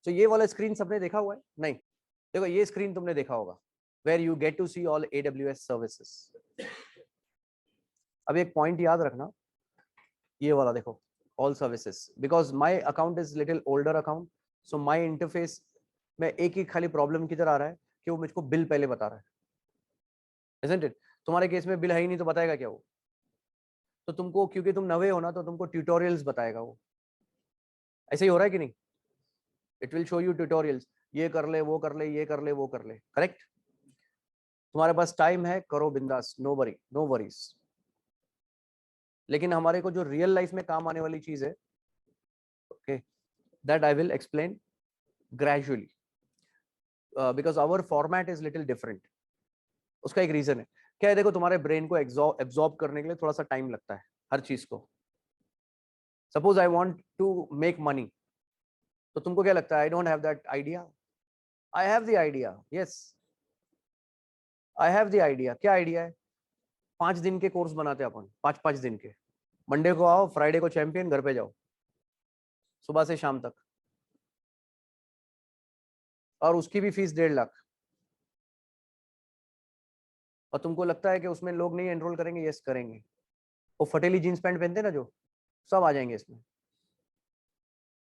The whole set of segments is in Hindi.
तो ये वाला स्क्रीन सबने देखा हुआ है? नहीं, देखो ये स्क्रीन तुमने देखा होगा, where you get to see all AWS services. अब एक पॉइंट याद रखना, ये वाला देखो, all services, because my account is little older account, so my interface में एक ही खाली प्रॉब्लम किधर आ रहा है कि वो मुझको बिल पहले बता रहा है, isn't it? तुम्हारे केस में बिल है ही नहीं तो बताएगा क्या वो? तो तुमको, क्योंकि तुम नवे हो ना, तो तुमको ट्यूटोरियल्स बताएगा वो। ऐसे ही हो रहा है कि नहीं? It will show you tutorials, ये कर ले, वो कर ले, ये कर ले, वो कर ले, करेक्ट? तुम्हारे पास टाइम है, करो बिंदास, नो वरी, नो वरीज। लेकिन हमारे को जो रियल लाइफ में काम आने वाली चीज है, okay, that I will explain gradually, because our format is little different. उसका एक रीजन है, क्या है, देखो तुम्हारे ब्रेन को एब्जॉर्ब करने के लिए थोड़ा सा टाइम लगता है हर चीज को। Suppose I want to make money, तो तुमको क्या लगता है? I don't have that idea, I have the idea, yes I have the idea. क्या आइडिया है? 5 दिन के कोर्स बनाते हैं अपन, 5-5 दिन के। मंडे को आओ, फ्राइडे को चैंपियन, घर पे जाओ सुबह से शाम तक, और उसकी भी फीस 1.5 लाख। और तुमको लगता है कि उसमें लोग नहीं एनरोल करेंगे? यस करेंगे। वो फटेली जीन्स पैंट पहनते हैं ना जो, सब आ जाएंगे इसमें।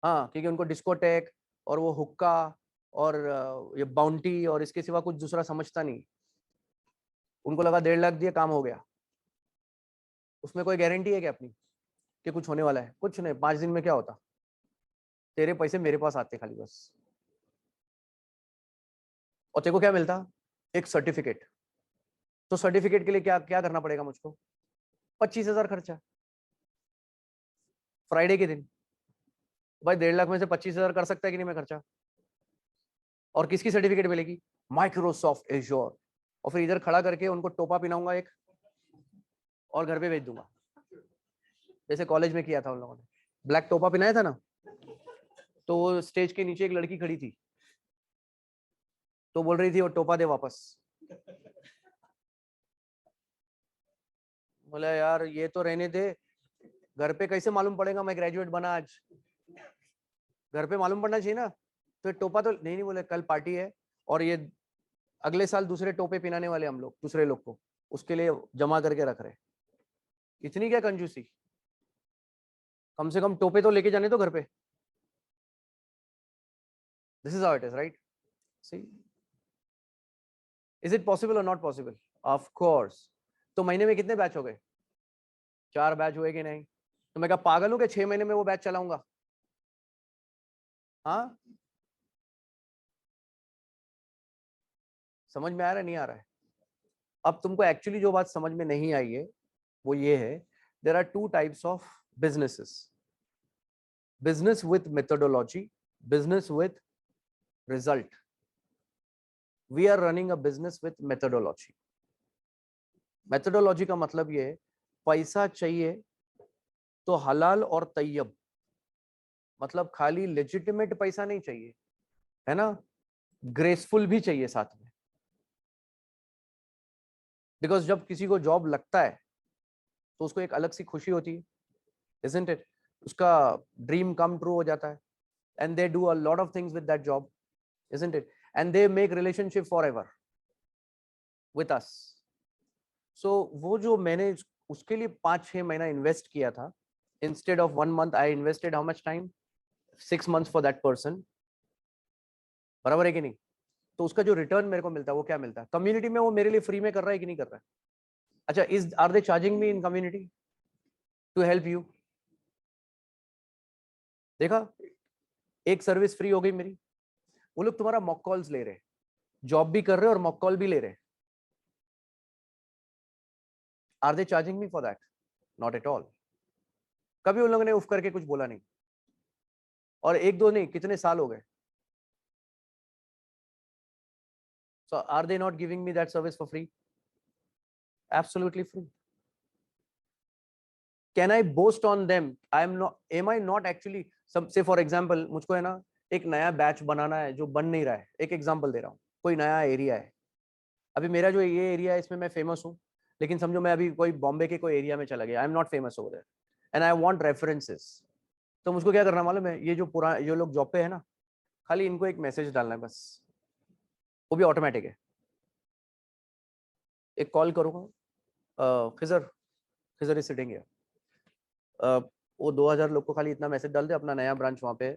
हाँ, क्योंकि उनको डिस्कोटेक और वो हुक्का और ये बाउंटी और इसके सिवा कुछ दूसरा समझता नहीं। उनको लगा 1.5 लाख दिए, काम हो गया। उसमें कोई गारंटी है क्या अपनी कि कुछ होने वाला है? कुछ नहीं। 5 दिन में क्या होता? तेरे पैसे मेरे पास आते खाली, बस। और तेरे को क्या मिलता? एक सर्टिफिकेट। तो सर्टिफिकेट के लिए क्या क्या करना पड़ेगा मुझको? 25,000 खर्चा फ्राइडे के दिन। भाई 1.5 लाख में से 25,000 कर सकता है कि नहीं मैं खर्चा? और किसकी सर्टिफिकेट मिलेगी? Microsoft azure. और फिर इधर खड़ा करके उनको टोपा पिनाऊंगा एक, और घर पे भेज दूंगा, जैसे कॉलेज में किया था उन लोगों ने। ब्लैक टोपा पिनाया था ना, तो वो स्टेज के नीचे एक लड़की खड़ी थी, तो बोल रही थी वो टोपा दे वापस। बोला यार ये तो रहने दे, घर पे कैसे मालूम पड़ेगा मैं ग्रेजुएट बना आज? घर पे मालूम पड़ना चाहिए ना। तो टोपा तो नहीं, नहीं बोले, कल पार्टी है और ये अगले साल दूसरे टोपे पिनाने वाले हम लोग दूसरे लोग को, उसके लिए जमा करके रख रहे। इतनी क्या कंजूसी? कम से कम टोपे तो लेके जाने तो घर पे। This is how it is, right? See, is it possible और नॉट पॉसिबल? Of course. तो महीने में कितने बैच हो गए? 4 बैच हुए कि नहीं? तो मैं क्या पागल हूं कि 6 महीने में वो बैच चलाऊंगा? हाँ, समझ में आ रहा है नहीं आ रहा है? अब तुमको एक्चुअली जो बात समझ में नहीं आई है वो ये है, there are 2 types of businesses, business with methodology, business with result. We are running a business with methodology. Methodology का मतलब ये है, पैसा चाहिए तो हलाल और तैयब, मतलब खाली लेजिटिमेट पैसा नहीं चाहिए, है ना, ग्रेसफुल भी चाहिए साथ में। बिकॉज जब किसी को जॉब लगता है तो उसको एक अलग सी खुशी होती है, isn't it? उसका ड्रीम कम ट्रू हो जाता है, and they do a lot of things with that job, isn't it? And they make relationship forever with us. So वो जो मैंने उसके लिए 5-6 महीना इन्वेस्ट किया था, instead of 1 month I invested how much time? 6 months for that person, बराबर है कि नहीं? तो उसका जो रिटर्न मेरे को मिलता है वो क्या मिलता है? कम्युनिटी में वो मेरे लिए फ्री में कर रहा है कि नहीं कर रहा है? अच्छा, is are they charging me in community to help you? देखा, एक सर्विस फ्री हो गई मेरी। वो लोग तुम्हारा मॉक कॉल्स ले रहे, जॉब भी कर रहे और मॉक कॉल भी ले रहे। Are they charging me for that? Not at all. कभी उन लोगों ने उफ करके कुछ बोला नहीं, और 1-2 नहीं, कितने साल हो गए। So are they not giving me that service for free? Absolutely free. Can I boast on them? I am not, am I not actually, सब से फॉर एग्जांपल मुझको है ना एक नया बैच बनाना है जो बन नहीं रहा है। एक एग्जांपल दे रहा हूँ, कोई नया एरिया है, अभी मेरा जो ये एरिया है इसमें मैं फेमस हूँ, लेकिन समझो मैं अभी कोई बॉम्बे के कोई एरिया में चला गया, I am not famous over there and I want references. तो मुझको क्या करना मालूम है? ये जो लोग जॉब पे है ना, खाली इनको एक मैसेज डालना है बस, वो भी ऑटोमेटिक है। एक कॉल करूँगा, Khizar Khizar is sitting here, वो 2000 लोग को खाली इतना मैसेज डाल दे, अपना नया ब्रांच वहाँ पे है,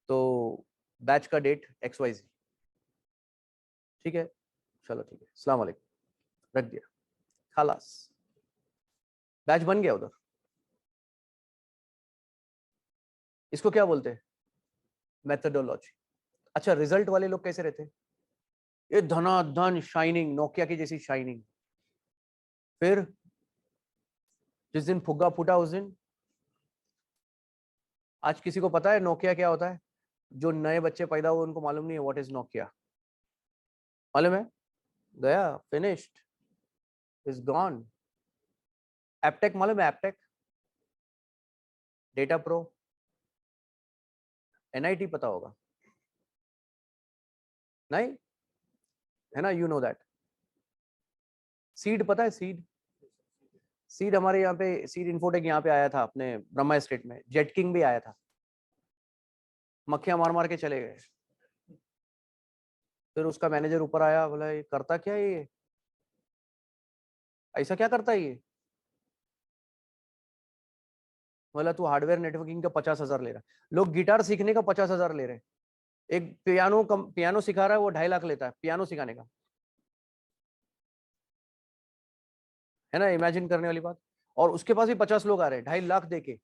तो बैच का डेट XYZ, ठीक है, चलो ठीक है, अस्सलाम वालेकुम, रख दिया, खालास, बैच बन गया उधर। इसको क्या बोलते हैं? मेथडोलॉजी। अच्छा, रिजल्ट वाले लोग कैसे रहते हैं? ये धनाधन शाइनिंग, नोकिया की जैसी शाइनिंग। फिर जिस दिन फुग्गा फूटा उस दिन, आज किसी को पता है नोकिया क्या होता है? जो नए बच्चे पैदा हुए उनको मालूम नहीं है व्हाट इज नोकिया। मालूम है? गया, फिनिश्ड, इज गॉन। एपटेक मालूम है? एपटेक, डेटा प्रो, NIT पता होगा नहीं? है ना, यू नो दैट। सीड पता है? सीड, सीड हमारे यहाँ पे, सीड इन्फोटेक यहाँ पे आया था अपने ब्रह्मा स्टेट में, जेट किंग भी आया था, मक्खियां मार मार के चले गए। फिर उसका मैनेजर ऊपर आया, बोला ये करता क्या है, ये ऐसा क्या करता है ये? बोला तू हार्डवेयर नेटवर्किंग का 50,000 ले रहा है, लोग गिटार सीखने का 50,000 ले रहे हैं, एक पियानो सिखा रहा है वो 2.5 लाख लेता है पियानो सिखाने का, है ना, इमेजिन करने वाली बात। और उसके पास भी 50 लोग आ रहे हैं 2.5 लाख दे के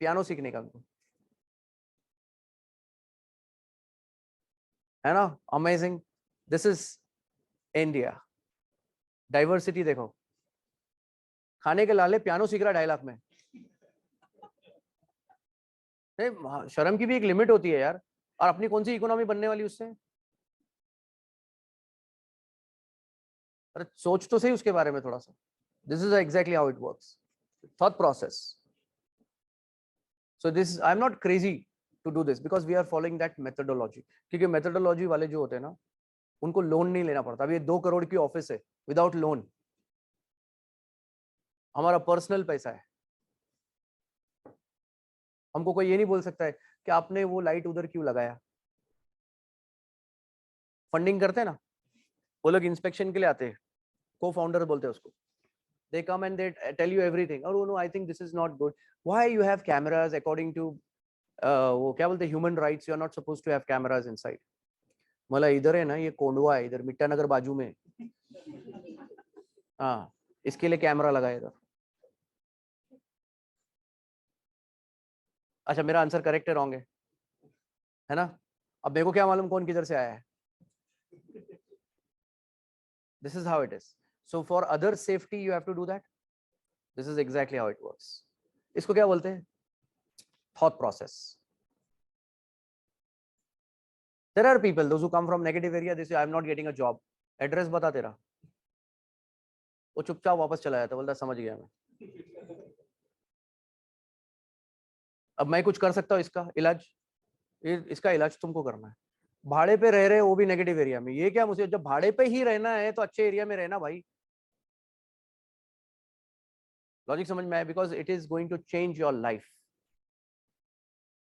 पियानो सीखने का उनको, है ना, amazing. This is India, diversity देखो, खाने के लाले पियानो सीख रहा है 2.5 लाख में। शर्म की भी एक लिमिट होती है यार, और अपनी कौन सी इकोनॉमी बनने वाली उससे? अरे सोच तो सही उसके बारे में थोड़ा सा। This is exactly how it works, thought process. So this, I am not crazy to do this because we are following that methodology, क्योंकि मेथडोलॉजी वाले जो होते हैं ना, उनको लोन नहीं लेना पड़ता। अभी ये 2 करोड़ की ऑफिस है विदाउट लोन, हमारा पर्सनल पैसा है। हमको कोई ये नहीं बोल सकता है कि आपने वो लाइट उधर क्यों लगाया। फंडिंग करते हैं ना वो लोग, इंस्पेक्शन के लिए आते हैं, को फाउंडर बोलते हैं उसको, they come and they tell you everything, oh no I think this is not good, why you have cameras according to वो क्या बोलते हैं, human rights, you are not suppose to have cameras inside. मतलब इधर है ना, ये कोंडवा है इधर, मिट्टा नगर बाजू में, हाँ, इसके लिए कैमरा लगाया इधर। अच्छा, मेरा आंसर करेक्ट है रॉन्ग है ना? अब मेरे को क्या मालूम कौन किधर से आया है? This is how it is. So for other safety you have to do that, this is exactly how it works. इसको क्या बोलते हैं? Thought process. There are people, those who come from negative area, they say I'm not getting a job, address बता तेरा, वो चुपचाप वापस चला जाता, बोलता समझ गया मैं। अब मैं कुछ कर सकता हूँ इसका इलाज? इसका इलाज तुमको करना है। भाड़े पे रह रहे वो भी नेगेटिव एरिया में, ये क्या मुझे, जब भाड़े पे ही रहना है तो अच्छे एरिया में रहना भाई। लॉजिक समझ में आया? Because it is going to change your life,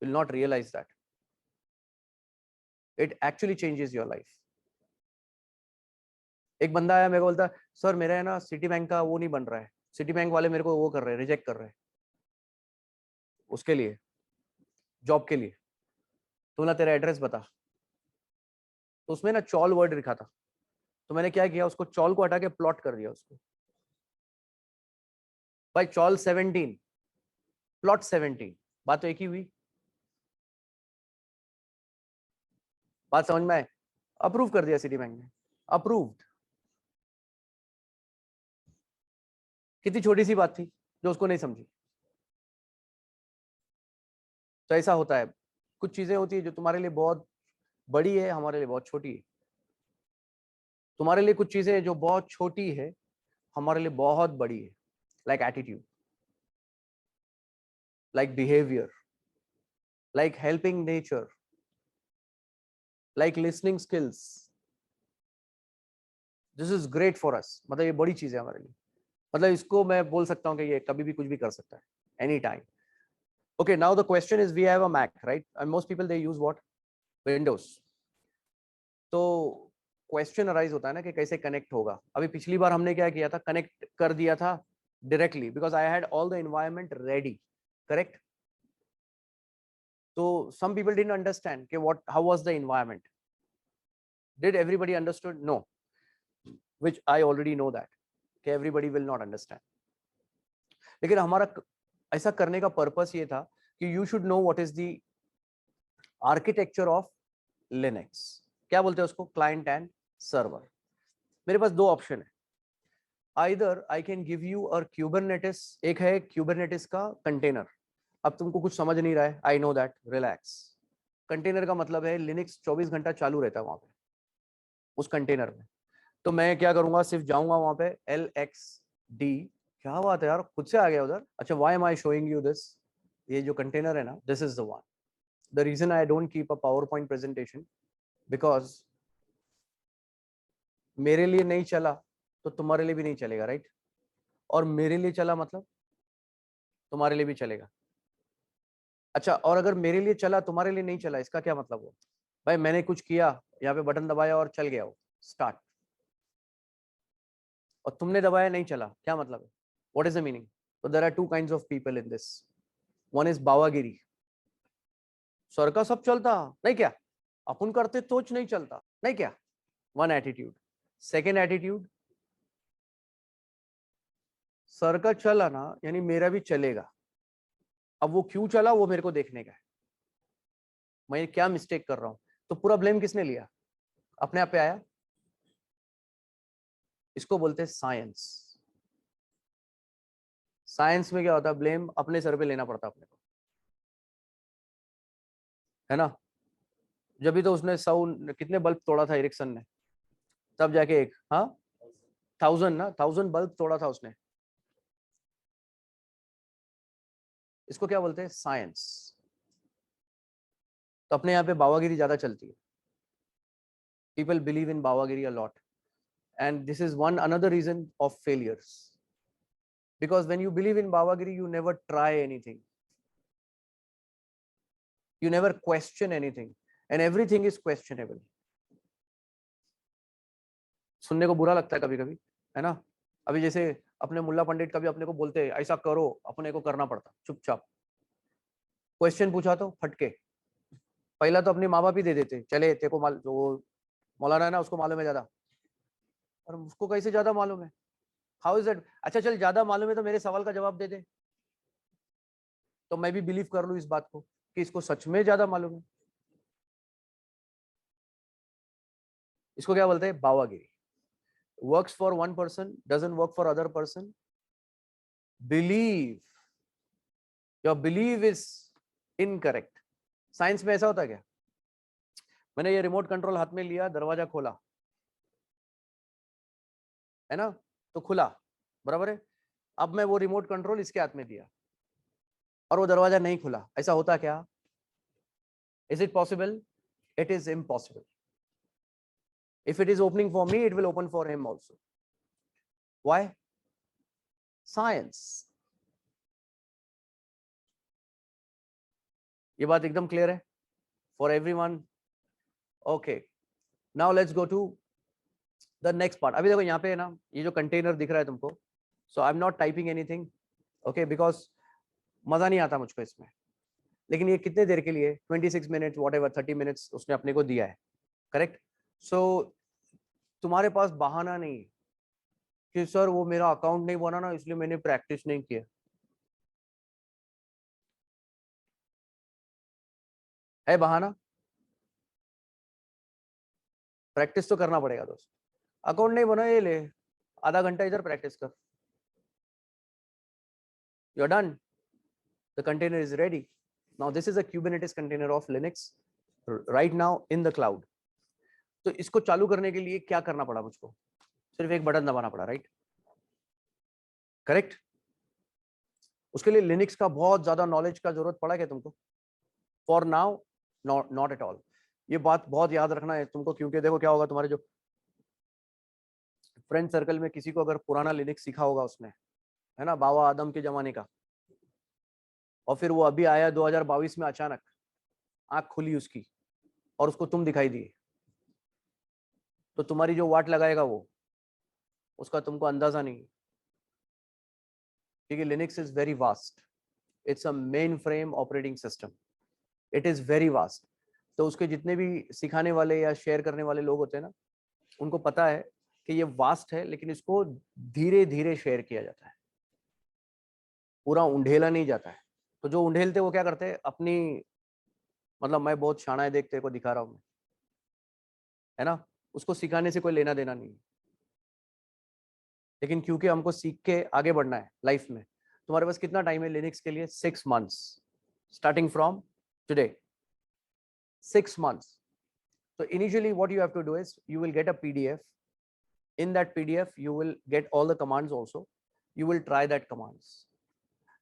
will not realise that it actually changes your life. एक बंदा आया मेरे को, बोलता सर मेरा है ना सिटी बैंक का वो नहीं बन रहा है, सिटी बैंक वाले मेरे को वो कर रहे हैं, रिजेक्ट कर रहे हैं उसके लिए, जॉब के लिए। तो बोला तेरा एड्रेस बता, तो उसमें ना चौल वर्ड लिखा था, तो मैंने क्या किया, उसको चौल को हटा के प्लॉट कर दिया उसको, भाई चौल 17, प्लॉट 17, बात तो एक ही हुई। बात समझ में आए? अप्रूव कर दिया सिटी बैंक ने, अप्रूव्ड। कितनी छोटी सी बात थी जो उसको नहीं समझी। तो ऐसा होता है, कुछ चीजें होती है जो तुम्हारे लिए बहुत बड़ी है, हमारे लिए बहुत छोटी है। तुम्हारे लिए कुछ चीजें जो बहुत छोटी है, हमारे लिए बहुत बड़ी है, like attitude, like behaviour, like helping nature, like listening skills. This is great for us, मतलब ये बड़ी चीज है हमारे लिए, मतलब इसको मैं बोल सकता हूँ कि ये कभी भी कुछ भी कर सकता है, any time. Okay, now the question is, we have a Mac, right? And most people, they use what? Windows. तो क्वेश्चन अराइज होता है ना कि कैसे कनेक्ट होगा। अभी पिछली बार हमने क्या किया था, कनेक्ट कर दिया था directly because I had all the environment ready, correct? So some people didn't understand कि how was the environment. Did everybody understood? No, which I already know that कि everybody will not understand. लेकिन हमारा ऐसा करने का पर्पस ये था कि you should know what is the architecture of Linux. क्या बोलते हैं उसको, क्लाइंट एंड सर्वर। मेरे पास दो ऑप्शन है, either I can give you a Kubernetes, एक है Kubernetes का कंटेनर। अब तुमको कुछ समझ नहीं रहा है, I know that, relax. Container का मतलब है लिनक्स 24 घंटा चालू रहता है वहां पे उस कंटेनर में। तो मैं क्या करूंगा, सिर्फ जाऊंगा वहां पे LXD, क्या बात है यार, खुद से आ गया उधर। अच्छा, why am I showing you this, ये जो कंटेनर है ना, this is the one. The reason I don't keep a PowerPoint presentation because मेरे लिए नहीं चला तो तुम्हारे लिए भी नहीं चलेगा, राइट? और मेरे लिए चला मतलब तुम्हारे लिए भी चलेगा। अच्छा, और अगर मेरे लिए चला तुम्हारे लिए नहीं चला, इसका क्या मतलब हो भाई? मैंने कुछ किया, यहाँ पे बटन दबाया और चल गया वो स्टार्ट, और तुमने दबाया नहीं चला, क्या मतलब है? What is the meaning? तो there are two kinds of people in this. One is बावागिरी, सर का सब चलता नहीं क्या, अपन करते तो नहीं चलता नहीं क्या, one attitude. Second attitude, sir का चला ना यानी मेरा भी चलेगा। अब वो क्यों चला वो मेरे को देखने का है, मैं क्या मिस्टेक कर रहा हूं। तो पूरा ब्लेम किसने लिया, अपने आप पे आया। इसको बोलते हैं साइंस। साइंस में क्या होता है, ब्लेम अपने सर पे लेना पड़ता अपने को, है ना? जब भी तो उसने 100 कितने बल्ब तोड़ा था एरिक्सन ने, तब जाके एक, हाँ 1000 ना, 1000 बल्ब तोड़ा था उसने। इसको क्या बोलते हैं, साइंस। तो अपने यहाँ पे बावागिरी ज्यादा चलती है, पीपल बिलीव इन बावागिरी a lot, and this is one another reason of failures, because when you believe in bawagiri you never try anything, you never question anything, and everything is questionable. सुनने को बुरा लगता है कभी कभी, है ना? अभी जैसे अपने मुल्ला पंडित कभी अपने को बोलते हैं ऐसा करो, अपने को करना पड़ता चुपचाप। क्वेश्चन पूछा तो फटके, पहला तो अपने माँ बाप ही दे देते, चले तेरे को जो मौलाना है ना उसको मालूम है ज्यादा, और उसको कैसे ज्यादा मालूम है, हाउ इज दैट? अच्छा चल ज्यादा मालूम है तो मेरे सवाल का जवाब दे दे, तो मैं भी बिलीव कर लूं इस बात को कि इसको सच में ज्यादा मालूम है। इसको क्या बोलते हैं, बावागिरी। Works for one person doesn't work for other person. Believe, your believe is incorrect. Science में ऐसा होता है क्या, मैंने ये रिमोट कंट्रोल हाथ में लिया, दरवाजा खोला, है ना, तो खुला, बराबर है। अब मैं वो रिमोट कंट्रोल इसके हाथ में दिया और वो दरवाजा नहीं खुला, ऐसा होता क्या? Is it possible? It is impossible. If it is opening for me, it will open for him also. Why? Science. ये बात एकदम क्लियर है for everyone? Okay. Now let's go to the next part. अभी देखो यहाँ पे है ना, ये जो कंटेनर दिख रहा है तुमको, so I'm not typing anything, okay, because मजा नहीं आता मुझको इसमें। लेकिन ये कितने देर के लिए, 26 मिनट whatever 30 मिनट्स उसने अपने को दिया है, करेक्ट? सो तुम्हारे पास बहाना नहीं कि सर वो मेरा अकाउंट नहीं बना ना इसलिए मैंने प्रैक्टिस नहीं किया, है बहाना? प्रैक्टिस तो करना पड़ेगा दोस्त। अकाउंट नहीं बना, ये ले आधा घंटा इधर प्रैक्टिस कर, you are done, the container is ready. Now this is a Kubernetes container of Linux right now in the cloud. तो इसको चालू करने के लिए क्या करना पड़ा मुझको, सिर्फ एक बटन दबाना पड़ा, राइट? करेक्ट? उसके लिए लिनक्स का बहुत ज्यादा नॉलेज का जरूरत पड़ा क्या तुमको? For now not at all. ये बात बहुत याद रखना है तुमको, क्योंकि देखो क्या होगा, तुम्हारे जो फ्रेंड सर्कल में किसी को अगर पुराना लिनक्स सीखा होगा उसने, है ना, बाबा आदम के जमाने का, और फिर वो अभी आया 2022 में अचानक, आंख खुली उसकी, और उसको तुम दिखाई दिए, तो तुम्हारी जो वाट लगाएगा वो, उसका तुमको अंदाजा नहीं है, क्योंकि Linux is very vast, it's a main frame operating system, it is very vast. तो उसके जितने भी सिखाने वाले या शेयर करने वाले लोग होते हैं ना, उनको पता है कि ये वास्ट है, लेकिन इसको धीरे धीरे शेयर किया जाता है, पूरा उंडेला नहीं जाता है। तो जो उंडेलते वो क्या करते हैं, अपनी मतलब मैं बहुत शाना है देख तेरे को दिखा रहा हूँ, है ना, उसको सिखाने से कोई लेना देना नहीं है। लेकिन क्योंकि हमको सीख के आगे बढ़ना है लाइफ में, तुम्हारे पास कितना टाइम है लिनक्स के लिए? 6 months starting from today, 6 months. So initially what you have to do is you will get a PDF. In that PDF you will get all the commands also. You will try that commands.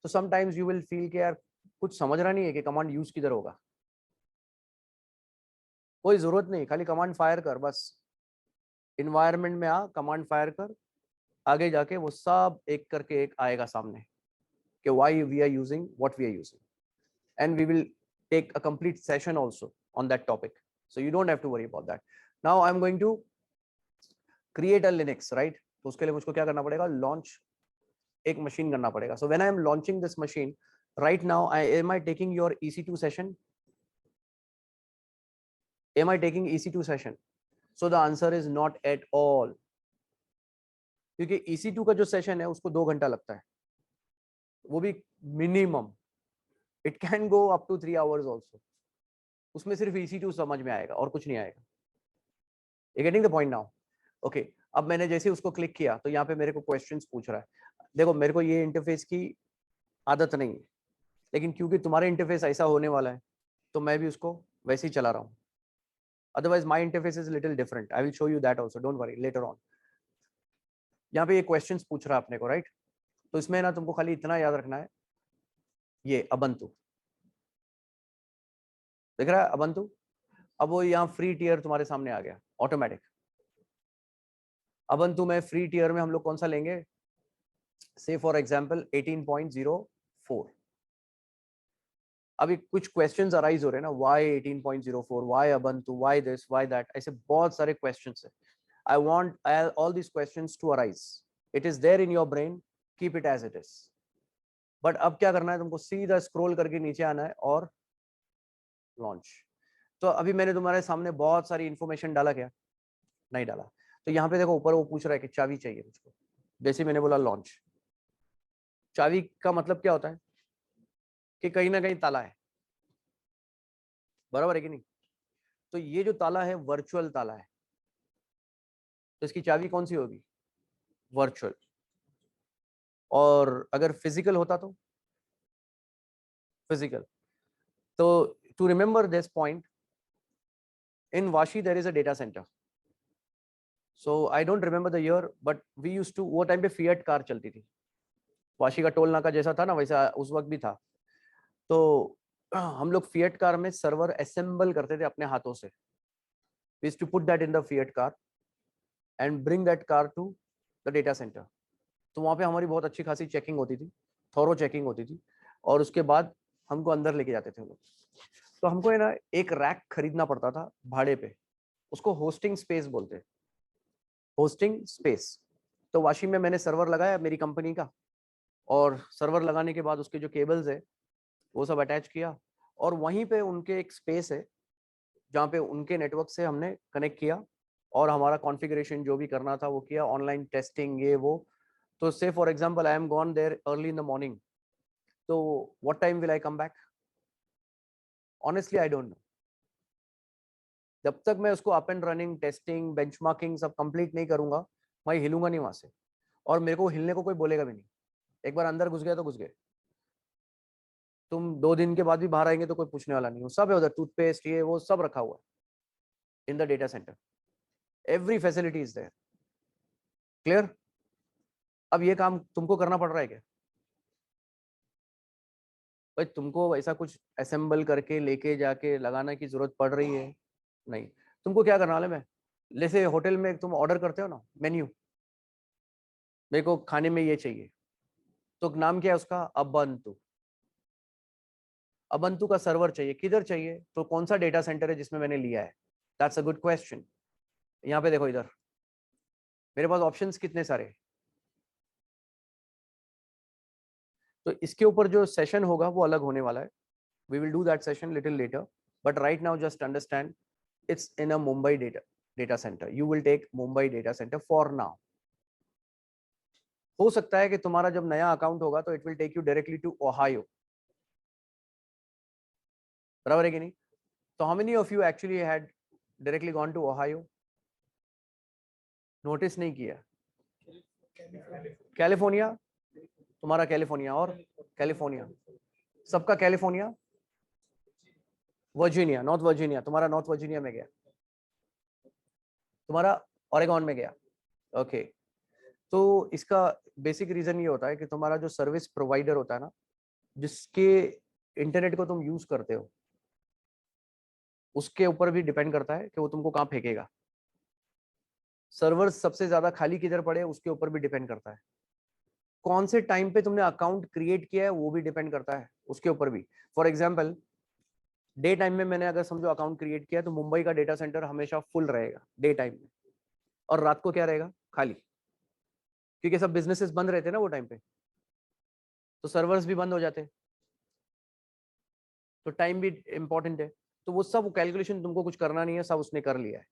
So sometimes you will feel कि यार कुछ समझ रहा नहीं है कि कमांड यूज किधर होगा। कोई जरूरत नहीं, खाली कमांड फायर कर बस, इन्वायरमेंट में आ, कमांड फायर कर, आगे जाके वो सब एक करके एक आएगा सामने कि why we are using what we are using, and we will take a complete session also on that topic, so you don't have to worry about that. Now I'm going to create a Linux, right? तो उसके लिए मुझको क्या करना पड़ेगा? लॉन्च एक मशीन करना पड़ेगा. So when I am launching this machine right now, am I taking your EC2 session? Am I taking EC2 session? So the answer is not at all, क्योंकि EC2 का जो सेशन है उसको 2 घंटा लगता है, वो भी minimum. It can go up to 3 hours also. उसमें सिर्फ EC2 समझ में आएगा और कुछ नहीं आएगा. You getting the point now? Okay, अब मैंने जैसे उसको क्लिक किया तो यहाँ पे मेरे को क्वेश्चंस पूछ रहा है. देखो मेरे को ये इंटरफेस की आदत नहीं है, लेकिन क्योंकि तुम्हारे इंटरफेस ऐसा होने वाला है तो मैं भी उसको वैसे ही चला रहा हूँ. Otherwise my interface is little different. I will show you that also, don't worry, later on. यहाँ पे ये क्वेश्चंस पूछ रहा है अपने को, राइट? तो इसमें ना तुमको खाली इतना याद रखना है, ये अबंतु दिख रहा है, अबंतु. अब वो यहाँ फ्री टियर तुम्हारे सामने आ गया ऑटोमेटिक. अबंतु में फ्री टियर में हम लोग कौन सा लेंगे? से फॉर एग्जांपल 18.04. अभी कुछ क्वेश्चंस अराइज हो रहे हैं ना, why 18.04, why Ubuntu, why this, why that, ऐसे बहुत सारे क्वेश्चंस है. I want all this questions to arise. It is there in your brain, keep it as it is. But अब क्या करना है तुमको? सीधा स्क्रॉल करके नीचे आना है और लॉन्च. तो अभी मैंने तुम्हारे सामने बहुत सारी इंफॉर्मेशन डाला, क्या नहीं डाला? तो यहाँ पे देखो ऊपर वो पूछ रहा है कि चाबी चाहिए मुझको. जैसे मैंने बोला लॉन्च. चाबी का मतलब क्या होता है? कि कहीं ना कहीं ताला है, बराबर है कि नहीं? तो ये जो ताला है वर्चुअल ताला है, तो इसकी चाबी कौन सी होगी? वर्चुअल. और अगर फिजिकल होता तो फिजिकल. तो to remember this point, in Vashi there is a data centre. So I don't remember the year, but we used to, वो टाइम पे फिएट कार चलती थी. वाशी का टोल नाका जैसा था ना, वैसा उस वक्त भी था. तो हम लोग फिएट कार में सर्वर असेंबल करते थे अपने हाथों से. We used to put that in the Fiat car and bring that car to the data centre. तो वहाँ पे हमारी बहुत अच्छी खासी चेकिंग होती थी, थॉरो चेकिंग होती थी, और उसके बाद हमको अंदर लेके जाते थे लोग. तो हमको है ना एक रैक खरीदना पड़ता था भाड़े पे, उसको होस्टिंग स्पेस बोलते हैं, होस्टिंग स्पेस. तो वाशी में मैंने सर्वर लगाया मेरी कंपनी का, और सर्वर लगाने के बाद उसके जो केबल्स है वो सब अटैच किया, और वहीं पे उनके एक स्पेस है जहाँ पे उनके नेटवर्क से हमने कनेक्ट किया, और हमारा कॉन्फ़िगरेशन जो भी करना था वो किया, ऑनलाइन टेस्टिंग ये वो. तो say for example I am gone there early in the morning, तो what time will I come back? Honestly I don't know. जब तक मैं उसको up and running, testing, benchmarking सब कंप्लीट नहीं करूंगा, मैं हिलूंगा नहीं वहां से, और मेरे को हिलने को कोई बोलेगा भी नहीं. एक बार अंदर घुस गया तो घुस गए. तुम 2 दिन के बाद भी बाहर आएंगे तो कोई पूछने वाला नहीं. सब है उधर, टूथपेस्ट ये वो सब रखा हुआ है in the data centre. Every facility is there. Clear? अब ये काम तुमको करना पड़ रहा है क्या? भाई तुमको ऐसा कुछ असेंबल करके लेके जाके लगाना की जरूरत पड़ रही है? नहीं. तुमको क्या करना है, जैसे होटल में तुम ऑर्डर करते हो ना मेन्यू, मेरे को खाने में ये चाहिए, तो नाम क्या है उसका? अबंतु. ubuntu का सर्वर चाहिए, किधर चाहिए, तो कौन सा डेटा सेंटर है जिसमें मैंने लिया है, दैट्स अ गुड क्वेश्चन। यहाँ पे देखो, इधर मेरे पास ऑप्शंस कितने सारे, तो इसके ऊपर जो सेशन होगा वो अलग होने वाला है, we will do that session little later, but right now just understand it's in a Mumbai data centre, you will take Mumbai data centre for now. हो सकता है कि तुम्हारा जब नया अकाउंट होगा तो it will take you directly to Ohio, बराबर है कि नहीं? तो how many of you actually had directly gone to Ohio? Notice नहीं किया? कैलिफोर्निया, तुम्हारा कैलिफोर्निया, और कैलिफोर्निया, सबका कैलिफोर्निया, वर्जीनिया, नॉर्थ वर्जीनिया, तुम्हारा नॉर्थ वर्जीनिया में गया, तुम्हारा ओरेगॉन में गया, ओके। तो इसका बेसिक रीजन ये होता है कि तुम्हारा जो सर्विस प्रोवाइडर होता है ना, जिसके इंटरनेट को तुम यूज करते हो, उसके ऊपर भी डिपेंड करता है कि वो तुमको कहाँ फेंकेगा। सर्वर सबसे ज्यादा खाली किधर पड़े उसके ऊपर भी डिपेंड करता है। कौन से टाइम पे तुमने अकाउंट क्रिएट किया है वो भी डिपेंड करता है उसके ऊपर भी। फॉर एग्जाम्पल, डे टाइम में मैंने अगर समझो अकाउंट क्रिएट किया तो मुंबई का डेटा सेंटर हमेशा फुल रहेगा डे टाइम में, और रात को क्या रहेगा, खाली, क्योंकि सब बिजनेसेस बंद रहते हैं ना वो टाइम पे, तो सर्वर्स भी बंद हो जाते हैं, तो टाइम भी इंपॉर्टेंट है। तो वो सब कैलकुलेशन तुमको कुछ करना नहीं है, सब उसने कर लिया है।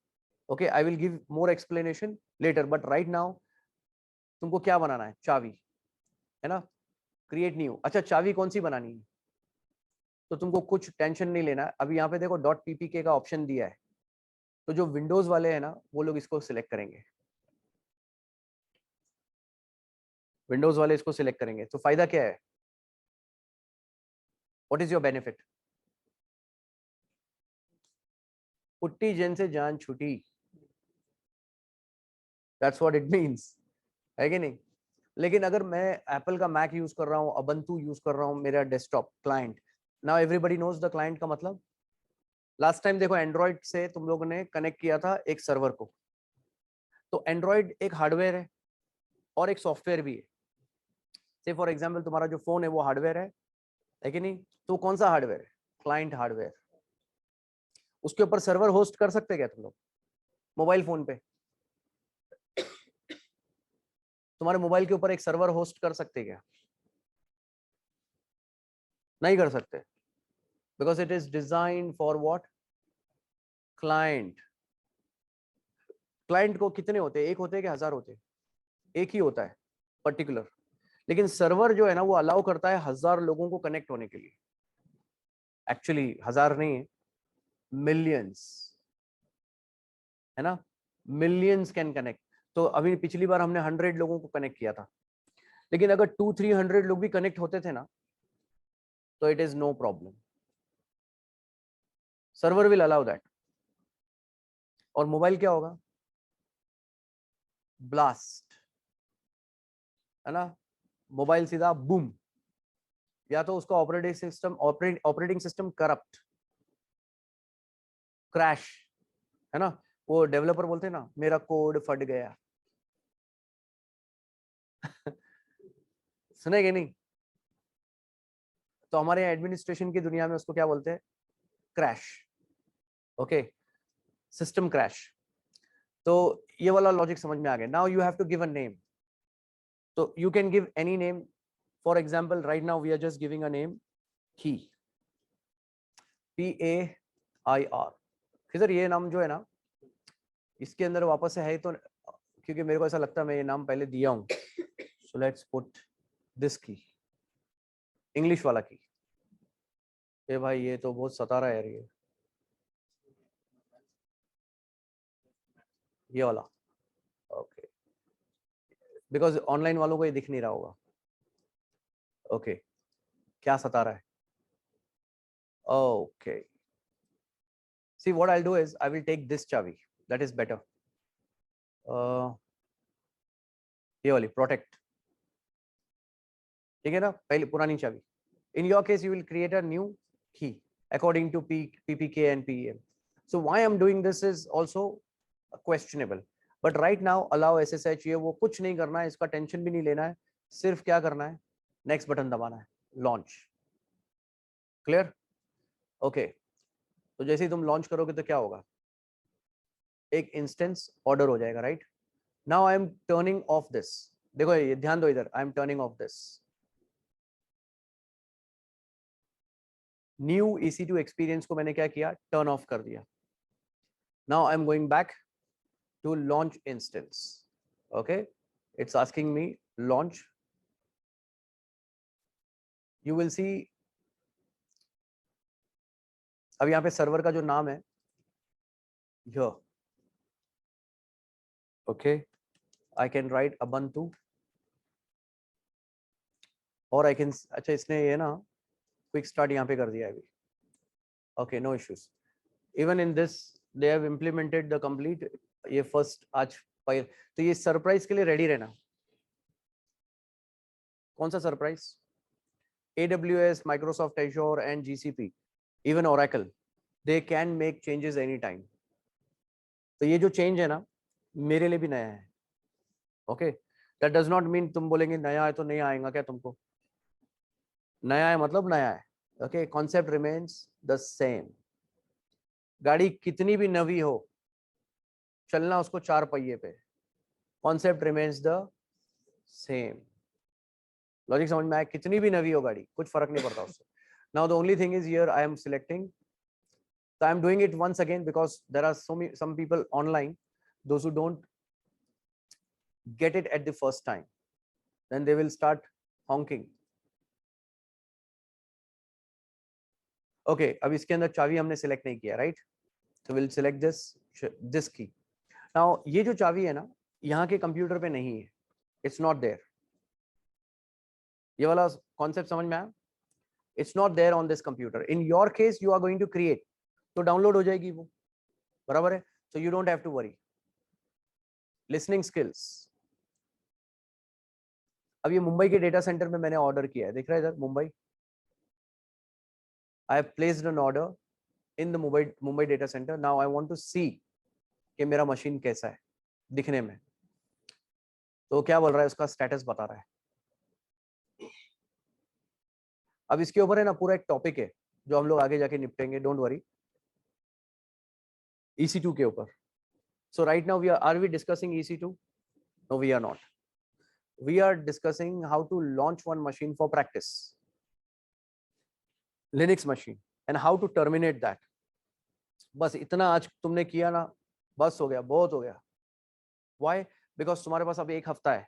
Okay, I will give more explanation later, but right now तुमको क्या बनाना है, चाबी, है ना, क्रिएट न्यू। अच्छा, चाबी कौन सी बनानी है, तो तुमको कुछ टेंशन नहीं लेना है। अभी यहाँ पे देखो .ppk का ऑप्शन दिया है, तो जो विंडोज वाले हैं ना वो लोग इसको सिलेक्ट करेंगे, विंडोज वाले इसको सिलेक्ट करेंगे। तो फायदा क्या है, what is your benefit? PuTTYgen से जान छुटी, दैट्स व्हाट इट मींस, है कि नहीं? लेकिन अगर मैं एप्पल का मैक यूज कर रहा हूँ, ubuntu यूज कर रहा हूँ, मेरा desktop client, now everybody knows the client का मतलब। लास्ट टाइम देखो एंड्रॉइड से तुम लोगों ने कनेक्ट किया था एक सर्वर को, तो एंड्रॉइड एक हार्डवेयर है और एक सॉफ्टवेयर भी है। से फॉर एग्जाम्पल तुम्हारा जो फोन है वो हार्डवेयर है कि नहीं? तो कौन सा हार्डवेयर है, क्लाइंट हार्डवेयर। उसके ऊपर सर्वर होस्ट कर सकते क्या तुम लोग मोबाइल फोन पे? तुम्हारे मोबाइल के ऊपर एक सर्वर होस्ट कर सकते क्या? नहीं कर सकते, because it is design for what, client. Client को कितने होते हैं, एक होते हैं कि हजार होते हैं? एक ही होता है पर्टिकुलर। लेकिन सर्वर जो है ना वो अलाउ करता है 1000 लोगों को कनेक्ट होने के लिए। एक्चुअली 1000 नहीं है, मिलियंस, है ना, मिलियंस कैन कनेक्ट। तो अभी पिछली बार हमने 100 लोगों को कनेक्ट किया था, लेकिन अगर 200-300 लोग भी कनेक्ट होते थे ना तो it is no problem, server will allow that. और मोबाइल क्या होगा, ब्लास्ट, है ना, मोबाइल सीधा बूम, या तो उसका ऑपरेटिंग सिस्टम करप्ट, क्रैश, है ना, वो डेवलपर बोलते हैं ना मेरा कोड फट गया सुनेगे नहीं? तो हमारे यहाँ एडमिनिस्ट्रेशन की दुनिया में उसको क्या बोलते हैं, क्रैश, ओके, सिस्टम क्रैश। तो ये वाला लॉजिक समझ में आ गया। Now you have to give a name, तो you can give any name. For example right now we are just giving a name key, PAIR। फिर ये नाम जो है ना इसके अंदर वापस से है तो, क्योंकि मेरे को ऐसा लगता है मैं ये नाम पहले दिया हूं, सो लेट्स पुट दिस की, इंग्लिश वाला की। ये भाई ये तो बहुत सता रहा है यार, ये वाला, ओके, बिकॉज ऑनलाइन वालों को ये दिख नहीं रहा होगा। ओके, क्या सता रहा है, okay, see what I will do is I will take this चाबी, दैट इज बेटर, ये वाली प्रोटेक्ट, ठीक है ना, पहले पुरानी चाबी। In your case you will create a new key according to PPK and PEM. So why I'm doing this is also questionable. But right now allow SSH, ये वो कुछ नहीं करना है, इसका टेंशन भी नहीं लेना है, सिर्फ क्या करना है, नेक्स्ट बटन दबाना है, लॉन्च, क्लियर। ओके तो जैसे ही तुम लॉन्च करोगे तो क्या होगा, एक इंस्टेंस ऑर्डर हो जाएगा, right. Now I am turning of this, देखो ये ध्यान दो इधर, I am turning of this new EC2 experience को मैंने क्या किया, टर्न ऑफ कर दिया। Now I am going back to launch instance. Okay, it's asking me launch. You will see अब यहाँ पे सर्वर का जो नाम है here. Okay, I can write Ubuntu और I can, अच्छा इसने ये ना क्विक स्टार्ट यहाँ पे कर दिया है अभी। Okay, no issues. Even in this they have implemented the complete, ये फर्स्ट आज फाइल, तो ये सरप्राइज के लिए रेडी रहना। कौन सा surprise? AWS, Microsoft Azure and GCP, even Oracle, they can make changes anytime. तो ये जो चेंज है ना मेरे लिए भी नया है। Okay, that does not mean तुम बोलेंगे नया है तो नहीं आएगा क्या तुमको, नया है मतलब नया है। Okay, concept remains the same. गाड़ी कितनी भी नवी हो, चलना उसको 4 पहिए पे, concept remains the same. Logic समझ में आया? कितनी भी नवी हो गाड़ी, कुछ फर्क नहीं पड़ता उससे। Now the only thing is here I am selecting, so I am doing it once again because there are some people online, those who don't get it at the first time, then they will start honking. Okay, अब इसके अंदर चाबी हमने सिलेक्ट नहीं किया, राइट, तो विल सिलेक्ट दिस की। नाउ ये जो चाबी है ना यहाँ के कंप्यूटर पे नहीं है, इट्स नॉट देयर। ये वाला कॉन्सेप्ट समझ में आया? It's not there on this computer. In your case you are going to create, तो डाउनलोड हो जाएगी वो, बराबर है, so you don't have to worry. Listening skills, अब ये मुंबई के डेटा सेंटर में मैंने ऑर्डर किया है, दिख रहा है इधर Mumbai. I have placed an order in the Mumbai data center. Now I want to see कि मेरा मशीन कैसा है दिखने में, तो क्या बोल रहा है, उसका स्टेटस बता रहा है। अब इसके ऊपर है ना पूरा एक टॉपिक है जो हम लोग आगे जाके निपटेंगे, डोंट वरी, EC2 के ऊपर। So right now are we discussing EC2? No, we are not. We are discussing how to launch one machine for practice, Linux machine, and how to terminate that. बस इतना आज तुमने किया ना, बस हो गया, बहुत हो गया। Why? Because तुम्हारे पास अभी 1 हफ्ता है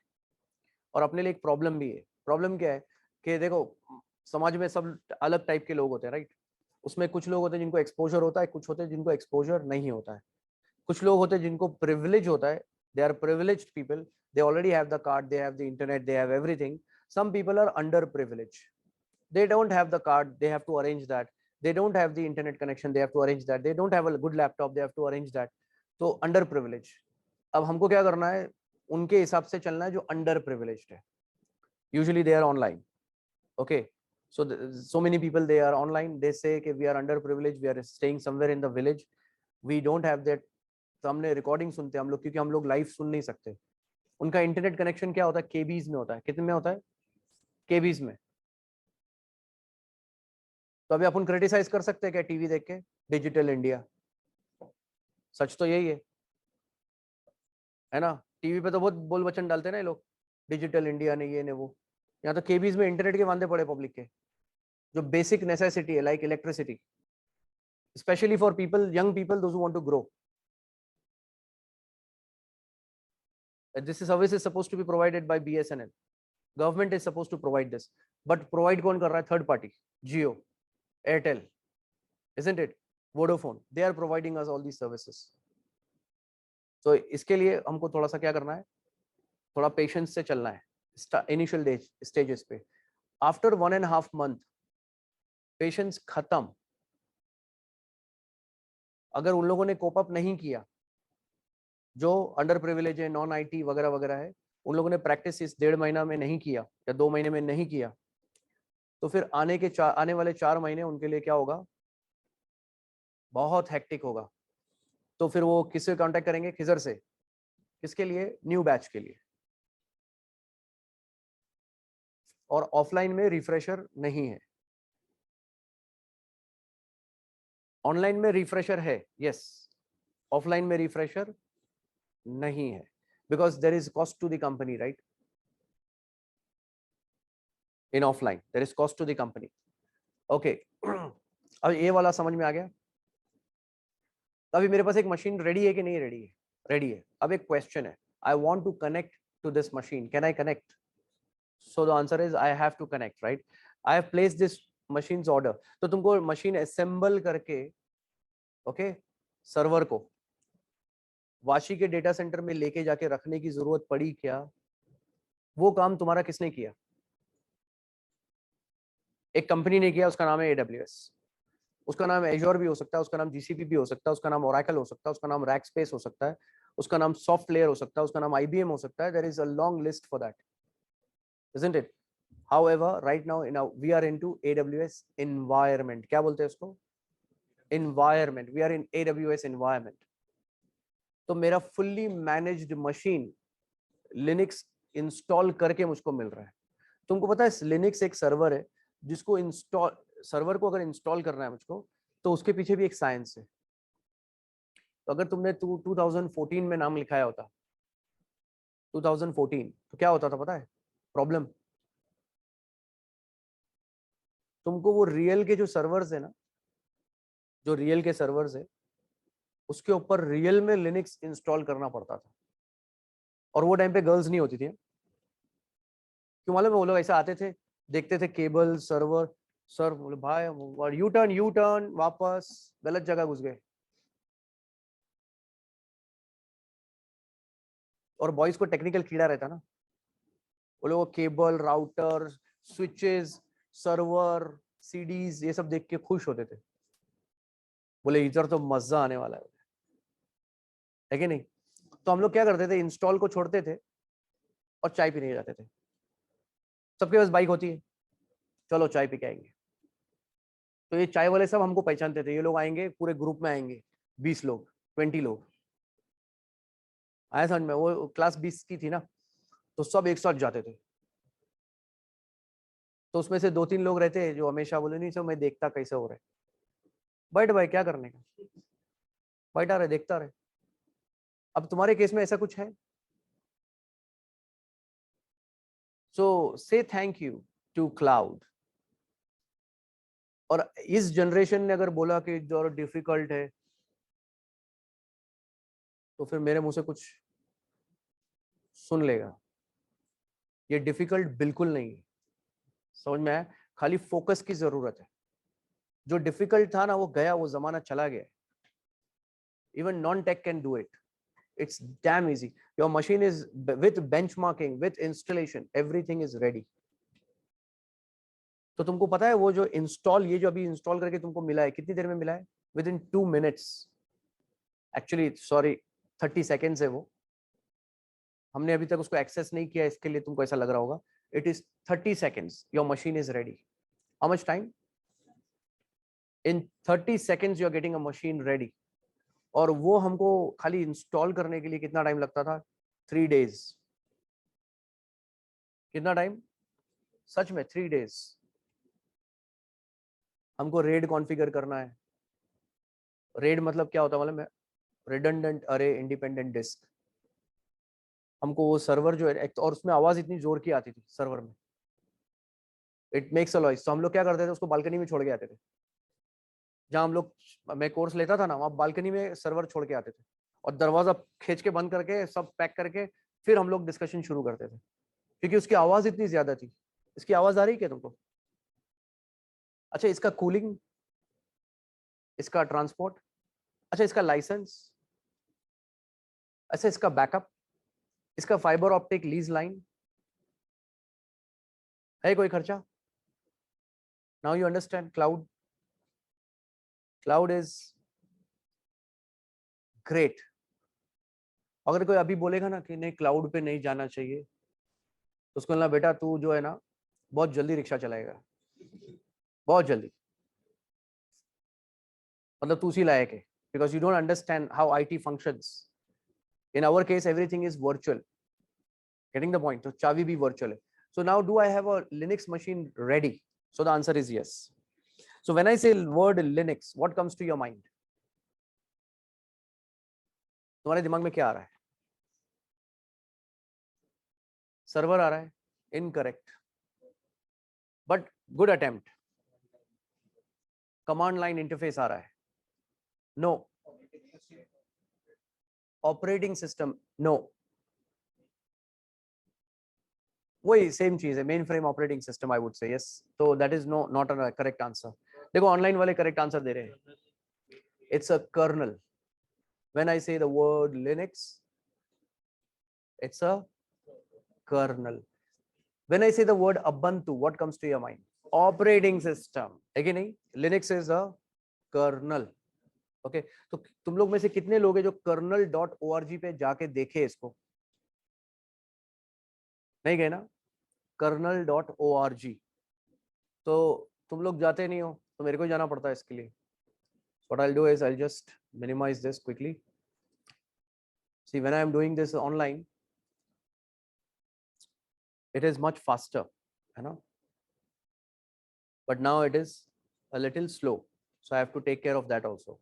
और अपने लिए एक प्रॉब्लम भी है। प्रॉब्लम क्या है कि देखो समाज में सब अलग टाइप के लोग होते हैं, राइट। उसमें कुछ लोग होते हैं जिनको एक्सपोजर होता है, कुछ होते हैं जिनको एक्सपोजर नहीं होता है, कुछ लोग होते हैं जिनको प्रिविलेज होता है, they are privileged people, they already have the card, they have the internet, they have everything. Some people are under privilege, they don't have the card, they have to arrange that, they don't have the internet connection, they have to arrange that, they don't have a good laptop, they have to arrange that, तो अंडर प्रिविलेज। अब हमको क्या करना है, उनके हिसाब से चलना है जो अंडर प्रिविलेज्ड है। Usually they are online, okay, so many people they are online, they say कि we are under privileged, we are staying somewhere in the village, we don't have that। तो हमने रिकॉर्डिंग सुनते हैं हम लोग, क्योंकि हम लोग लाइव सुन नहीं सकते। उनका इंटरनेट कनेक्शन क्या होता है, केबीज में होता है। कितने में होता है? केबीज में। तो अभी अपन क्रिटिसाइज कर सकते हैं क्या टीवी देख के, डिजिटल इंडिया? सच तो यही है ना। टीवी पे तो बहुत बोल वचन डालते हैं ना ये लोग, डिजिटल इंडिया ने ये ने वो। यहाँ तो केबीज में इंटरनेट के वांदे पड़े पब्लिक के, जो बेसिक नेसेसिटी है like electricity, especially for people, young people, those who want to grow. This service is supposed to be provided by BSNL. Government is supposed to provide this, but provide कौन कर रहा है? Third party, Jio, Airtel, isn't it? Vodafone, they are providing us all these services. So इसके लिए हमको थोड़ा सा क्या करना है, थोड़ा पेशेंस से चलना है इनिशियल स्टेजेस पे। आफ्टर 1.5 month पेशेंस खत्म। अगर उन लोगों ने कोप अप नहीं किया, जो अंडर प्रिविलेज है, नॉन IT वगैरह वगैरह है, उन लोगों ने प्रैक्टिस इस 1.5 महीना में नहीं किया या 2 महीने में नहीं किया, तो फिर आने वाले 4 महीने उनके लिए क्या होगा, बहुत हेक्टिक होगा। तो फिर वो किससे कांटेक्ट करेंगे? खिजर से। किसके लिए? न्यू बैच के लिए। और ऑफलाइन में रिफ्रेशर नहीं है। ऑनलाइन में रिफ्रेशर है, यस, ऑफलाइन में रिफ्रेशर नहीं है, because there is cost to the company, right? In offline there is cost to the company. Okay, अब ये वाला समझ में आ गया। अभी मेरे पास एक मशीन रेडी है कि नहीं रेडी है? रेडी है। अब एक क्वेश्चन है, I want to connect to this machine, can I connect? So the answer is I have to connect, right? I have placed this machines order. तो तुमको मशीन असेंबल करके, ओके, सर्वर को वाशी के डेटा सेंटर में लेके जाके रखने की जरूरत पड़ी क्या? वो काम तुम्हारा किसने किया? एक कंपनी ने किया, उसका नाम है AWS। उसका नाम एज्योर भी हो सकता है, उसका नाम GCP भी हो सकता है, उसका नाम ओरेकल हो सकता है, उसका नाम रैकस्पेस हो सकता है, उसका नाम सॉफ्टलेयर हो सकता है, उसका नाम IBM हो सकता है। There is a long list for that, isn't it? However, right now we are into AWS environment. क्या बोलते हैं उसको? Environment. We are in AWS environment. तो मेरा fully managed machine Linux install करके मुझको मिल रहा है। तुमको पता है लिनक्स एक सर्वर है, जिसको इंस्टॉल, सर्वर को अगर इंस्टॉल करना है मुझको, तो उसके पीछे भी एक साइंस है। तो अगर तुमने 2014 में नाम लिखाया होता, 2014, तो क्या होता था पता है? प्रॉब्लम, तुमको वो रियल के जो सर्वर्स है ना, जो रियल के सर्वर्स है, उसके ऊपर रियल में लिनक्स इंस्टॉल करना पड़ता था। और वो टाइम पे गर्ल्स नहीं होती थी, क्यों मालूम है? वो लोग ऐसा आते थे, देखते थे केबल सर्वर, सर बोले भाई यू टर्न, वापस गलत जगह घुस गए। और बॉयज को टेक्निकल कीड़ा रहता ना, वो लोग cable, router, switches, server, CDs ये सब देख के खुश होते थे, बोले इधर तो मजा आने वाला है कि नहीं? तो हम लोग क्या करते थे, इंस्टॉल को छोड़ते थे और चाय पीने जाते थे। सबके पास बाइक होती है, चलो चाय पी के आएंगे। तो ये चाय वाले सब हमको पहचानते थे, ये लोग आएंगे पूरे ग्रुप में आएंगे, 20 लोग, 20 लोग आया समझ में? वो क्लास 20 की थी ना, तो सब एक साथ जाते थे। तो उसमें से 2-3 लोग रहते हैं जो हमेशा बोले नहीं सर मैं देखता कैसे हो रहा है। बैठ भाई, क्या करने का, बैठा रहे, देखता रहे। अब तुम्हारे केस में ऐसा कुछ है? सो से थैंक यू टू क्लाउड। और इस जनरेशन ने अगर बोला कि जो डिफिकल्ट है, तो फिर मेरे मुंह से कुछ सुन लेगा। ये डिफिकल्ट बिल्कुल नहीं है, समझ में आया? खाली फोकस की जरूरत है। जो डिफिकल्ट था ना वो गया, वो जमाना चला गया। Even non tech can do it, it's damn easy. Your machine is with benchmarking, with installation, everything is ready. तो तुमको पता है वो जो इंस्टॉल, ये जो अभी इंस्टॉल करके तुमको मिला है, कितनी देर में मिला है? With in 2 minutes, actually sorry 30 seconds है वो। हमने अभी तक उसको एक्सेस नहीं किया, इसके लिए तुमको ऐसा लग रहा होगा। It is 30 seconds, your machine is ready. How much time? In 30 seconds you are getting a machine ready. और वो हमको खाली इंस्टॉल करने के लिए कितना टाइम लगता था? 3 days। कितना टाइम? सच में 3 days। हमको रेड कॉन्फ़िगर करना है। रेड मतलब क्या होता है मालूम है? रिडंडेंट अरे इंडिपेंडेंट डिस्क। हमको वो सर्वर जो है, और उसमें आवाज इतनी जोर की आती थी सर्वर में, इट मेक्स अ नॉइज। तो हम लोग क्या करते थे, उसको बालकनी में छोड़ के आते थे। जहाँ हम लोग, मैं कोर्स लेता था ना, वहाँ बालकनी में सर्वर छोड़ के आते थे, और दरवाजा खींच के बंद करके सब पैक करके फिर हम लोग डिस्कशन शुरू करते थे, क्योंकि उसकी आवाज इतनी ज्यादा थी। इसकी आवाज आ रही है क्या तुमको? अच्छा, इसका कूलिंग, इसका ट्रांसपोर्ट, अच्छा इसका लाइसेंस, अच्छा इसका बैकअप, इसका फाइबर ऑप्टिक लीज लाइन, है कोई खर्चा? Now you understand cloud. Cloud is great. अगर कोई अभी बोलेगा ना कि नहीं क्लाउड पे नहीं जाना चाहिए, तो उसको बोलना बेटा तू जो है ना बहुत जल्दी रिक्शा चलाएगा, बहुत जल्दी, मतलब तू उसी लायक है, because you don't understand how IT functions. In our case everything is virtual, getting the point? तो चाबी भी वर्चुअल है। So now do I have a Linux machine ready? So the answer is yes. So when I say word Linux, what comes to your mind? तुम्हारे दिमाग में क्या आ रहा है? सर्वर आ रहा है? Incorrect, but good attempt. Command line interface आ रहा है? नो. Operating system? नो. वही सेम चीज है, mainframe operating system I would say. Yes, तो that is no not a correct answer. देखो ऑनलाइन वाले करेक्ट आंसर दे रहे हैं. It's a kernel. When I say the word Linux, it's a kernel. When I say the word ubuntu, what comes to your mind? Operating system है कि नहीं? Linux is a kernel. Okay, तो तुम लोग में से कितने लोग हैं जो kernel.org पे जाके देखे इसको? नहीं गए ना? kernel.org. तो तुम लोग जाते नहीं हो, तो मेरे को जाना पड़ता है इसके लिए. What I'll do is I'll just minimize this quickly. See, when I am doing this online, it is much faster, you know, but now it is a little slow, so I have to take care of that also.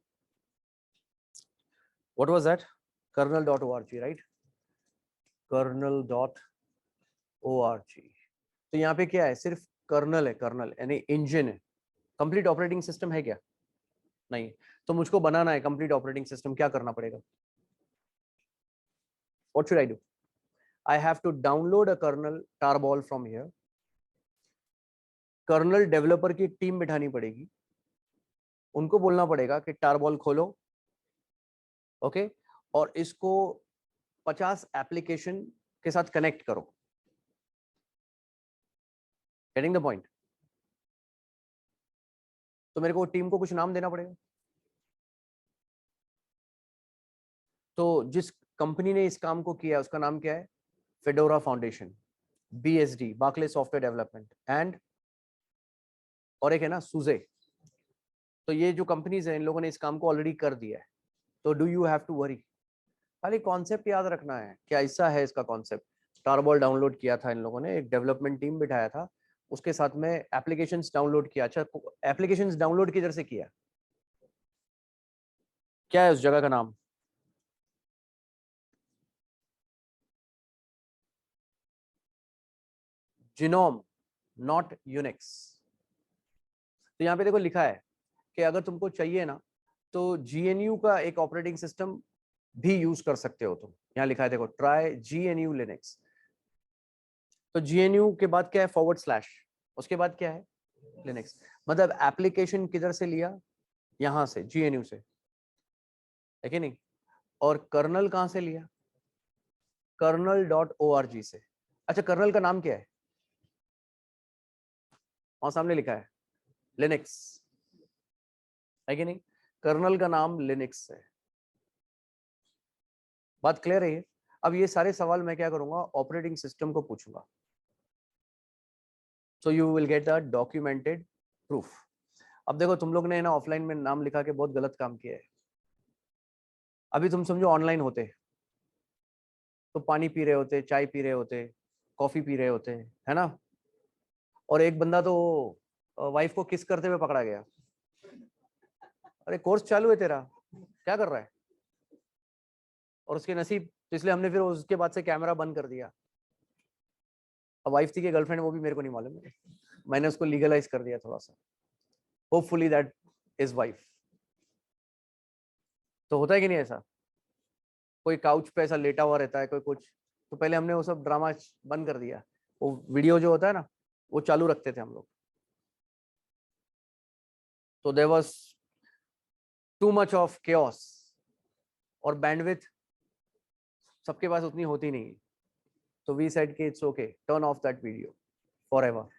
What was that? kernel.org, right? kernel.org. तो यहाँ पे क्या है? सिर्फ कर्नल है, कर्नल यानी इंजन है. कंप्लीट ऑपरेटिंग सिस्टम है क्या? नहीं. तो मुझको बनाना है कंप्लीट ऑपरेटिंग सिस्टम, क्या करना पड़ेगा? What should I do? I have to download a kernel tarball from here. Kernel developer की टीम बिठानी पड़ेगी, उनको बोलना पड़ेगा कि टारबॉल खोलो, ओके, और इसको 50 एप्लीकेशन के साथ कनेक्ट करो. Getting the point? तो मेरे को टीम को कुछ नाम देना पड़ेगा. तो जिस कंपनी ने इस काम को किया उसका नाम क्या है? Fedora Foundation, BSD, Berkeley software development, and और एक है ना सुजे. तो ये जो कंपनीज है, इन लोगों ने इस काम को ऑलरेडी कर दिया है. तो do you have to worry? खाली कॉन्सेप्ट याद रखना है क्या ऐसा है इसका कॉन्सेप्ट. टारबॉल डाउनलोड किया था इन लोगों ने, एक डेवलपमेंट टीम बिठाया था, उसके साथ में एप्लीकेशंस डाउनलोड किया. अच्छा, एप्लीकेशंस डाउनलोड किधर से किया? क्या है उस जगह का नाम? Genome, not Unix. तो यहाँ पे देखो लिखा है कि अगर तुमको चाहिए ना, तो GNU का एक ऑपरेटिंग सिस्टम भी यूज कर सकते हो तुम. यहाँ लिखा है देखो, ट्राई GNU लिनक्स. तो GNU के बाद क्या है? /, उसके बाद क्या है? लिनक्स. मतलब एप्लीकेशन किधर से लिया? यहां से, GNU से, है कि नहीं? और कर्नल कहां से लिया? kernel.org से. अच्छा, कर्नल का नाम क्या है? वहां सामने लिखा है लिनक्स, है कि नहीं? कर्नल का नाम लिनक्स है. बात क्लियर है? अब ये सारे सवाल मैं क्या करूंगा? ऑपरेटिंग सिस्टम को पूछूंगा. So you will get the documented proof. अब देखो, तुम लोग ने ना ऑफलाइन में नाम लिखा के बहुत गलत काम किया है. अभी तुम समझो ऑनलाइन होते तो पानी पी रहे होते, चाय पी रहे होते, कॉफी पी रहे होते, है ना? और एक बंदा तो वाइफ को किस करते हुए पकड़ा गया. अरे कोर्स चालू है तेरा, क्या कर रहा है? और उसके नसीब, तो इसलिए हमने फिर उसके बाद से कैमरा बंद कर दिया. अब वाइफ थी कि गर्लफ्रेंड वो भी मेरे को नहीं मालूम है. मैंने उसको लीगलाइज कर दिया थोड़ा सा. Hopefully that is wife. तो होता है कि नहीं ऐसा? कोई काउच पे ऐसा लेटा हुआ रहता है, कोई कुछ, तो पहले हमने वो सब ड्रामा बंद कर दिया. वो वीडियो जो होता है ना, वो चालू रखते थे हम लोग. तो there was too much of chaos, और बैंडविड्थ सबके पास उतनी होती नहीं. तो वी सेड कि it's okay, turn off that video forever.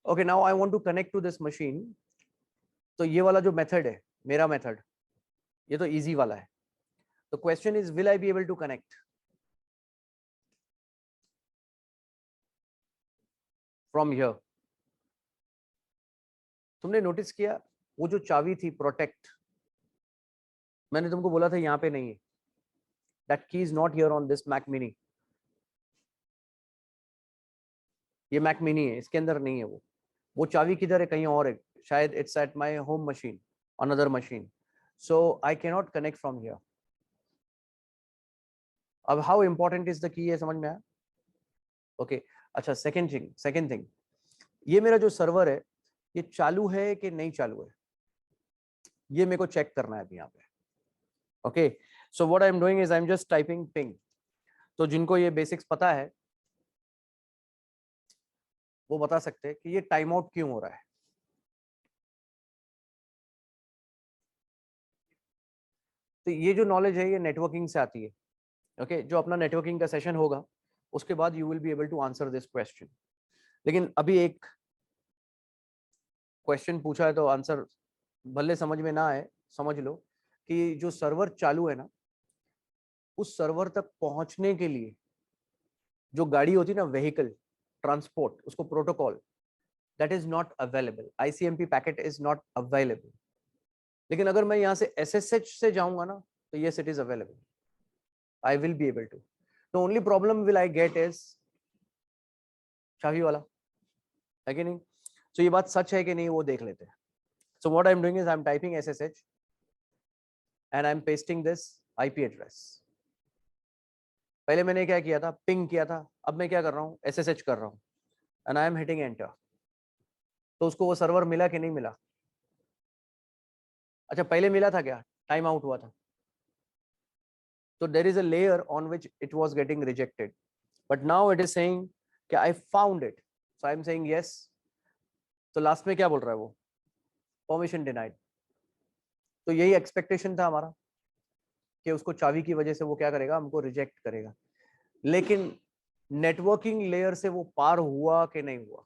Okay, now I want to connect to this machine. तो ये वाला जो मेथड है, मेरा मेथड, ये तो इजी वाला है. The question is, will I be able to connect from here? तुमने नोटिस किया वो जो चाबी थी प्रोटेक्ट, मैंने तुमको बोला था यहाँ पे नहीं है. That key is not here on this Mac Mini. ये Mac Mini है, इसके अंदर नहीं है वो चाबी किधर है? कहीं और है, शायद it's at my home machine, another machine, so I cannot connect from here. अब how important is the key है, समझ में आया? ओके अच्छा, सेकंड थिंग, ये मेरा जो सर्वर है ये चालू है कि नहीं चालू है, ये मेरे को चेक करना है अभी यहाँ पे. Okay so what I am doing is I am just typing ping. तो जिनको ये बेसिक्स पता है वो बता सकते हैं कि ये टाइम आउट क्यों हो रहा है. तो ये जो नॉलेज है ये नेटवर्किंग से आती है. ओके जो अपना नेटवर्किंग का सेशन होगा उसके बाद you will be able to answer this question. लेकिन अभी एक क्वेश्चन पूछा है तो आंसर भले समझ में ना आए, समझ लो कि जो सर्वर चालू है ना, उस सर्वर तक पहुंचने के लिए जो गाड़ी होती है ना, व्हीकल ट्रांसपोर्ट, उसको protocol, that is not available. ICMP packet is not available. लेकिन अगर मैं यहाँ से एसएसएच से जाऊंगा ना तो yes it is available, I will be able to. The only problem will I get is चाबी वाला, है कि नहीं? तो ये बात सच है कि नहीं वो देख लेते हैं. So what I am doing is I am typing SSH and I M pasting this IP address. पहले मैंने क्या किया था, पिंग किया था, अब मैं क्या कर रहा हूँ, एसएसएच कर रहा हूँ and I am hitting enter. तो उसको वो सर्वर मिला कि नहीं मिला? अच्छा पहले मिला था क्या, टाइम आउट हुआ था. So there is a layer on which it was getting rejected, but now it is saying कि I found it, so I am saying yes. तो लास्ट में क्या बोल रहा है वो, परमिशन डिनाइड. तो यही एक्सपेक्टेशन था हमारा कि उसको चाबी की वजह से वो क्या करेगा, हमको रिजेक्ट करेगा. लेकिन नेटवर्किंग लेयर से वो पार हुआ कि नहीं हुआ?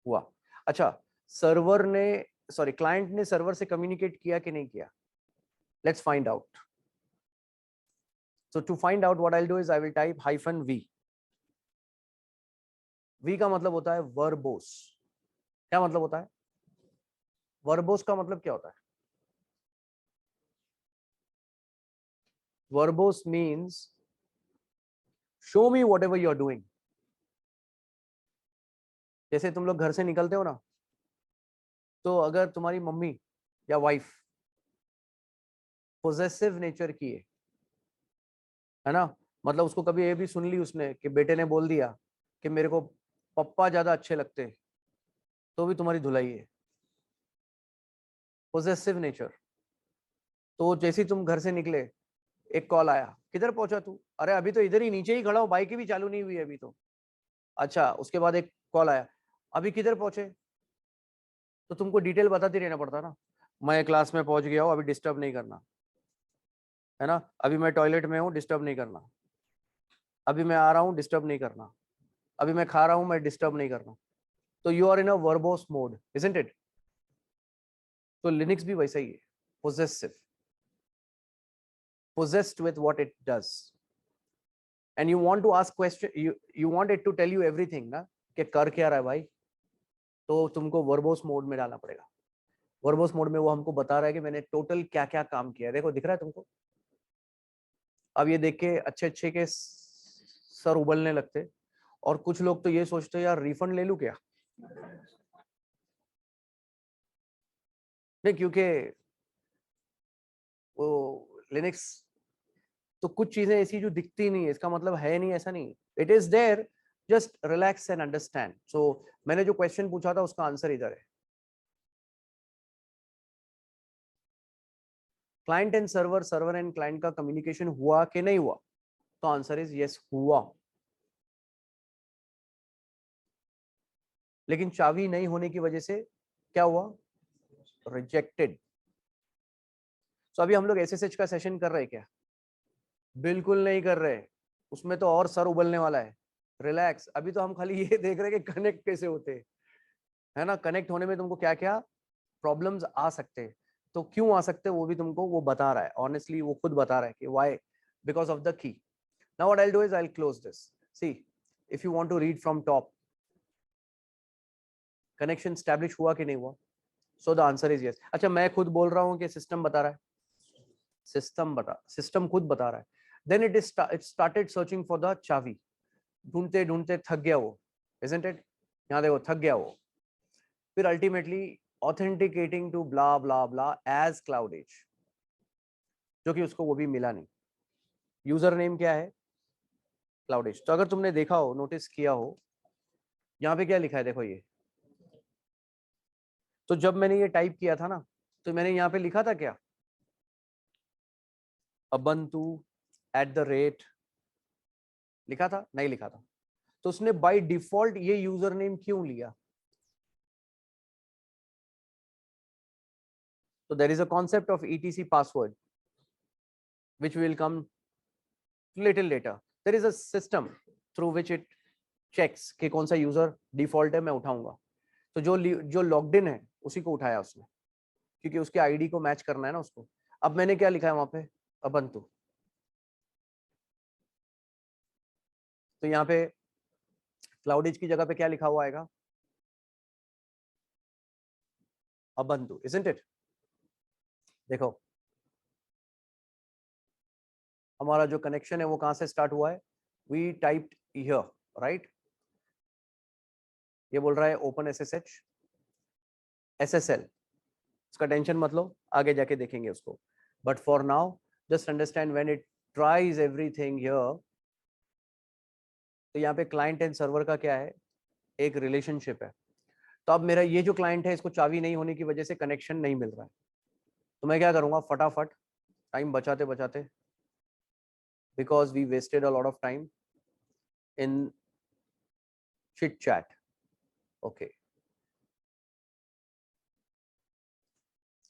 हुआ. अच्छा सर्वर ने, सॉरी क्लाइंट ने सर्वर से कम्युनिकेट किया कि नहीं किया? Let's find out. So to find out what I'll do is I will type -v. V का मतलब होता है verbose. क्या मतलब होता है? verbose का मतलब क्या होता है? Verbose means show me whatever you're doing. जैसे तुम लोग घर से निकलते हो ना, तो अगर तुम्हारी मम्मी या वाइफ पोजेसिव नेचर की है ना, मतलब उसको कभी ये भी सुन ली उसने कि बेटे ने बोल दिया कि मेरे को पप्पा ज्यादा अच्छे लगते, तो भी तुम्हारी धुलाई है. Possessive nature. तो जैसे तुम घर से निकले, एक कॉल आया, किधर पहुंचा तू? अरे अभी तो इधर ही नीचे ही खड़ा हूं, बाइक भी चालू नहीं हुई अभी तो. अच्छा उसके बाद एक कॉल आया, अभी किधर पहुंचे? तो तुमको डिटेल बताते रहना पड़ता ना, मैं क्लास में पहुंच गया हूँ, अभी डिस्टर्ब नहीं करना, है ना, अभी मैं टॉयलेट में हूँ, डिस्टर्ब नहीं करना, अभी मैं आ रहा हूँ, डिस्टर्ब नहीं करना, अभी मैं खा रहा हूँ, मैं डिस्टर्ब नहीं करना. तो you are in a verbose mode, isn't it? तो लिनक्स भी वैसा ही है, possessive, possessed with what it does, and you want to ask question, you want it to tell you everything ना, कि कर क्या रहा है भाई, तो तुमको वर्बोस मोड में डालना पड़ेगा. वर्बोस मोड में वो हमको बता रहा है कि मैंने टोटल क्या क्या काम किया. देखो दिख रहा है तुमको? अब ये देख के अच्छे अच्छे के सर उबलने लगते, और कुछ लोग तो ये सोचते यार रिफंड ले लूं क्या. नहीं, क्योंकि वो लिनक्स तो कुछ चीजें ऐसी जो दिखती नहीं है, इसका मतलब है नहीं, ऐसा नहीं. It is there, just relax and understand. So मैंने जो क्वेश्चन पूछा था उसका आंसर इधर है. Client and server, server and client का कम्युनिकेशन हुआ कि नहीं हुआ? तो आंसर इज यस, हुआ. लेकिन चाबी नहीं होने की वजह से क्या हुआ? रिजेक्टेड. सो अभी हम लोग एसएसएच का सेशन कर रहे हैं क्या? बिल्कुल नहीं कर रहे, उसमें तो और सर उबलने वाला है. रिलैक्स, अभी तो हम खाली ये देख रहे हैं कि कनेक्ट कैसे होते हैं, है ना. कनेक्ट होने में तुमको क्या क्या प्रॉब्लम्स आ सकते हैं, तो क्यों आ सकते हैं वो भी तुमको वो बता रहा है. ऑनेस्टली वो खुद बता रहा है कि why, because of the key. Now what I will do is I will close this. See if you want to read from top, connection establish हुआ कि नहीं हुआ? So the answer is yes. अच्छा मैं खुद बोल रहा हूँ कि सिस्टम बता रहा है, सिस्टम खुद बता रहा है. Then it started searching for the चाबी. ढूंढते ढूंढते थक गया वो, इजंट इट? यहाँ देखो थक गया वो. फिर ultimately authenticating to blah blah blah as cloud edge, जो कि उसको वो भी मिला नहीं। यूजर नेम क्या है? Cloud edge. तो अगर तुमने देखा हो, नोटिस किया हो, यहाँ पे क्या लिखा है देखो ये। तो जब मैंने ये टाइप किया था ना, तो मैंने यहाँ पे लिखा था क्या? ubuntu @ लिखा था? नहीं लिखा था। तो उसने बाय डिफॉल्ट ये यूजर नेम क्यों लिया? तो there is a concept of etc password which will come little later. There is a system through which it checks कि कौन सा यूजर डिफॉल्ट है, मैं उठाऊंगा। तो जो लॉग्ड इन है उसी को उठाया उसने, क्योंकि उसके आईडी को मैच करना है ना उसको। अब मैंने क्या लिखा है वहां पे? ubuntu। तो यहाँ पे क्लाउड एज की जगह पे क्या लिखा हुआ आएगा? ubuntu, isn't it? देखो हमारा जो कनेक्शन है वो कहां से स्टार्ट हुआ है? We typed here, right? ये बोल रहा है ओपन SSH SSL। उसका टेंशन मत लो, आगे जाके देखेंगे उसको। But for now just understand when it tries everything here. तो यहाँ पे क्लाइंट एंड सर्वर का क्या है? एक रिलेशनशिप है। तो अब मेरा ये जो क्लाइंट है, इसको चाबी नहीं होने की वजह से कनेक्शन नहीं मिल रहा है। तो मैं क्या करूंगा, फटाफट टाइम बचाते बचाते, because we wasted a lot of time in chit chat. Okay,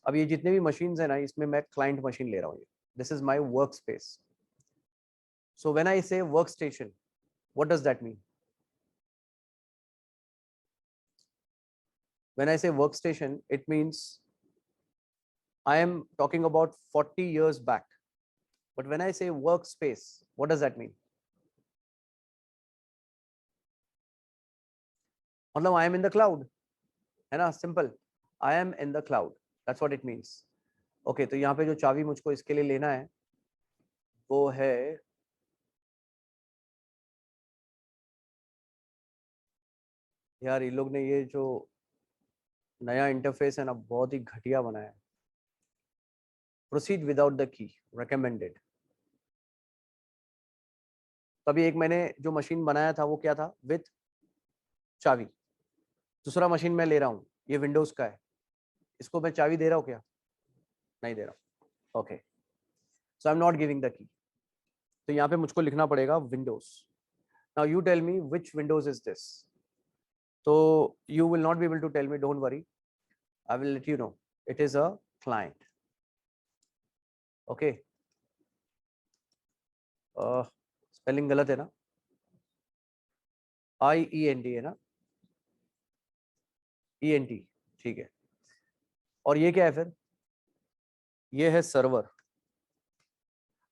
अब ये जितने भी मशीन है ना, इसमें मैं क्लाइंट मशीन ले रहा हूँ। This is my workspace. So when I say workstation, what does that mean? When I say workstation, it means I am talking about 40 years back. But when I say workspace, what does that mean? मतलब I am in the cloud, है ना? Simple. I am in the cloud. That's what it means. Okay, तो यहाँ पे जो चाबी मुझको इसके लिए लेना है वो है यार, ये लोग ने ये जो नया इंटरफेस है ना, बहुत ही घटिया बनाया है। Proceed without the key, recommended. तभी एक मैंने जो मशीन बनाया था वो क्या था? विथ चाबी। दूसरा मशीन मैं ले रहा हूँ, ये विंडोज का है, इसको मैं चाबी दे रहा हूँ क्या? नहीं दे रहा। Okay, so I am not giving the key. तो यहाँ पे मुझको लिखना पड़ेगा Windows. Now you tell me which Windows is this. तो you will not be able to tell me, don't worry, I will let you know. It is a client. Okay, spelling गलत है ना? IENT है ना? ENT, ठीक है। और ये क्या है फिर? ये है सर्वर।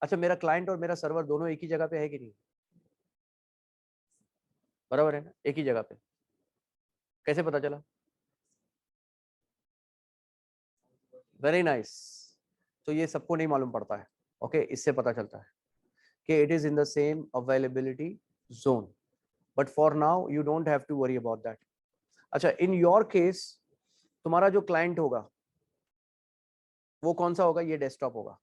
अच्छा, मेरा क्लाइंट और मेरा सर्वर दोनों एक ही जगह पे है कि नहीं? बराबर है ना, एक ही जगह पे। कैसे पता चला? Very nice. तो ये सबको नहीं मालूम पड़ता है। ओके, इससे पता चलता है कि it is in the same availability zone. But for now you don't have to worry about that. अच्छा, इन योर केस तुम्हारा जो क्लाइंट होगा वो कौन सा होगा? ये डेस्कटॉप होगा।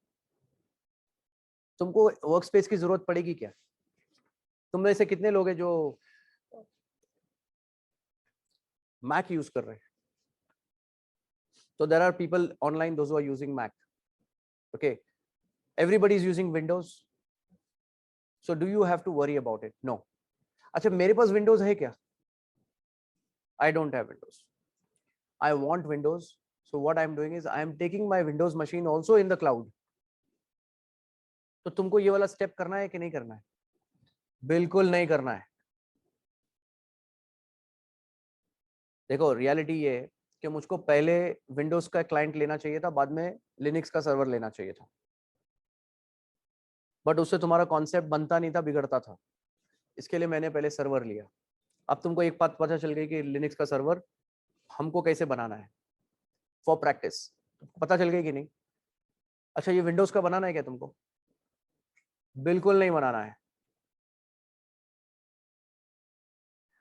तुमको वर्क स्पेस की जरूरत पड़ेगी क्या? तुम में से कितने लोग हैं जो मैक यूज कर रहे हैं? तो there are people online those who are using Mac. Okay, everybody is using Windows, so do you have to worry about it? No. अच्छा, मेरे पास विंडोज है क्या? I don't have Windows. I want Windows. So what I'm doing is I am taking my Windows machine also in the cloud. तो तुमको ये वाला स्टेप करना है कि नहीं करना है? बिल्कुल नहीं करना है। देखो रियलिटी ये है कि मुझको पहले विंडोज का क्लाइंट लेना चाहिए था, बाद में लिनक्स का सर्वर लेना चाहिए था। बट उससे तुम्हारा कॉन्सेप्ट बनता नहीं था, बिगड़ता था। इसके लिए मैंने पहले सर्वर लिया। अब तुमको एक बात पता चल गई कि लिनक्स का सर्वर हमको कैसे बनाना है फॉर प्रैक्टिस। पता चल गई कि नहीं? अच्छा, ये विंडोज का बनाना है क्या तुमको? बिल्कुल नहीं बनाना है।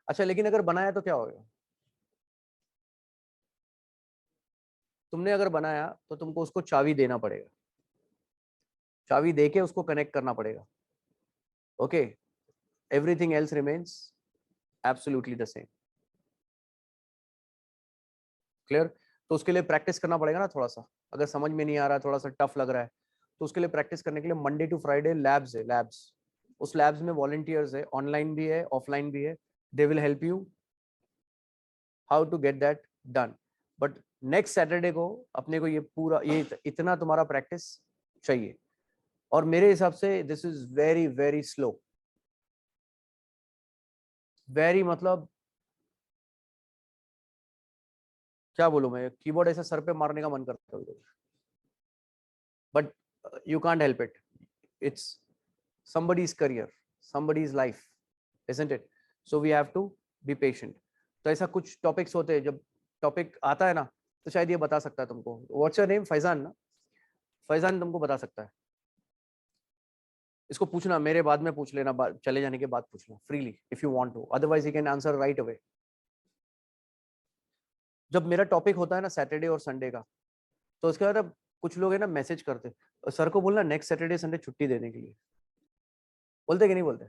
अच्छा, लेकिन अगर बनाया तो क्या होगा? तुमने अगर बनाया तो तुमको उसको चाबी देना पड़ेगा, चाबी देके उसको कनेक्ट करना पड़ेगा। Okay, everything else remains absolutely the same. Clear? तो उसके लिए प्रैक्टिस करना पड़ेगा ना थोड़ा सा। अगर समझ में नहीं आ रहा है, थोड़ा सा टफ लग रहा है, तो उसके लिए प्रैक्टिस करने के लिए मंडे टू फ्राइडे लैब्स है, लैब्स। उस लैब्स में वॉलंटियर्स है, ऑनलाइन भी है ऑफलाइन भी है। They will help you how to get that done. But next Saturday को अपने को ये पूरा ये इतना तुम्हारा प्रैक्टिस चाहिए। और मेरे हिसाब से this is very very slow, very मतलब क्या बोलूं मैं, कीबोर्ड ऐसे सर पे मारने का मन करता है, but you can't help it. It's somebody's career, somebody's life, isn't it? So we have to be patient. तो ऐसा कुछ टॉपिक्स होते हैं, जब टॉपिक आता है ना तो शायद ये बता सकता है तुमको। What's your name? फैजान ना? फैजान तुमको बता सकता है। इसको पूछना, मेरे बाद में पूछ लेना, चले जाने के बाद पूछना freely if you want to, otherwise you can answer right away. जब मेरा टॉपिक होता है ना सैटरडे और संडे का, तो उसके बाद कुछ लोग है ना मैसेज करते, सर को बोलना नेक्स्ट सैटरडे संडे छुट्टी देने के लिए। बोलते कि नहीं बोलते?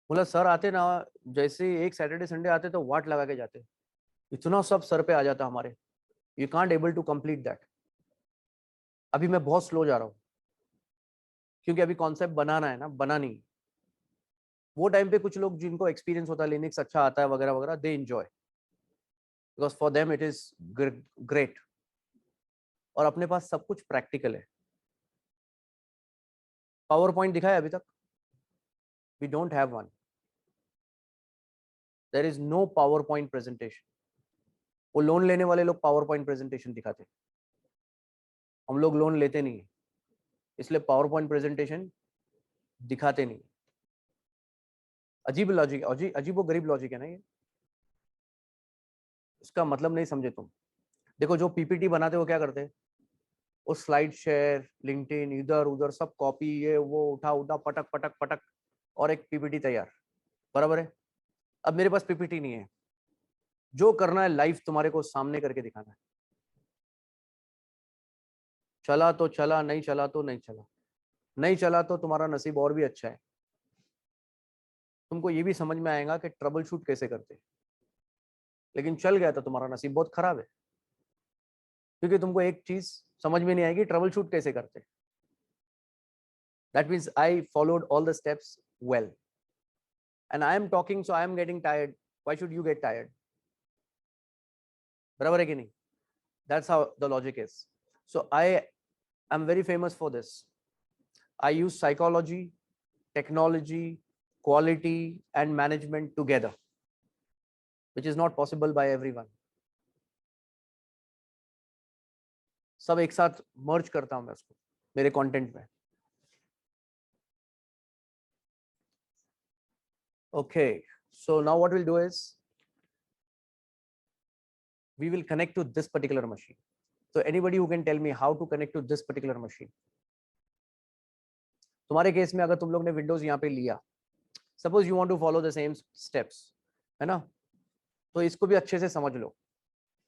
बोला सर आते ना, जैसे एक सैटरडे संडे आते तो वाट लगा के जाते, इतना सब सर पे आ जाता हमारे, you can't able to complete that. अभी मैं बहुत स्लो जा रहा हूँ, क्योंकि अभी कॉन्सेप्ट बनाना है ना, बना नहीं। वो टाइम पे कुछ लोग जिनको एक्सपीरियंस होता है, लिनक्स अच्छा आता है वगैरह वगैरह, they enjoy, because for them it is great. और अपने पास सब कुछ प्रैक्टिकल है। पावर पॉइंट दिखाया अभी तक? We don't have one, there is no PowerPoint presentation. वो लोन लेने वाले लोग पावर पॉइंट प्रेजेंटेशन दिखाते, हम लोग लोन लेते नहीं है, इसलिए पावर पॉइंट प्रेजेंटेशन दिखाते नहीं। अजीब लॉजिक, अजीब वो गरीब लॉजिक है ना ये, इसका मतलब नहीं समझे तुम। देखो जो पीपीटी बनाते हो क्या करते हैं, वो स्लाइड शेयर, लिंक्डइन, इधर उधर सब कॉपी, ये वो उठा उठा पटक पटक पटक, और एक पीपीटी तैयार। बराबर है? अब मेरे पास पीपीटी नहीं है, जो करना है लाइव तुम्हारे को सामने करके दिखाना है। चला तो चला, नहीं चला तो नहीं चला, नहीं चला तो तुम्हारा नसीब और भी अच्छा है। तुमको ये भी समझ में आएगा कि ट्रबल शूट कैसे करते, लेकिन चल गया तो तुम्हारा नसीब बहुत खराब है, क्योंकि तुमको एक चीज समझ में नहीं आएगी, ट्रबल शूट कैसे करते। That means I followed all the steps well. And I am talking, so I am getting tired. Why should you get tired? बराबर है कि नहीं? That's how the logic is. So I am very famous for this. I use psychology, technology, quality, and management together, which is not possible by everyone. सब एक साथ merge करता हूं मैं उसको मेरे content में। Okay, so now what we'll do is we will connect to this particular machine. So anybody who can tell me how to connect to this particular machine? तुम्हारे केस में अगर तुम लोग ने विंडोज यहाँ पे लिया, suppose you want to follow the same steps, है ना, तो इसको भी अच्छे से समझ लो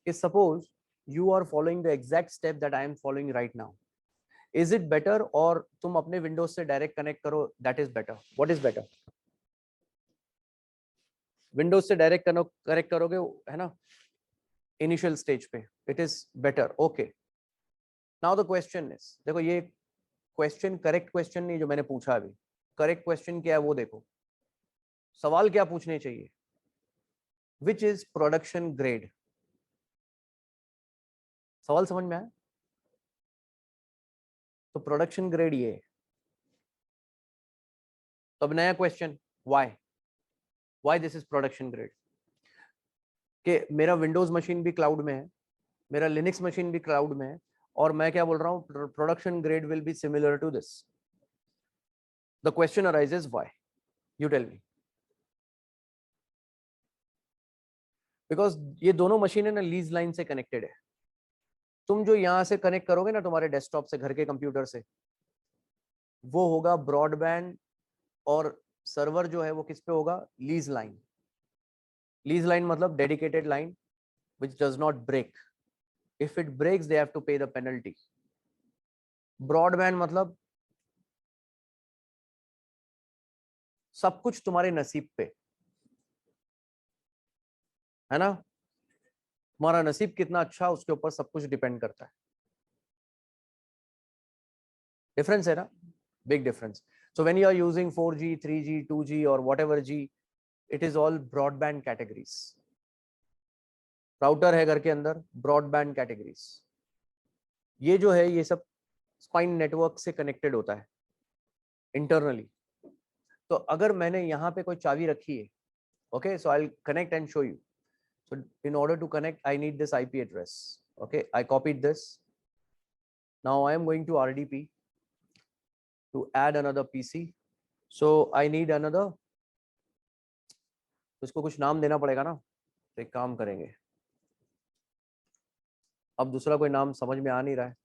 कि suppose you are following the exact step that I am following right now, is it better, और तुम अपने विंडोज से डायरेक्ट कनेक्ट करो, that is better? What is better? Windows से डायरेक्ट कनेक्ट करोगे, है ना, इनिशियल स्टेज पे, it is better. Okay, now the question is, देखो ये क्वेश्चन करेक्ट क्वेश्चन नहीं जो मैंने पूछा अभी, करेक्ट क्वेश्चन क्या है वो देखो, सवाल क्या पूछने चाहिए, विच इज प्रोडक्शन ग्रेड। सवाल समझ में आया? तो प्रोडक्शन ग्रेड ये है। तो अब नया question, why this is production grade? कि मेरा विंडोज मशीन भी क्लाउड में है, मेरा लिनक्स मशीन भी क्लाउड में है, और मैं क्या बोल रहा हूँ, production grade will be similar to this. The question arises why, you tell me. Because ये दोनों मशीन है ना लीज लाइन से कनेक्टेड है। तुम जो यहां से कनेक्ट करोगे ना तुम्हारे डेस्कटॉप से, घर के कंप्यूटर से, वो होगा ब्रॉडबैंड, और सर्वर जो है वो किस पे होगा, लीज लाइन। लीज लाइन मतलब dedicated line which does not break. If it breaks, they have to pay the penalty. Broadband मतलब सब कुछ तुम्हारे नसीब पे है ना, तुम्हारा नसीब कितना अच्छा उसके ऊपर सब कुछ डिपेंड करता है. डिफरेंस है ना, big difference. So when you are using 4G, 3G, 2G or whatever G, it is all broadband categories. Router है घर के अंदर, ब्रॉडबैंड कैटेगरीज. ये जो है ये सब स्पाइन नेटवर्क से कनेक्टेड होता है इंटरनली. तो अगर मैंने यहाँ पे कोई चाबी रखी है, okay, so I'll connect and show you. So in order to connect, I need this IP address. Okay, I copied this. Now I am going to RDP to add another PC. So I need another. तो इसको कुछ नाम देना पड़ेगा ना, तो एक काम करेंगे. अब दूसरा कोई नाम समझ में आ नहीं रहा है,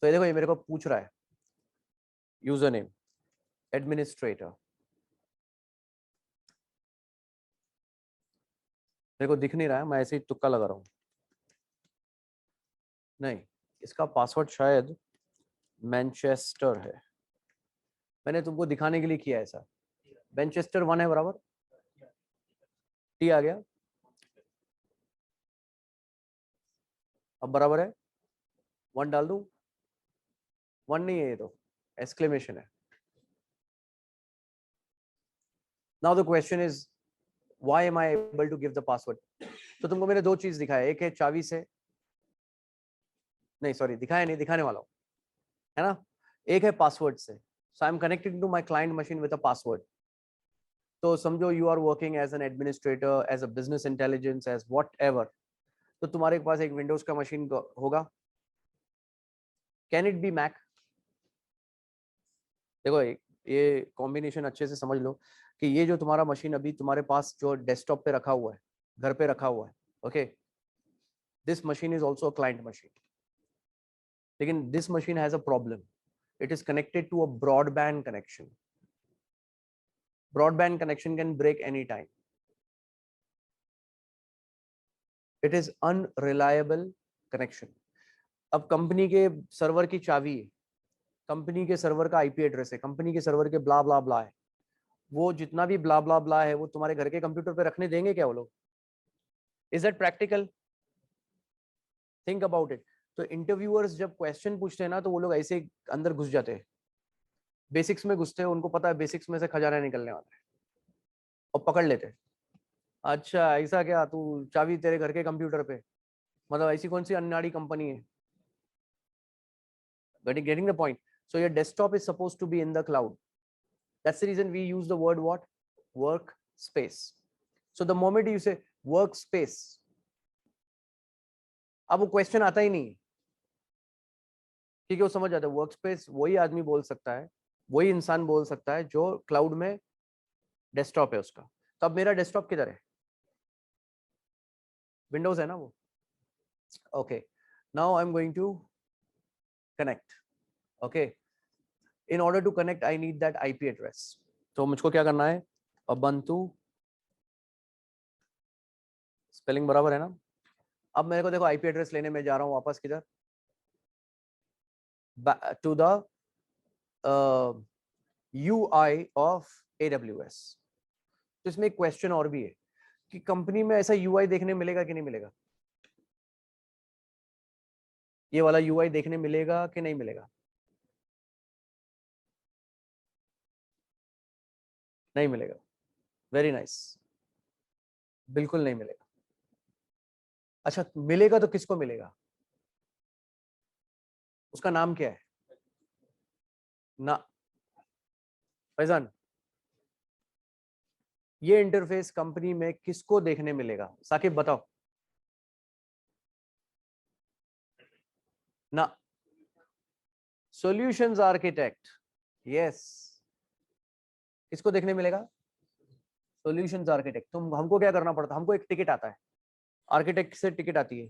तो ये देखो ये मेरे को पूछ रहा है यूजर नेम एडमिनिस्ट्रेटर. मेरे को दिख नहीं रहा है, मैं ऐसे ही तुक्का लगा रहा हूँ. नहीं, इसका पासवर्ड शायद मैनचेस्टर है. मैंने तुमको दिखाने के लिए किया है ऐसा. मैनचेस्टर 1 है बराबर, टी आ गया, अब बराबर है 1 डाल दूं. 1 नहीं है ये तो एक्सक्लेमेशन है. Now the question is why am I able to give the password. तो तुमको मैंने दो चीज दिखाया, एक है चाबी से, नहीं सॉरी दिखाया नहीं, दिखाने वाला हूँ है ना. एक है पासवर्ड से. So I am connected to my client machine with a password. तो समझो you are working as an administrator, as a business intelligence, as whatever. तो तुम्हारे पास एक विंडोज का मशीन होगा. Can it be Mac? देखो ये कॉम्बिनेशन अच्छे से समझ लो कि ये जो तुम्हारा मशीन अभी तुम्हारे पास जो डेस्कटॉप पे रखा हुआ है, घर पे रखा हुआ है, okay, this machine is also a client machine. लेकिन this machine has a problem. It is connected to a broadband connection. Broadband connection can break any time. It is unreliable connection. अब कंपनी के सर्वर की चाबी है, कंपनी के सर्वर का आईपी एड्रेस है, कंपनी के सर्वर के ब्ला ब्ला ब्ला है. वो जितना भी ब्ला ब्ला ब्ला है वो तुम्हारे घर के कंप्यूटर पे रखने देंगे क्या वो लोग? Is that practical? Think about it. तो इंटरव्यूअर्स जब क्वेश्चन पूछते हैं ना, तो वो लोग ऐसे अंदर घुस जाते हैं, बेसिक्स में घुसते हैं. उनको पता है बेसिक्स में से खजाना निकलने वाला है, और पकड़ लेते हैं. अच्छा ऐसा क्या, तू चाबी तेरे घर के कंप्यूटर पे, मतलब ऐसी कौन सी अनाड़ी कंपनी है? Getting the point. So your desktop is supposed to be in the cloud. That's the reason we use the word what? Workspace. So the moment you say workspace, अब वो क्वेश्चन आता ही नहीं, ठीक है, वो समझ आता है. वर्कस्पेस वही आदमी बोल सकता है, वही इंसान बोल सकता है जो क्लाउड में डेस्कटॉप है उसका. तो अब मेरा डेस्कटॉप किधर है? विंडोज है ना वो. Okay, now I am going to connect. Okay, in order to connect I need that IP address. तो मुझको क्या करना है? ubuntu, स्पेलिंग बराबर है ना. अब मेरे को देखो IP एड्रेस लेने में जा रहा हूँ वापस किधर, to the UI of AWS. तो इसमें एक क्वेश्चन और भी है कि कंपनी में ऐसा UI देखने मिलेगा कि नहीं मिलेगा? ये वाला UI देखने मिलेगा कि नहीं मिलेगा? नहीं मिलेगा. Very nice. बिल्कुल नहीं मिलेगा. अच्छा मिलेगा तो किसको मिलेगा? उसका नाम क्या है ना? फैजान, ये इंटरफेस कंपनी में किसको देखने मिलेगा? साकिब बताओ ना. Solutions architect. यस, किसको देखने मिलेगा? Solutions architect. तुम हमको क्या करना पड़ता है? हमको एक टिकट आता है, आर्किटेक्ट से टिकट आती है,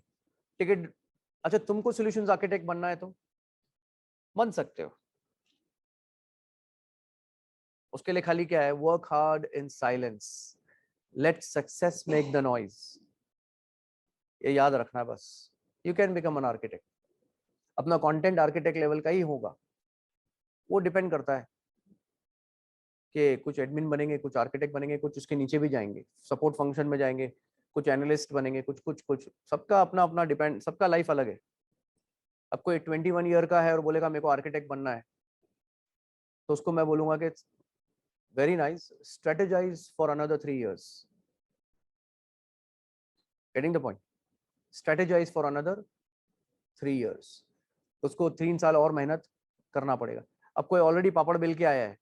टिकट. अच्छा तुमको सॉल्यूशंस आर्किटेक्ट बनना है तो बन सकते हो. उसके लिए खाली क्या है? Work hard in silence, let success make the noise. ये याद रखना है बस। You can become an architect, अपना कंटेंट आर्किटेक्ट लेवल का ही होगा। वो डिपेंड करता है कि कुछ एडमिन बनेंगे, कुछ आर्किटेक्ट बनेंगे, कुछ उसके नीचे भी जाएंगे, सपोर्ट फंक्शन में जाएंगे, कुछ एनालिस्ट बनेंगे, कुछ सबका अपना अपना डिपेंड, सबका लाइफ अलग है। अब कोई 21 ईयर का है और बोलेगा मेरे को आर्किटेक्ट बनना है, तो उसको मैं बोलूंगा कि very nice, strategise for another 3 years, getting the point, strategise for another 3 years, उसको 3 साल और मेहनत करना पड़ेगा। अब कोई ऑलरेडी पापड़ बेल के आया है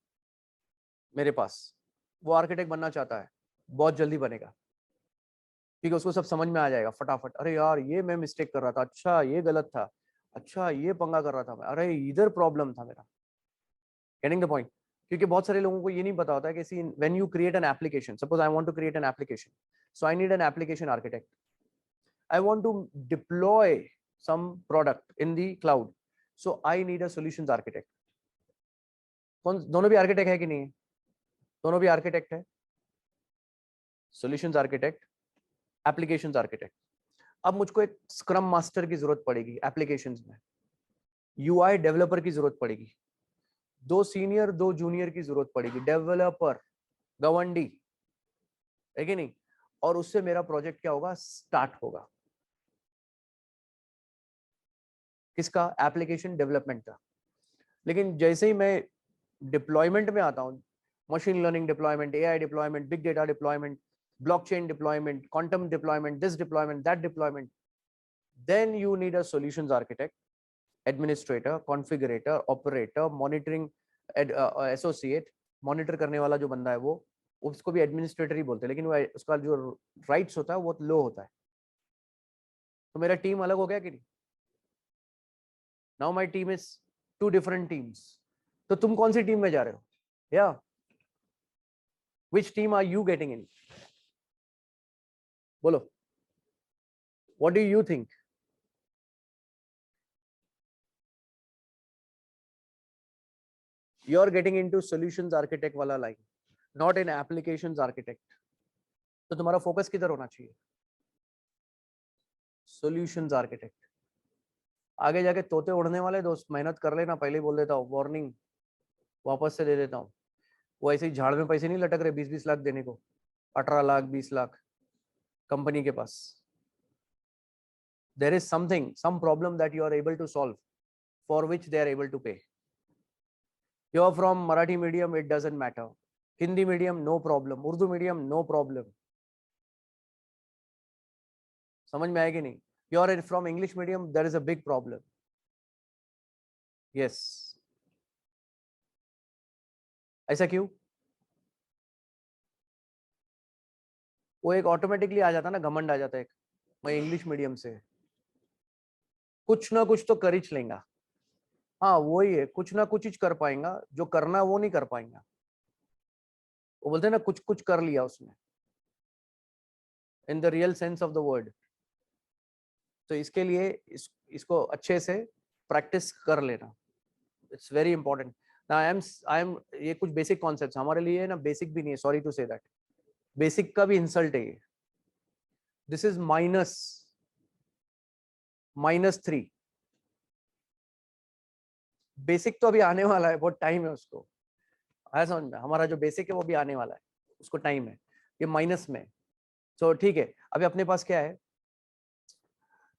मेरे पास, वो आर्किटेक्ट बनना चाहता है, बहुत जल्दी बनेगा, क्योंकि उसको सब समझ में आ जाएगा फटाफट। अरे यार ये मैं मिस्टेक कर रहा था, अच्छा ये गलत था, अच्छा ये पंगा कर रहा था मैं, अरे इधर प्रॉब्लम था मेरा। Getting the point? क्योंकि बहुत सारे लोगों को ये नहीं पता होता है कि see when you create an application, suppose I want to create an application, so I need an application architect, I want to deploy some product in the cloud, so I need a solutions architect. कौन, दोनों भी आर्किटेक्ट है कि नहीं है? दोनों भी आर्किटेक्ट है, सॉल्यूशंस आर्किटेक्ट, एप्लीकेशंस आर्किटेक्ट। अब मुझको एक स्क्रम मास्टर की जरूरत पड़ेगी एप्लीकेशंस में, यूआई डेवलपर की जरूरत पड़ेगी, 2 सीनियर 2 जूनियर की जरूरत पड़ेगी, डेवलपर गवंडी, है कि नहीं? और उससे मेरा प्रोजेक्ट क्या होगा, स्टार्ट होगा। किसका? एप्लीकेशन डेवलपमेंट का। लेकिन जैसे ही मैं डिप्लॉयमेंट में आता हूँ, machine learning deployment, AI deployment, big data deployment, blockchain deployment, quantum deployment, this deployment, that deployment, then you need a solutions architect, administrator, configurator, operator, monitoring associate, monitor करने वाला जो बंदा है वो, उसको भी एडमिनिस्ट्रेटर ही बोलते हैं, लेकिन वो उसका जो राइट्स होता है वो लो होता है। तो मेरा टीम अलग हो गया कि नहीं? Now my team is 2 different teams. तो तुम कौन सी टीम में जा रहे हो? या which team are you getting in? बोलो, what do you think? You are getting into solutions architect वाला line, not in applications architect. तो तुम्हारा फोकस किधर होना चाहिए? Solutions architect. आगे जाके तोते उड़ने वाले दोस्त, मेहनत कर लेना, पहले ही बोल देता हूँ, वार्निंग वापस से दे देता हूँ। वो ऐसे ही झाड़ में पैसे नहीं लटक रहे 20-20 लाख देने को, 18 लाख 20 लाख कंपनी के पास। There is something, some problem that you are able to solve, for which they are able to pay. You are from Marathi medium, it doesn't matter, Hindi medium no problem, Urdu medium no problem. समझ में आएगी नहीं? You are from English medium, there is a big problem. Yes, ऐसा क्यों? वो एक ऑटोमेटिकली आ जाता ना, घमंड आ जाता है, मैं इंग्लिश मीडियम से, कुछ ना कुछ तो कर ही लेगा। हाँ वही है, कुछ ना कुछ ही कर पाएगा, जो करना वो नहीं कर पाएगा। वो बोलते हैं ना, कुछ कुछ कर लिया उसने, in the real sense of the word. तो इसके लिए इसको अच्छे से प्रैक्टिस कर लेना, इट्स वेरी इंपॉर्टेंट। ना आई एम ये कुछ बेसिक कॉन्सेप्ट्स हमारे लिए ना, बेसिक भी नहीं है, sorry to say that, basic का भी इंसल्ट है ये। This is -3। बेसिक तो अभी आने वाला है, बहुत टाइम है उसको, आया समझ में? हमारा जो बेसिक है वो भी आने वाला है, उसको टाइम है, ये माइनस में। तो ठीक है, अभी अपने पास क्या है,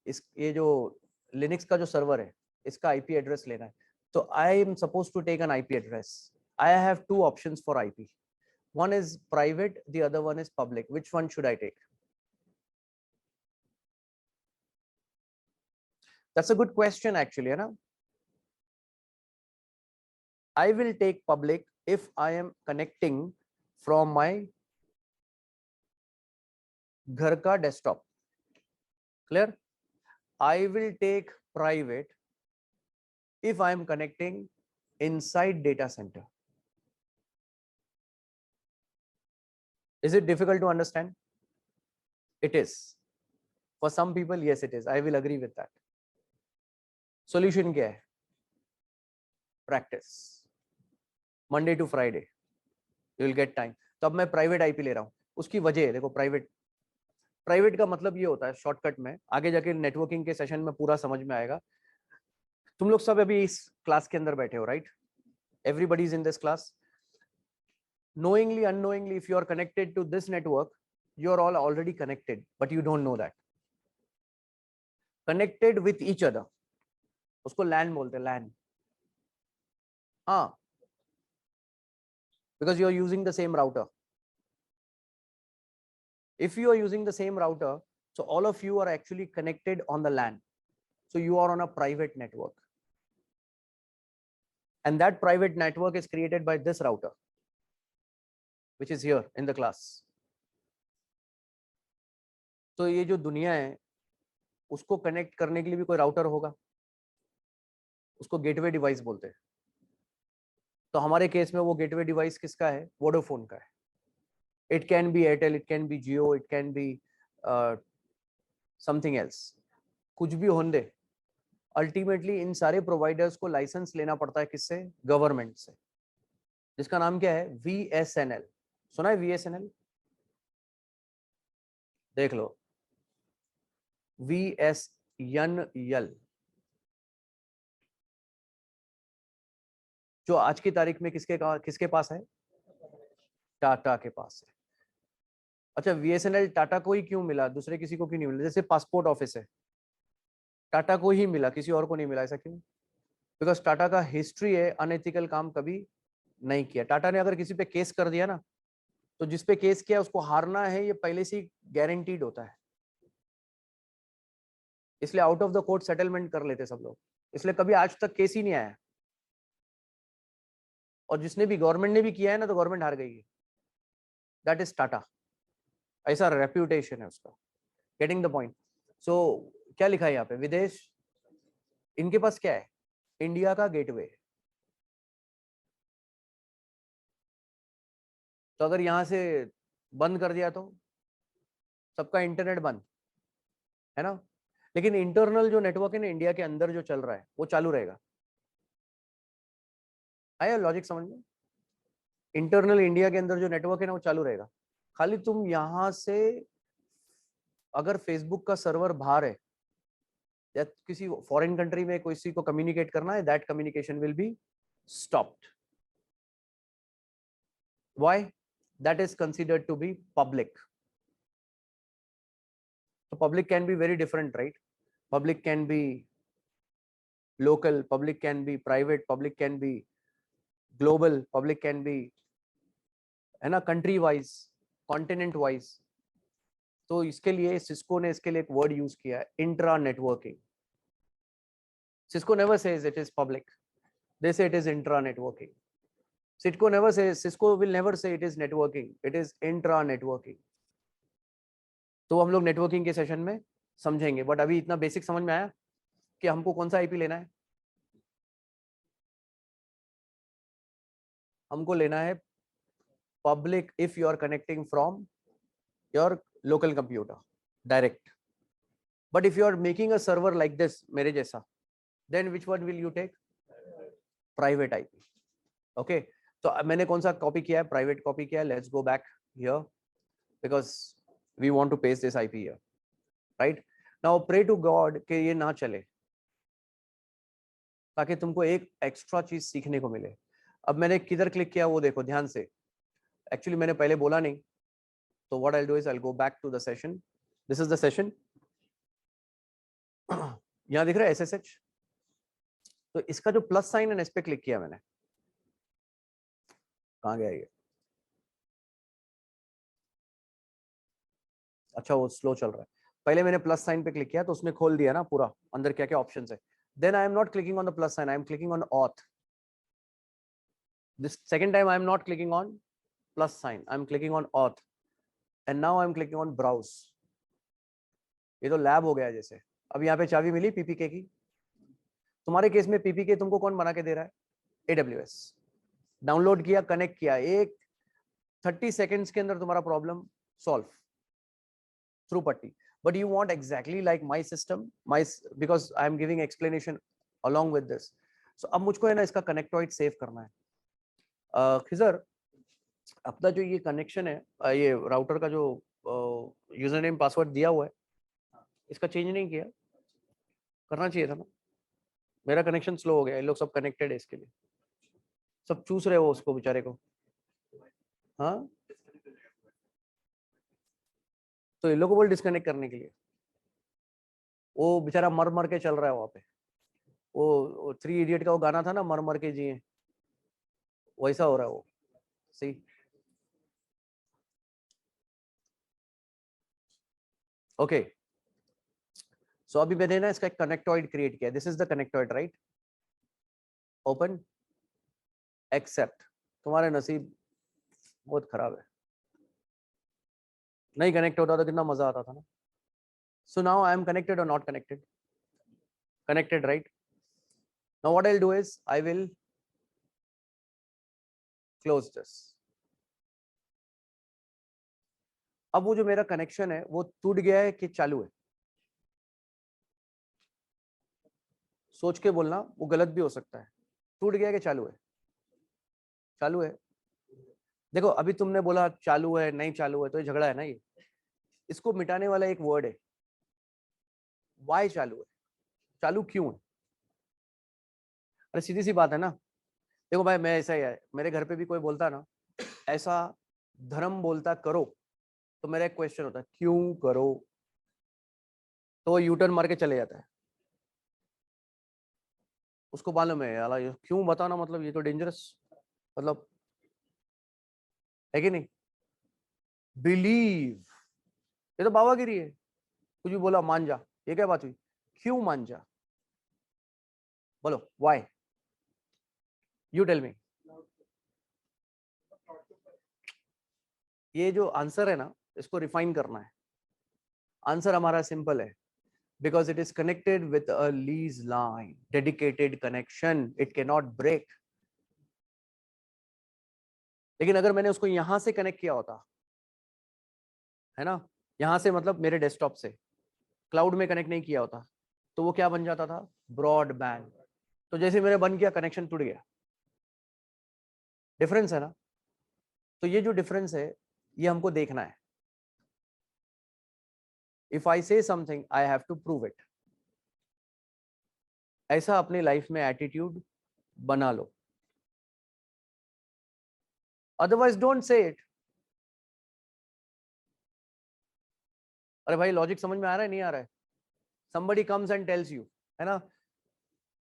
इस ये जो लिनक्स का जो सर्वर है, इसका आईपी एड्रेस लेना है। तो I am suppose to take an IP address, I have 2 options for IP, one is private, the other one is public. Which one should I take? That's a good question actually, है ना? I will take public if I am connecting from my घर का desktop. Clear? I will take private if I am connecting inside data center. Is it difficult to understand? It is. For some people, yes, it is. I will agree with that. Solution क्या है? Practice. Monday to Friday. You will get time. तो अब मैं प्राइवेट आईपी ले रहा हूँ, उसकी वजह है, देखो प्राइवेट, प्राइवेट का मतलब ये होता है शॉर्टकट में, आगे जाके नेटवर्किंग के सेशन में पूरा समझ में आएगा। तुम लोग सब अभी इस क्लास के अंदर बैठे हो, right? Everybody is in this class. Knowingly, unknowingly, if you are connected to this network, you are all already connected, but you don't know that. Connected with each other. उसको LAN बोलते हैं, LAN. हाँ, because you are using the same router. If you are using the same router, so all of you are actually connected on the LAN. So you are on a private network. And that private network is created by this router, which is here in the class. तो ये जो दुनिया है उसको कनेक्ट करने के लिए भी कोई राउटर होगा, उसको गेटवे डिवाइस बोलते हैं। तो हमारे केस में वो गेटवे डिवाइस किसका है? वोडाफोन का है। It can be Airtel, it can be Jio, it can be something else, कुछ भी होने दे। अल्टीमेटली इन सारे प्रोवाइडर्स को लाइसेंस लेना पड़ता है किससे? गवर्नमेंट से, जिसका नाम क्या है? VSNL। सुना है VSNL? देख लो, VSNL, जो आज की तारीख में किसके पास है? टाटा के पास है। अच्छा, VSNL टाटा को ही क्यों मिला, दूसरे किसी को क्यों नहीं मिला? जैसे पासपोर्ट ऑफिस है, टाटा को ही मिला, किसी और को नहीं मिला, ऐसा क्यों? बिकॉज टाटा का हिस्ट्री है अनएथिकल काम कभी नहीं किया। टाटा ने अगर किसी पे केस कर दिया ना, तो जिस पे केस किया उसको हारना है, ये पहले से ही गारंटीड होता है। इसलिए out of the court settlement कर लेते सब लोग, इसलिए कभी आज तक केस ही नहीं आया। और जिसने भी, गवर्नमेंट ने भी किया है ना, तो गवर्नमेंट हार गई है। दैट इज टाटा, ऐसा रेप्यूटेशन है उसका। Getting the point? सो क्या लिखा है यहाँ पे? विदेश, इनके पास क्या है? इंडिया का गेटवे। तो अगर यहाँ से बंद कर दिया तो सबका इंटरनेट बंद है ना। लेकिन इंटरनल जो नेटवर्क है ना इंडिया के अंदर जो चल रहा है वो चालू रहेगा। आया लॉजिक समझ में? इंटरनल इंडिया के अंदर जो नेटवर्क है ना वो चालू रहेगा। खाली तुम यहां से अगर फेसबुक का सर्वर बाहर है या किसी फॉरेन कंट्री में किसी को कम्युनिकेट करना है, that communication will be stopped. Why? That is considered to be public. So public can be very different, right? Public can be local, public can be private, public can be global, public can be, है ना, country wise, continent wise। तो इसके लिए सिस्को ने इसके लिए एक वर्ड यूज किया है, intra networking. Cisco never says it is public, they say it is intra networking. Cisco will never say it is networking, it is intra networking. तो हम लोग नेटवर्किंग के सेशन में समझेंगे, बट अभी इतना बेसिक समझ में आया कि हमको कौन सा आईपी लेना है। हमको लेना है public if you are connecting from your local computer direct. But if you are making a server like this मेरे जैसा, then which one will you take? Private IP. Okay, तो मैंने कौन सा कॉपी किया है? प्राइवेट कॉपी किया है। Let's go back here because we want to paste this IP here, right? Now pray to God कि ये ना चले, ताकि तुमको एक एक्स्ट्रा चीज सीखने को मिले। अब मैंने किधर क्लिक किया वो देखो ध्यान से। एक्चुअली मैंने पहले बोला नहीं, तो what I do is I go back to the session. This is the session. यहां दिख रहा है SSH, तो इसका जो प्लस साइन है इस पे क्लिक किया मैंने। कहां गया ये? अच्छा, वो स्लो चल रहा है। पहले मैंने प्लस साइन पे क्लिक किया तो उसने खोल दिया ना पूरा अंदर क्या क्या ऑप्शंस है। Then I am not clicking on the plus sign, I am clicking on auth. This second time I am not clicking on plus sign, I am clicking on auth, and now I am clicking on browse. ये तो लैब हो गया जैसे। अब यहाँ पे चाबी मिली PPK की। तुम्हारे केस में PPK तुमको कौन बना के दे रहा है? AWS। डाउनलोड किया, कनेक्ट किया, एक 30 सेकेंड्स के अंदर तुम्हारा प्रॉब्लम सॉल्व थ्रू पट्टी। But you want exactly like my system, because I am giving explanation along with this. So अब मुझको है ना इसका कनेक्टॉइड सेव करना है। खिजर, अपना जो ये कनेक्शन है, ये राउटर का जो यूजर नेम पासवर्ड दिया हुआ है, इसका चेंज नहीं किया, करना चाहिए था ना। मेरा कनेक्शन स्लो हो गया, ये लोग सब कनेक्टेड है, इसके लिए सब चूस रहे हो उसको बेचारे को। हाँ, तो ये लोग को बोल डिस्कनेक्ट करने के लिए, वो बेचारा मर मर के चल रहा है वहां पे। वो 3 इडियट का वो गाना था ना, मर मर के जिए, वैसा हो रहा है वो। सी, ओके। सो अभी मैंने ना इसका एक कनेक्टॉइड क्रिएट किया, this is the connectoid, right? Open, accept. तुम्हारे नसीब बहुत खराब है, नहीं कनेक्ट होता तो कितना मजा आता था ना। So now I am connected or not connected? Connected, right? Now what I'll do is I will close this. अब वो जो मेरा कनेक्शन है वो टूट गया है कि चालू है? सोच के बोलना, वो गलत भी हो सकता है। टूट गया है कि चालू है? चालू है। देखो अभी तुमने बोला चालू है, नहीं चालू है, तो ये झगड़ा है ना ये। इसको मिटाने वाला एक वर्ड है, वाई चालू है, चालू क्यों है? अरे सीधी सी बात है ना। देखो भाई, मैं ऐसा ही है, मेरे घर पे भी कोई बोलता ना ऐसा धर्म बोलता करो, तो मेरा एक क्वेश्चन होता है क्यों करो, तो वो यूटर्न मार के चले जाता है। उसको मालूम है यार ये क्यों बताना, मतलब ये तो डेंजरस, मतलब है कि नहीं? बिलीव, ये तो बाबागिरी है। कुछ भी बोला मान जा, ये क्या बात हुई? क्यों मान जा? बोलो व्हाई, यू टेल मी। ये जो आंसर है ना, इसको रिफाइन करना है। आंसर हमारा सिंपल है, because it is connected with a lease line, dedicated connection, it cannot break. लेकिन अगर मैंने उसको यहां से कनेक्ट किया होता, है ना, यहां से मतलब मेरे डेस्कटॉप से, क्लाउड में कनेक्ट नहीं किया होता, तो वो क्या बन जाता था? ब्रॉडबैंड। तो जैसे मेरे बन गया, कनेक्शन टूट गया। डिफरेंस है ना? तो ये जो डिफरेंस है, ये हमको देखना है। If I say something I have to prove it. ऐसा अपनी लाइफ में एटीट्यूड बना लो, अदरवाइज डोंट से इट। अरे भाई लॉजिक समझ में आ रहा है नहीं आ रहा है? somebody comes and tells you, है ना,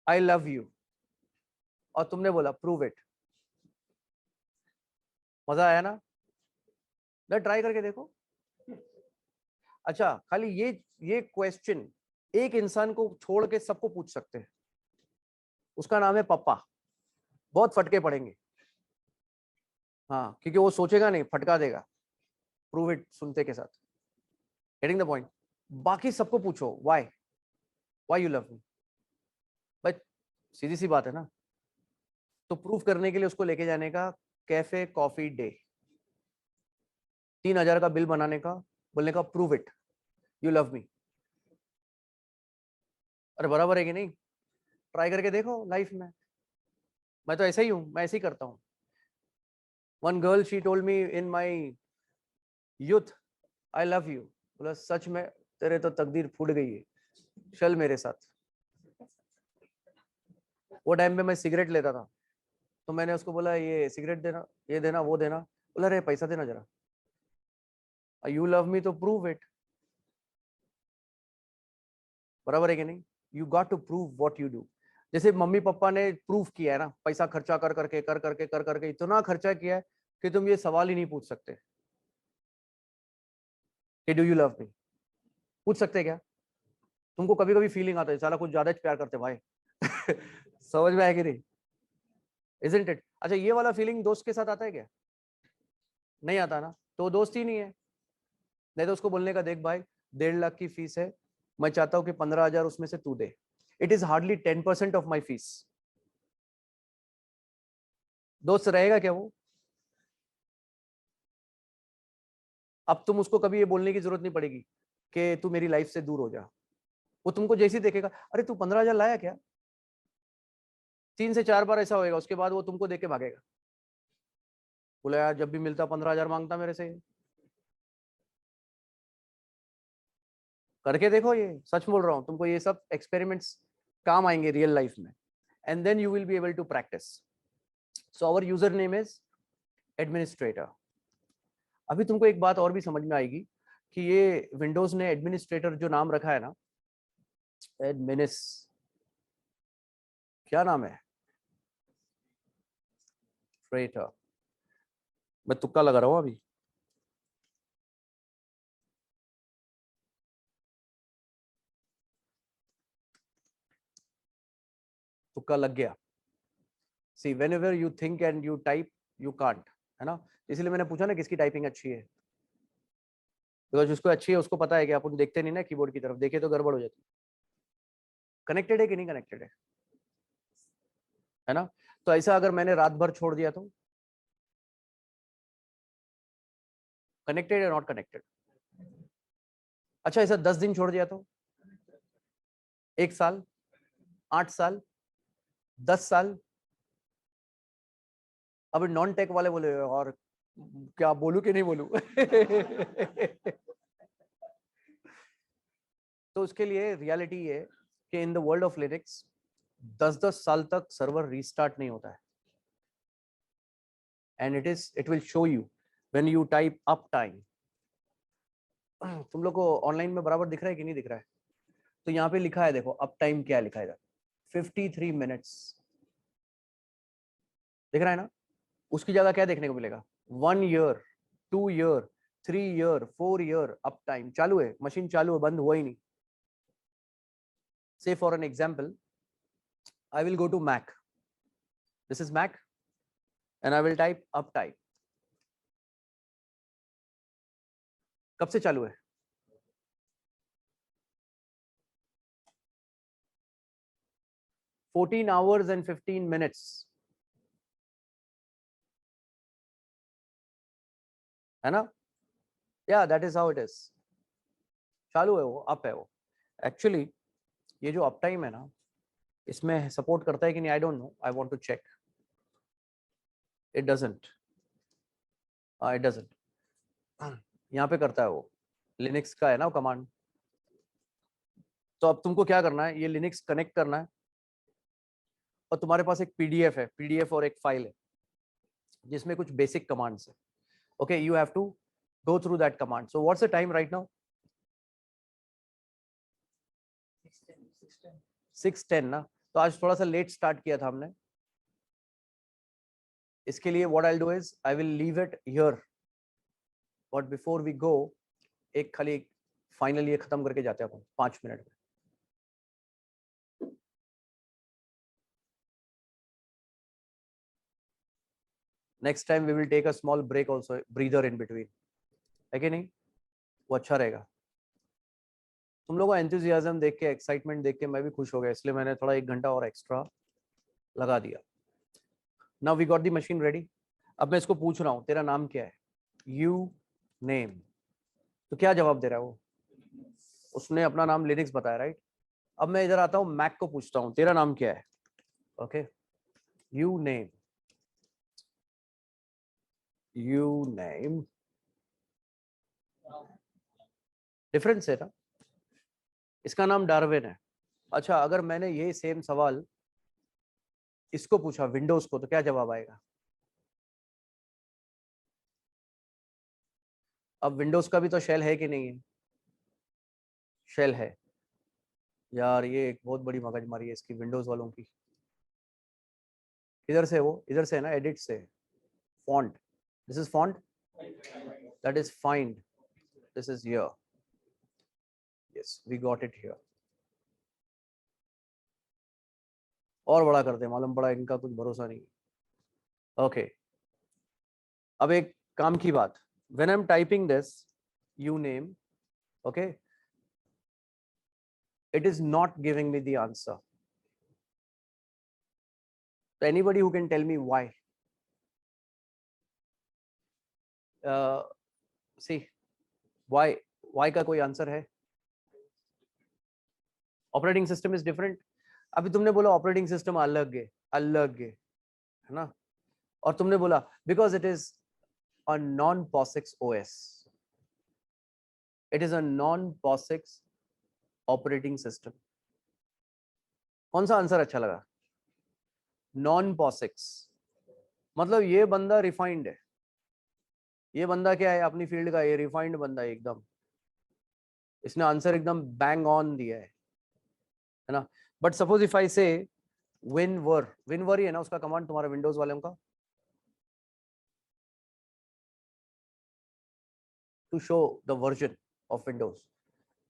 आई लव यू, और तुमने बोला प्रूव इट। मजा आया ना? ट्राई करके देखो। अच्छा, खाली ये क्वेश्चन एक इंसान को छोड़ के सबको पूछ सकते हैं, उसका नाम है पप्पा। बहुत फटके पड़ेंगे, हाँ, क्योंकि वो सोचेगा नहीं, फटका देगा प्रूव इट सुनते के साथ। Getting the point? बाकी सबको पूछो why, why you love me. But सीधी सी बात है ना। तो प्रूफ करने के लिए उसको लेके जाने का कैफे कॉफी डे, 3,000 का बिल बनाने का, बोलने का प्रूव इट यू लव मी। अरे बराबर है कि नहीं? ट्राई करके देखो लाइफ में। मैं तो ऐसा ही हूं, मैं ऐसे ही करता हूँ। One girl she told me in my youth, I love you. बोला सच में? तेरे तो तकदीर फूट गई है, चल मेरे साथ। वो टाइम पे मैं सिगरेट लेता था, तो मैंने उसको बोला ये सिगरेट देना, ये देना, वो देना। बोला रे पैसा देना जरा, यू लव मी तो प्रूव इट। बराबर है कि नहीं? You got to prove what you do. जैसे मम्मी पापा ने प्रूव किया है ना, पैसा खर्चा कर करके इतना खर्चा किया है कि तुम ये सवाल ही नहीं पूछ सकते कि डू यू लव मी। पूछ सकते क्या? तुमको कभी कभी फीलिंग आता है साला कुछ ज्यादा प्यार करते भाई। समझ में आया कि नहीं? Isn't it? अच्छा, ये वाला फीलिंग दोस्त के साथ आता है क्या? नहीं आता ना, तो दोस्त ही नहीं है। नहीं तो उसको बोलने का, देख भाई 1.5 लाख की फीस है, मैं चाहता हूं कि 15,000 उसमें से तू दे। It is hardly 10% of my fees. दोस्त रहेगा क्या वो? अब तुम उसको कभी ये बोलने की जरूरत नहीं पड़ेगी कि तू मेरी लाइफ से दूर हो जा। वो तुमको जैसे ही देखेगा, अरे तू 15,000 लाया क्या, 3 से 4 बार ऐसा होएगा, उसके बाद वो तुमको देख के भागेगा। बोला यार जब भी मिलता 15,000 मांगता मेरे से। करके देखो, ये सच बोल रहा हूँ तुमको, ये सब एक्सपेरिमेंट्स काम आएंगे रियल लाइफ में, and then you will be able to practice. So our user name is administrator. अभी तुमको एक बात और भी समझ में आएगी कि ये विंडोज ने एडमिनिस्ट्रेटर जो नाम रखा है ना, एडमिनिस, क्या नाम है, ट्रेटर, मैं तुक्का लगा रहा हूँ अभी. तुक्का लग गया. See whenever you think and you type, you can't, है ना. इसलिए मैंने पूछा ना किसकी टाइपिंग अच्छी है, बिकॉज जिसको अच्छी है उसको पता है कि अपन देखते नहीं ना कीबोर्ड की तरफ, देखे तो गड़बड़ हो जाती. कनेक्टेड है कि नहीं कनेक्टेड है ना. तो ऐसा अगर मैंने रात भर छोड़ दिया तो कनेक्टेड या नॉट कनेक्टेड. अच्छा ऐसा 10 दिन छोड़ दिया तो, 1 साल, 8 साल, 10 साल. अब नॉन टेक वाले बोले और क्या बोलूं कि नहीं बोलूं. तो उसके लिए रियलिटी है कि in the world of Linux 10-10 साल तक सर्वर रीस्टार्ट नहीं होता है. And it will show you when you type up time. तुम लोग को ऑनलाइन में बराबर दिख रहा है कि नहीं दिख रहा है. तो यहाँ पे लिखा है देखो अप टाइम क्या लिखा है, 53 मिनट्स दिख रहा है ना. उसकी जगह क्या देखने को मिलेगा, 1 year, 2 year, 3 year, 4 year up time चालू है, मशीन चालू है, बंद हुआ ही नहीं. से for an example, I will go to Mac. This is Mac, and I will type up type. कब से चालू है, 14 hours and 15 minutes, है ना. Yeah, that is how it is. चालू है वो, अप है वो. एक्चुअली ये जो अप टाइम है ना, इसमें सपोर्ट करता है कि नहीं, I don't know, I want to check. It doesn't, it doesn't. यहाँ पे करता है वो, लिनक्स का है ना कमांड. तो अब तुमको क्या करना है, ये लिनक्स कनेक्ट करना है, और तुम्हारे पास एक पीडीएफ है, पीडीएफ और एक फाइल है जिसमें कुछ बेसिक कमांड्स है. Okay, you have to go through that command. So what's the time right now, 6:10 ना. तो आज थोड़ा सा लेट स्टार्ट किया था हमने. इसके लिए what I will do is I will leave it here, but before we go एक खाली फाइनल ये खत्म करके जाते हैं अपन 5 मिनट में. Next time we will take a small break also, breather in between, है कि नहीं. वो अच्छा रहेगा. तुम लोगों का एंथुसियाज्म देख के, एक्साइटमेंट देख के मैं भी खुश हो गया, इसलिए मैंने थोड़ा 1 घंटा और एक्स्ट्रा लगा दिया. Now we got the machine ready. अब मैं इसको पूछ रहा हूँ तेरा नाम क्या है, यू नेम. तो क्या जवाब दे रहा है वो, उसने अपना नाम लिनक्स बताया, राइट. अब मैं इधर आता हूँ, मैक को पूछता हूँ तेरा नाम क्या है. Okay, you name, you name. Difference है ना. इसका नाम डार्विन है. अच्छा अगर मैंने ये सेम सवाल इसको पूछा विंडोज को, तो क्या जवाब आएगा. अब विंडोज का भी तो शेल है कि नहीं है, शेल है. यार ये एक बहुत बड़ी मगजमारी है इसकी, विंडोज वालों की. इधर से वो, इधर से है ना, एडिट से, font, this is font, that is find, this is here. Yes we got it here. और बड़ा करते मालूम पड़ा, इनका कुछ भरोसा नहीं. ओके अब एक काम की बात, when I am typing this you name, okay, it is not giving me the answer. So anybody who can tell me why, see why का कोई आंसर है. Operating system is different. अभी तुमने बोला ऑपरेटिंग सिस्टम अलग है, अलग है ना. और तुमने बोला because it is a non POSIX OS, it is a non POSIX operating system. कौन सा आंसर अच्छा लगा? नॉन पॉसिक्स। मतलब ये बंदा रिफाइंड है, ये बंदा क्या है अपनी फील्ड का, ये रिफाइंड बंदा है एकदम, इसने आंसर एकदम बैंग ऑन दिया है ना। बट सपोज इफ आई से विनवर ही है ना उसका कमांड तुम्हारे विंडोज वालों का, to show the version of Windows.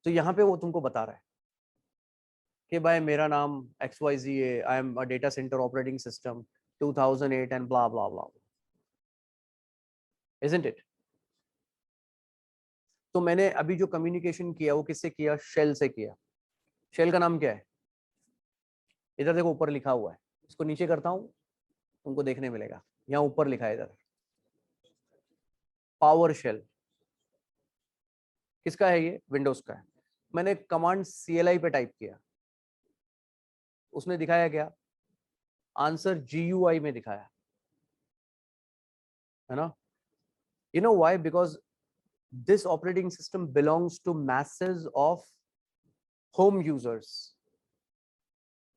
तो यहाँ पे वो तुमको बता रहा है कि भाई मेरा नाम XYZ है, I am a data centre operating system 2008 and blah blah blah, isn't it? तो मैंने अभी जो कम्युनिकेशन किया वो किससे किया? शेल से किया। शेल का नाम क्या है? इधर देखो ऊपर लिखा हुआ है, इसको नीचे करता हूं तुमको देखने मिलेगा, यहाँ ऊपर लिखा है इधर, पावर शेल। किसका है ये? विंडोज का है। मैंने कमांड CLI पे टाइप किया, उसने दिखाया क्या? आंसर GUI में दिखाया, है ना। You know why? Because this operating system belongs to masses of home users,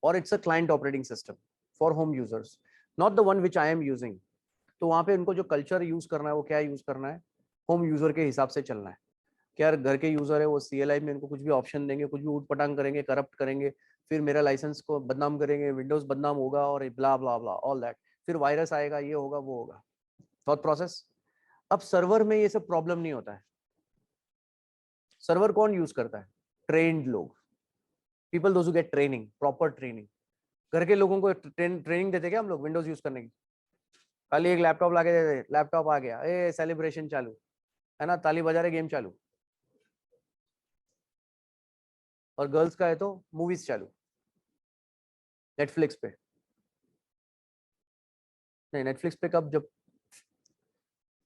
or it's a client operating system for home users, not the one which I am using. तो वहां पे उनको जो कल्चर यूज करना है वो क्या यूज करना है? होम यूजर के हिसाब से चलना है। क्या घर के यूजर है वो CLI में इनको कुछ भी ऑप्शन देंगे, कुछ भी ऊट पटांग करेंगे, करप्ट करेंगे, फिर मेरा लाइसेंस को बदनाम करेंगे, विंडोज बदनाम होगा और ब्ला ब्ला ब्ला ऑल दैट, फिर वायरस आएगा, ये होगा वो होगा, थॉट प्रोसेस। अब सर्वर में ये सब प्रॉब्लम नहीं होता है। सर्वर कौन यूज करता है? ट्रेन्ड लोग, people those who get training, proper training. घर के लोगों को ट्रेनिंग देते क्या हम लोग विंडोज यूज करने की? खाली एक लैपटॉप लाके दे दे, लैपटॉप आ गया, ए सेलिब्रेशन चालू, है ना, ताली बजा रहे, गेम चालू, और गर्ल्स का है तो मूवीज चालू नेटफ्लिक्स पे। नहीं, नेटफ्लिक्स पे कब? जब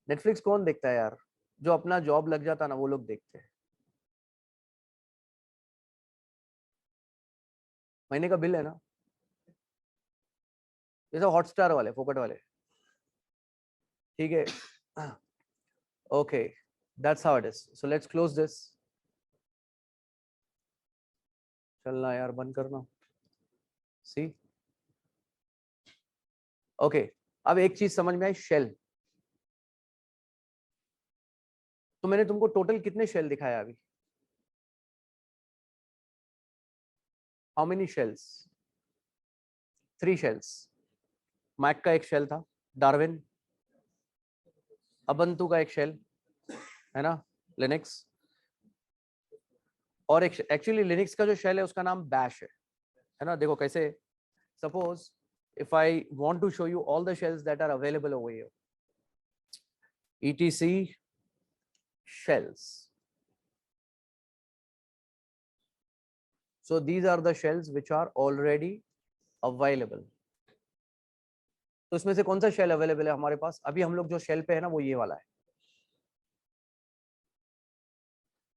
नेटफ्लिक्स कौन देखता है यार? जो अपना जॉब लग जाता ना वो लोग देखते हैं। महीने का बिल है ना, जैसे हॉटस्टार वाले फोकट वाले, ठीक है। Okay, that's how it is, so let's close this. चलना यार, बंद करना। सी, ओके। अब एक चीज समझ में आई, शेल। तो मैंने तुमको टोटल कितने शेल दिखाया अभी? How many shells? 3 shells. Mac का एक शेल था, डार्विन, अबंतु का एक शेल, है ना, लिनक्स, और एक एक्चुअली लिनक्स का जो शेल है उसका नाम बैश है ना। देखो कैसे, suppose if I want to show you all the shells that are available over here, etc shells, so these are the shells which are already available. तो इसमें से कौन सा शेल अवेलेबल है हमारे पास? अभी हम लोग जो शेल पे है ना वो ये वाला है।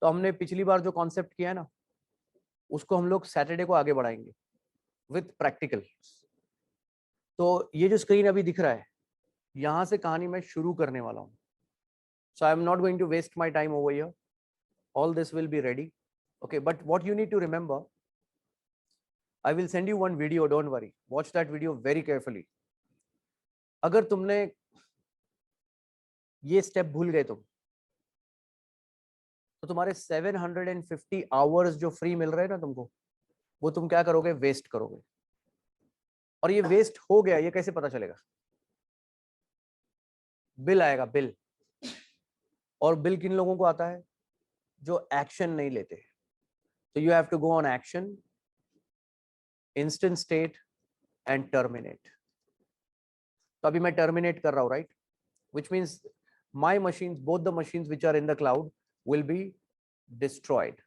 तो हमने पिछली बार जो कॉन्सेप्ट किया है ना उसको हम लोग सैटरडे को आगे बढ़ाएंगे विथ प्रैक्टिकल। तो ये जो स्क्रीन अभी दिख रहा है, यहां से कहानी मैं शुरू करने वाला हूं। So I am not going to waste my time over here, all this will be ready, okay? But what you need to remember, I will send you one video, don't worry, watch that video very carefully. अगर तुमने ये स्टेप भूल गए तुम, तो तुम्हारे 750 आवर्स जो फ्री मिल रहे हैं ना तुमको, वो तुम क्या करोगे? वेस्ट करोगे। और ये वेस्ट हो गया, ये कैसे पता चलेगा? बिल आएगा, बिल। और बिल किन लोगों को आता है? जो एक्शन नहीं लेते। तो you have to go on action, instant state and terminate. तो अभी मैं टर्मिनेट कर रहा हूं, right? which means my machines, both the machines which are in the cloud will be destroyed.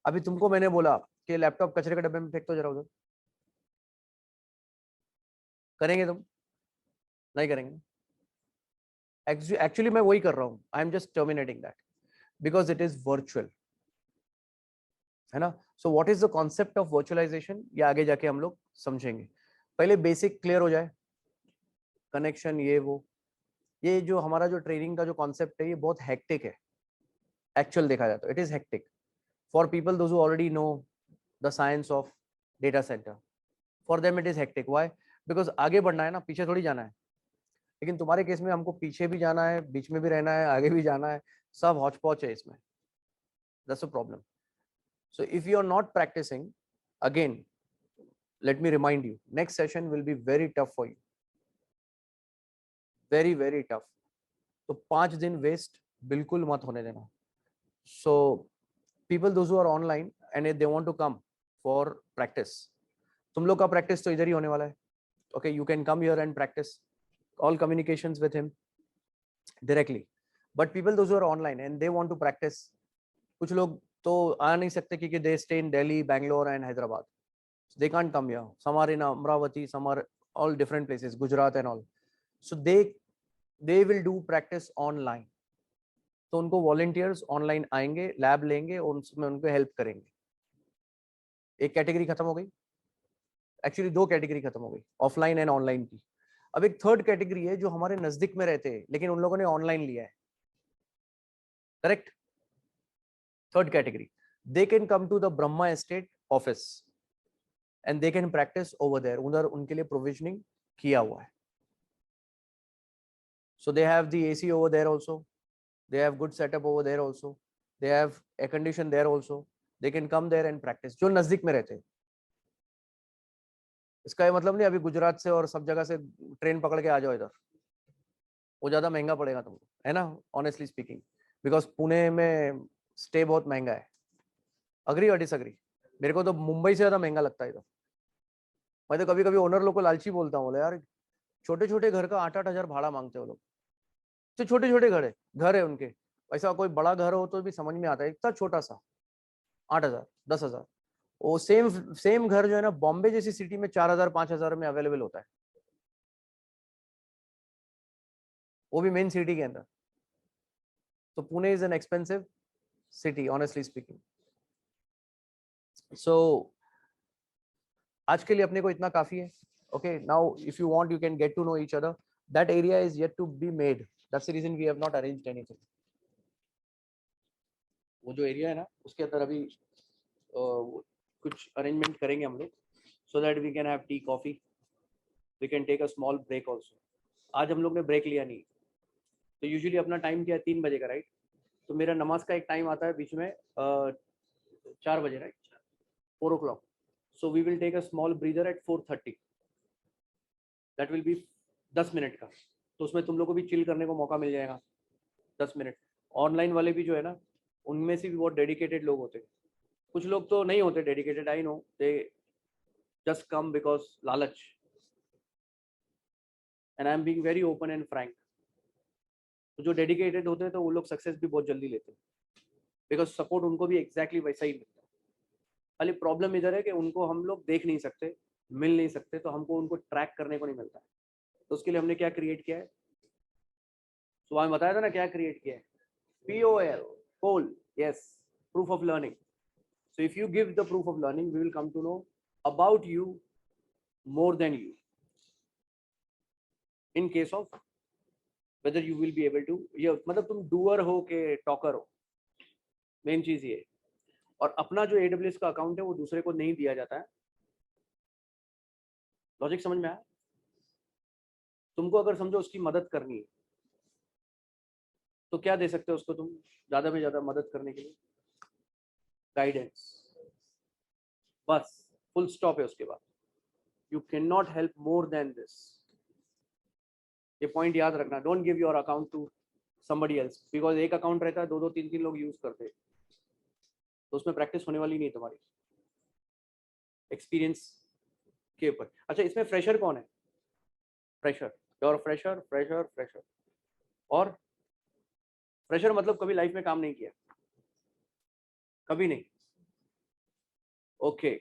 अभी तुमको मैंने बोला कि लैपटॉप कचरे के डब्बे में फेंक दो जरा उधर, करेंगे तुम? नहीं करेंगे। एक्चुअली मैं वही कर रहा हूं, I am just terminating that because it is virtual, है ना। So what is the concept of virtualization, ये आगे जाके हम लोग समझेंगे। पहले बेसिक क्लियर हो जाए, कनेक्शन ये वो, ये जो हमारा जो ट्रेनिंग का जो कॉन्सेप्ट है ये बहुत हेक्टिक है, एक्चुअल देखा जाए तो it is hectic for people those who already know the science of data centre, for them it is hectic. Why? Because आगे बढ़ना है ना, पीछे थोड़ी जाना है। लेकिन तुम्हारे केस में हमको पीछे भी जाना है, बीच में भी रहना है, आगे भी जाना है, सब हौच पौच है इसमें। That's a problem. So if you are not practising, again let me remind you, next session will be very tough for you, very tough। तो 5 दिन वेस्ट बिल्कुल मत होने देना। So people those who are online and they want to come for practice, तुम लोग का प्रैक्टिस तो इधर ही होने वाला है। Okay, you can come here and practice all communications with him directly, but people those who are online and they want to practice, कुछ लोग तो आ नहीं सकते क्योंकि they stay in Delhi, Bangalore and Hyderabad, they can't come here, some are in Amravati, some are all different places, Gujarat and all, so they will do practice online। तो उनको वॉलंटियर्स ऑनलाइन आएंगे, लैब लेंगे और उसमें उनको हेल्प करेंगे। एक कैटेगरी खत्म हो गई, एक्चुअली 2 कैटेगरी खत्म हो गई, ऑफलाइन एंड ऑनलाइन की। अब एक थर्ड कैटेगरी है जो हमारे नजदीक में रहते हैं लेकिन उन लोगों ने ऑनलाइन लिया है, correct? Third category, they can come to the Brahma estate office and they can practice over there, उधर उनके लिए प्रोविजनिंग किया हुआ है। So they have the AC over there also, they have good setup over there also, they have air condition there also, they can come there and practice, जो नजदीक में रहते हैं। इसका ये मतलब नहीं अभी गुजरात से और सब जगह से ट्रेन पकड़ के आ जाओ इधर, वो ज्यादा महंगा पड़ेगा तुमको, है ना, ऑनेस्टली स्पीकिंग, बिकॉज पुणे में स्टे बहुत महंगा है। अग्री और डिसअग्री? मेरे को तो मुंबई से ज्यादा महंगा लगता है इधर। मैं तो कभी कभी ओनर लोग को लालची बोलता हूँ, बोले यार छोटे छोटे घर का 8-8 हजार भाड़ा मांगते हो लोग, तो छोटे छोटे घर है उनके, ऐसा कोई बड़ा घर हो तो भी समझ में आता है, इतना छोटा सा 8 हजार 10 हजार। वो सेम घर जो है ना बॉम्बे जैसी सिटी में 4,000-5,000 में अवेलेबल होता है, वो भी मेन सिटी के अंदर। तो Pune is an expensive city honestly speaking. So आज के लिए अपने को इतना काफी है। Okay, now if you want you can get to know each other, that area is yet to be made, that's the reason we have not arranged anything. वो जो एरिया है ना उसके अंदर अभी कुछ अरेंजमेंट करेंगे हम लोग, so that we can have tea coffee, we can take a small break also. आज हम लोग ने ब्रेक लिया नहीं, तो यूजुअली अपना टाइम क्या है 3 बजे का, राइट? तो मेरा नमाज का एक टाइम आता है बीच में 4 बजे, right, 4 o'clock। So we will take a small breather at 4:30, that will be 10 minute का, तो उसमें तुम लोग को भी चिल करने को मौका मिल जाएगा 10 मिनट। ऑनलाइन वाले भी जो है ना उनमें से भी बहुत डेडिकेटेड लोग होते हैं, कुछ लोग तो नहीं होते dedicated, I know, they just come because लालच, and I am being very open and frank. तो जो डेडिकेटेड होते हैं तो वो लोग सक्सेस भी बहुत जल्दी लेते हैं, बिकॉज सपोर्ट उनको भी एग्जैक्टली वैसा ही मिलता है। खाली प्रॉब्लम इधर है कि उनको हम लोग देख नहीं सकते, मिल नहीं सकते, तो हमको उनको ट्रैक करने को नहीं मिलता है। तो उसके लिए हमने क्या क्रिएट किया है, सुबह में बताया था ना क्या क्रिएट किया है, POL, POL, yes, proof of learning. So if you give the proof of learning, we will come to know about you more than you, in case of whether you will be able to, ये मतलब तुम डूअर हो के टॉकर हो, मेन चीज ये। और अपना जो AWS का अकाउंट है वो दूसरे को नहीं दिया जाता है। लॉजिक समझ में आया? तुमको अगर समझो उसकी मदद करनी है तो क्या दे सकते हो उसको तुम ज्यादा में ज्यादा मदद करने के लिए? गाइडेंस, बस, फुल स्टॉप है उसके बाद। You can not help more than this, ये पॉइंट याद रखना। Don't give your account to somebody else, because एक अकाउंट रहता है 2-2 3-3 लोग यूज करते हैं, तो उसमें प्रैक्टिस होने वाली नहीं है तुम्हारी एक्सपीरियंस के ऊपर। अच्छा, इसमें फ्रेशर कौन है? Fresher, your fresher, fresher, fresher. और फ्रेशर मतलब कभी लाइफ में काम नहीं किया, कभी नहीं, ओके।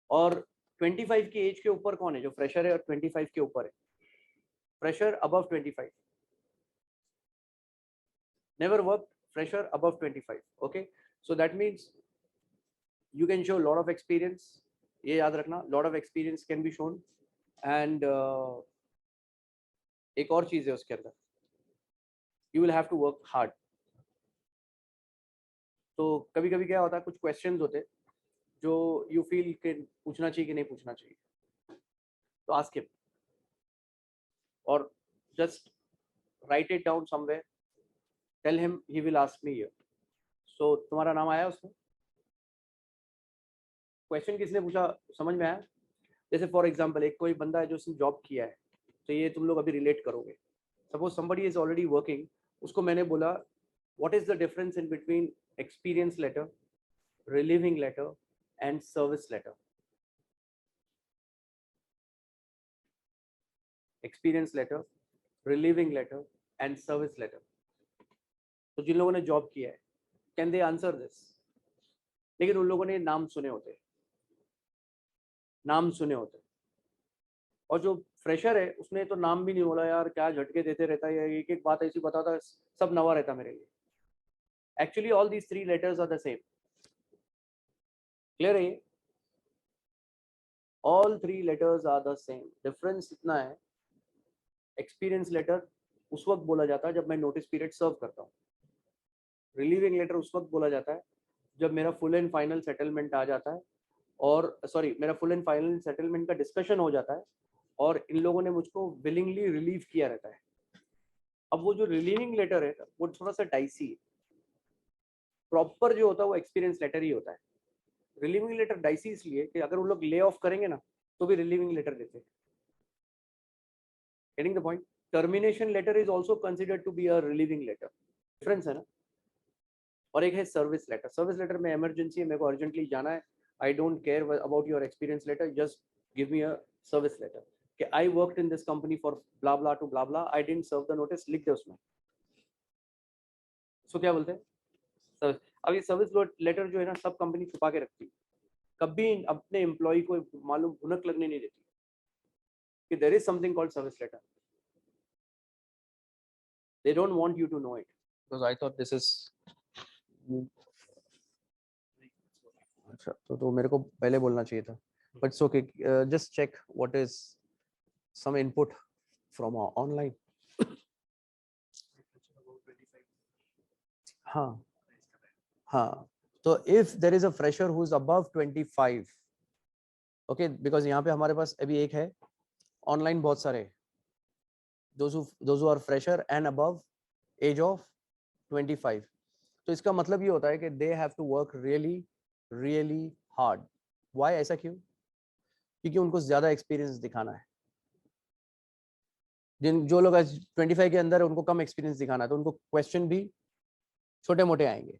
और 25 की एज के ऊपर कौन है जो फ्रेशर है और 25 के ऊपर है? Fresher above 25, never worked, fresher above 25, okay? So that means you can show a lot of experience, ये याद रखना, lot of experience can be shown, and एक और चीज है उसके अंदर, you will have to work hard. तो कभी कभी क्या होता है, कुछ क्वेश्चंस होते जो यू फील कि पूछना चाहिए कि नहीं पूछना चाहिए, तो आस्क हिम और just write it down somewhere, tell him he will ask me here. So तुम्हारा नाम आया उसमें, क्वेश्चन किसने पूछा समझ में आया? जैसे फॉर एग्जांपल एक कोई बंदा है जो उसने जॉब किया है, तो ये तुम लोग अभी रिलेट करोगे। Suppose somebody is already working, उसको मैंने बोला what is the difference in between experience letter, relieving letter and service letter. Experience letter, relieving letter and service letter. तो जिन लोगों ने जॉब किया है, कैन दे आंसर दिस? लेकिन उन लोगों ने नाम सुने होते, नाम सुने होते। और जो फ्रेशर है उसने तो नाम भी नहीं बोला, यार क्या झटके देते रहता है, एक एक बात ऐसी बताता है, सब नवा रहता मेरे लिए। Actually all these 3 letters are the same. Clear है ये? All 3 letters are the same. Difference इतना है, एक्सपीरियंस लेटर उस वक्त बोला जाता है जब मैं नोटिस पीरियड सर्व करता हूँ। रिलीविंग लेटर उस वक्त बोला जाता है जब मेरा फुल एंड फाइनल सेटलमेंट आ जाता है, और सॉरी मेरा फुल एंड फाइनल सेटलमेंट का डिस्कशन हो जाता है और इन लोगों ने मुझको विलिंगली रिलीव किया रहता है। अब वो जो रिलीविंग लेटर है वो थोड़ा सा डाइसी है। प्रॉपर जो होता है वो एक्सपीरियंस लेटर ही होता है। रिलीविंग लेटर डाइसी इसलिए कि अगर वो लोग ले ऑफ करेंगे ना तो भी रिलीविंग लेटर देते हैं। Getting the point? Termination letter is also considered to be a relieving letter. Difference है ना? और एक है सर्विस लेटर। सर्विस लेटर में इमरजेंसी है, मेरे को अर्जेंटली जाना है, I don't care about your experience letter, just give me a service letter कि I worked in this company for blah blah to blah blah, I didn't serve the notice, लिख दे उसमें। सो क्या बोलते हैं? सर्विस। अब ये सर्विस लेटर जो है ना, सब कंपनी छुपा के रखती है, कभी अपने एम्प्लॉय को मालूम भुनक लगने नहीं देती कि there is something called service letter. They don't want you to know it because I thought this is अच्छा, तो मेरे को पहले बोलना चाहिए था, but it's okay. Just check what is some input from online. हाँ हाँ, तो if there is a fresher who is above 25, okay, because यहाँ पे हमारे पास अभी एक है, online बहुत सारे, those who are fresher and above age of 25, तो इसका मतलब ये होता है कि they have to work really hard. Why ऐसा क्यों? क्योंकि उनको ज्यादा एक्सपीरियंस दिखाना है। जो लोग 25 के अंदर है उनको कम एक्सपीरियंस दिखाना है, तो उनको क्वेश्चन भी छोटे मोटे आएंगे।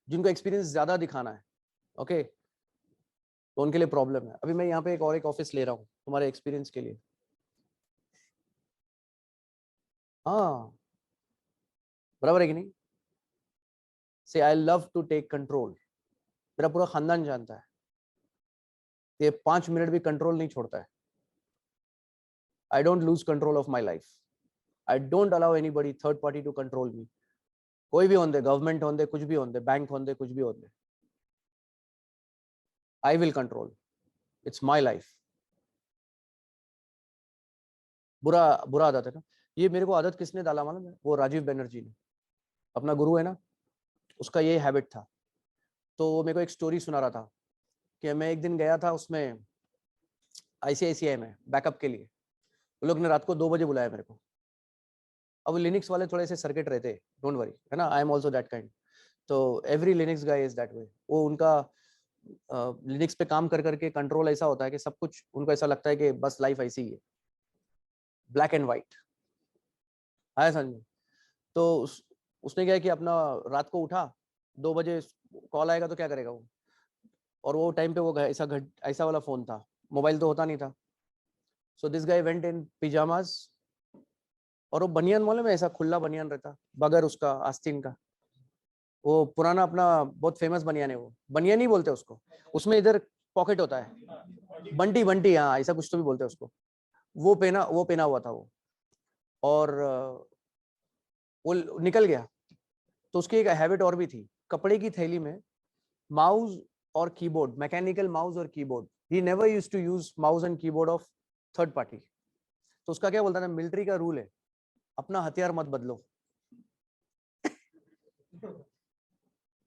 जिनको एक्सपीरियंस ज्यादा दिखाना है, ओके, तो उनके लिए प्रॉब्लम है। अभी मैं यहाँ पे एक ऑफिस ले रहा हूँ तुम्हारे एक्सपीरियंस के लिए। हाँ, बराबर है कि नहीं? Say I love to take control. मेरा पूरा खानदान जानता है कि 5 मिनट भी कंट्रोल नहीं छोड़ता है। I don't lose control of my life. I don't allow anybody third party to control me. कोई भी होंदे, गवर्नमेंट होंदे, कुछ भी होंदे, बैंक होंदे, कुछ भी होंदे, I will control. It's my life. बुरा बुरा आदत है ना ये। मेरे को आदत किसने डाला मालूम है? वो राजीव बनर्जी ने, अपना गुरु है ना, उसका ये हैबिट था। तो वो मेरे को एक स्टोरी सुना रहा था कि मैं एक दिन गया था उसमें आईसीआईसीआई में बैकअप के लिए। वो लोग ने रात को 2 बजे बुलाया मेरे को। अब लिनक्स वाले थोड़े से सर्किट रहते, डोंट वरी, है ना, I am also that kind. तो every Linux guy is that way. वो उनका लिनक्स पे काम कर करके कंट्रोल ऐसा होता है कि सब कुछ उनको ऐसा लगता है कि बस लाइफ ऐसी ही है, ब्लैक एंड व्हाइट। आया समझ में? तो उसने क्या है कि अपना रात को उठा, 2 बजे कॉल आएगा तो क्या करेगा वो? और वो टाइम पे वो ऐसा वाला फोन था, मोबाइल तो होता नहीं था। So this guy went in पिजामाज, और वो बनियान मालूम है, ऐसा खुला बनियान रहता, बगैर उसका आस्तीन का, वो पुराना अपना बहुत फेमस बनियान है। वो बनियान ही बोलते हैं उसको, उसमें इधर पॉकेट होता है, बंटी बंटी, हाँ ऐसा कुछ तो भी बोलते हैं उसको। वो पहना हुआ था वो, और वो निकल गया। तो उसकी एक हैबिट और भी थी, कपड़े की थैली में माउस और कीबोर्ड, मैकेनिकल माउस और keyboard. He never used to use mouse and keyboard of third party. तो उसका क्या बोलता है ना, मिलिट्री का रूल है, अपना हथियार मत बदलो।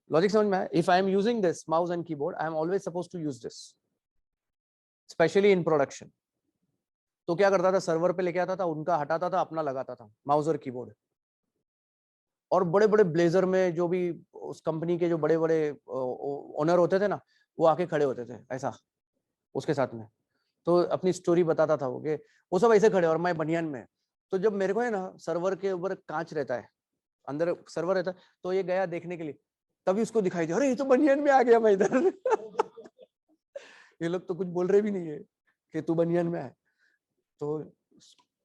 लॉजिक समझ में आया? If I am using this mouse and keyboard, I am always suppose to use this, especially in production. तो क्या करता था, सर्वर पे लेके आता था, उनका हटाता था, अपना लगाता था माउस और कीबोर्ड। और बड़े बड़े ब्लेजर में जो भी उस कंपनी के जो बड़े बड़े ओनर होते थे ना, वो आके खड़े होते थे ऐसा उसके साथ में। तो अपनी स्टोरी बताता था वो सब ऐसे खड़े और मैं बनियान में। तो जब मेरे को है ना, सर्वर के ऊपर कांच रहता है, अंदर सर्वर रहता है, तो ये गया देखने के लिए, तभी उसको दिखाई दिया, अरे ये तो बनियान में आ गया मैं इधर। ये लोग तो कुछ बोल रहे भी नहीं है कि तू बनियान में है। तो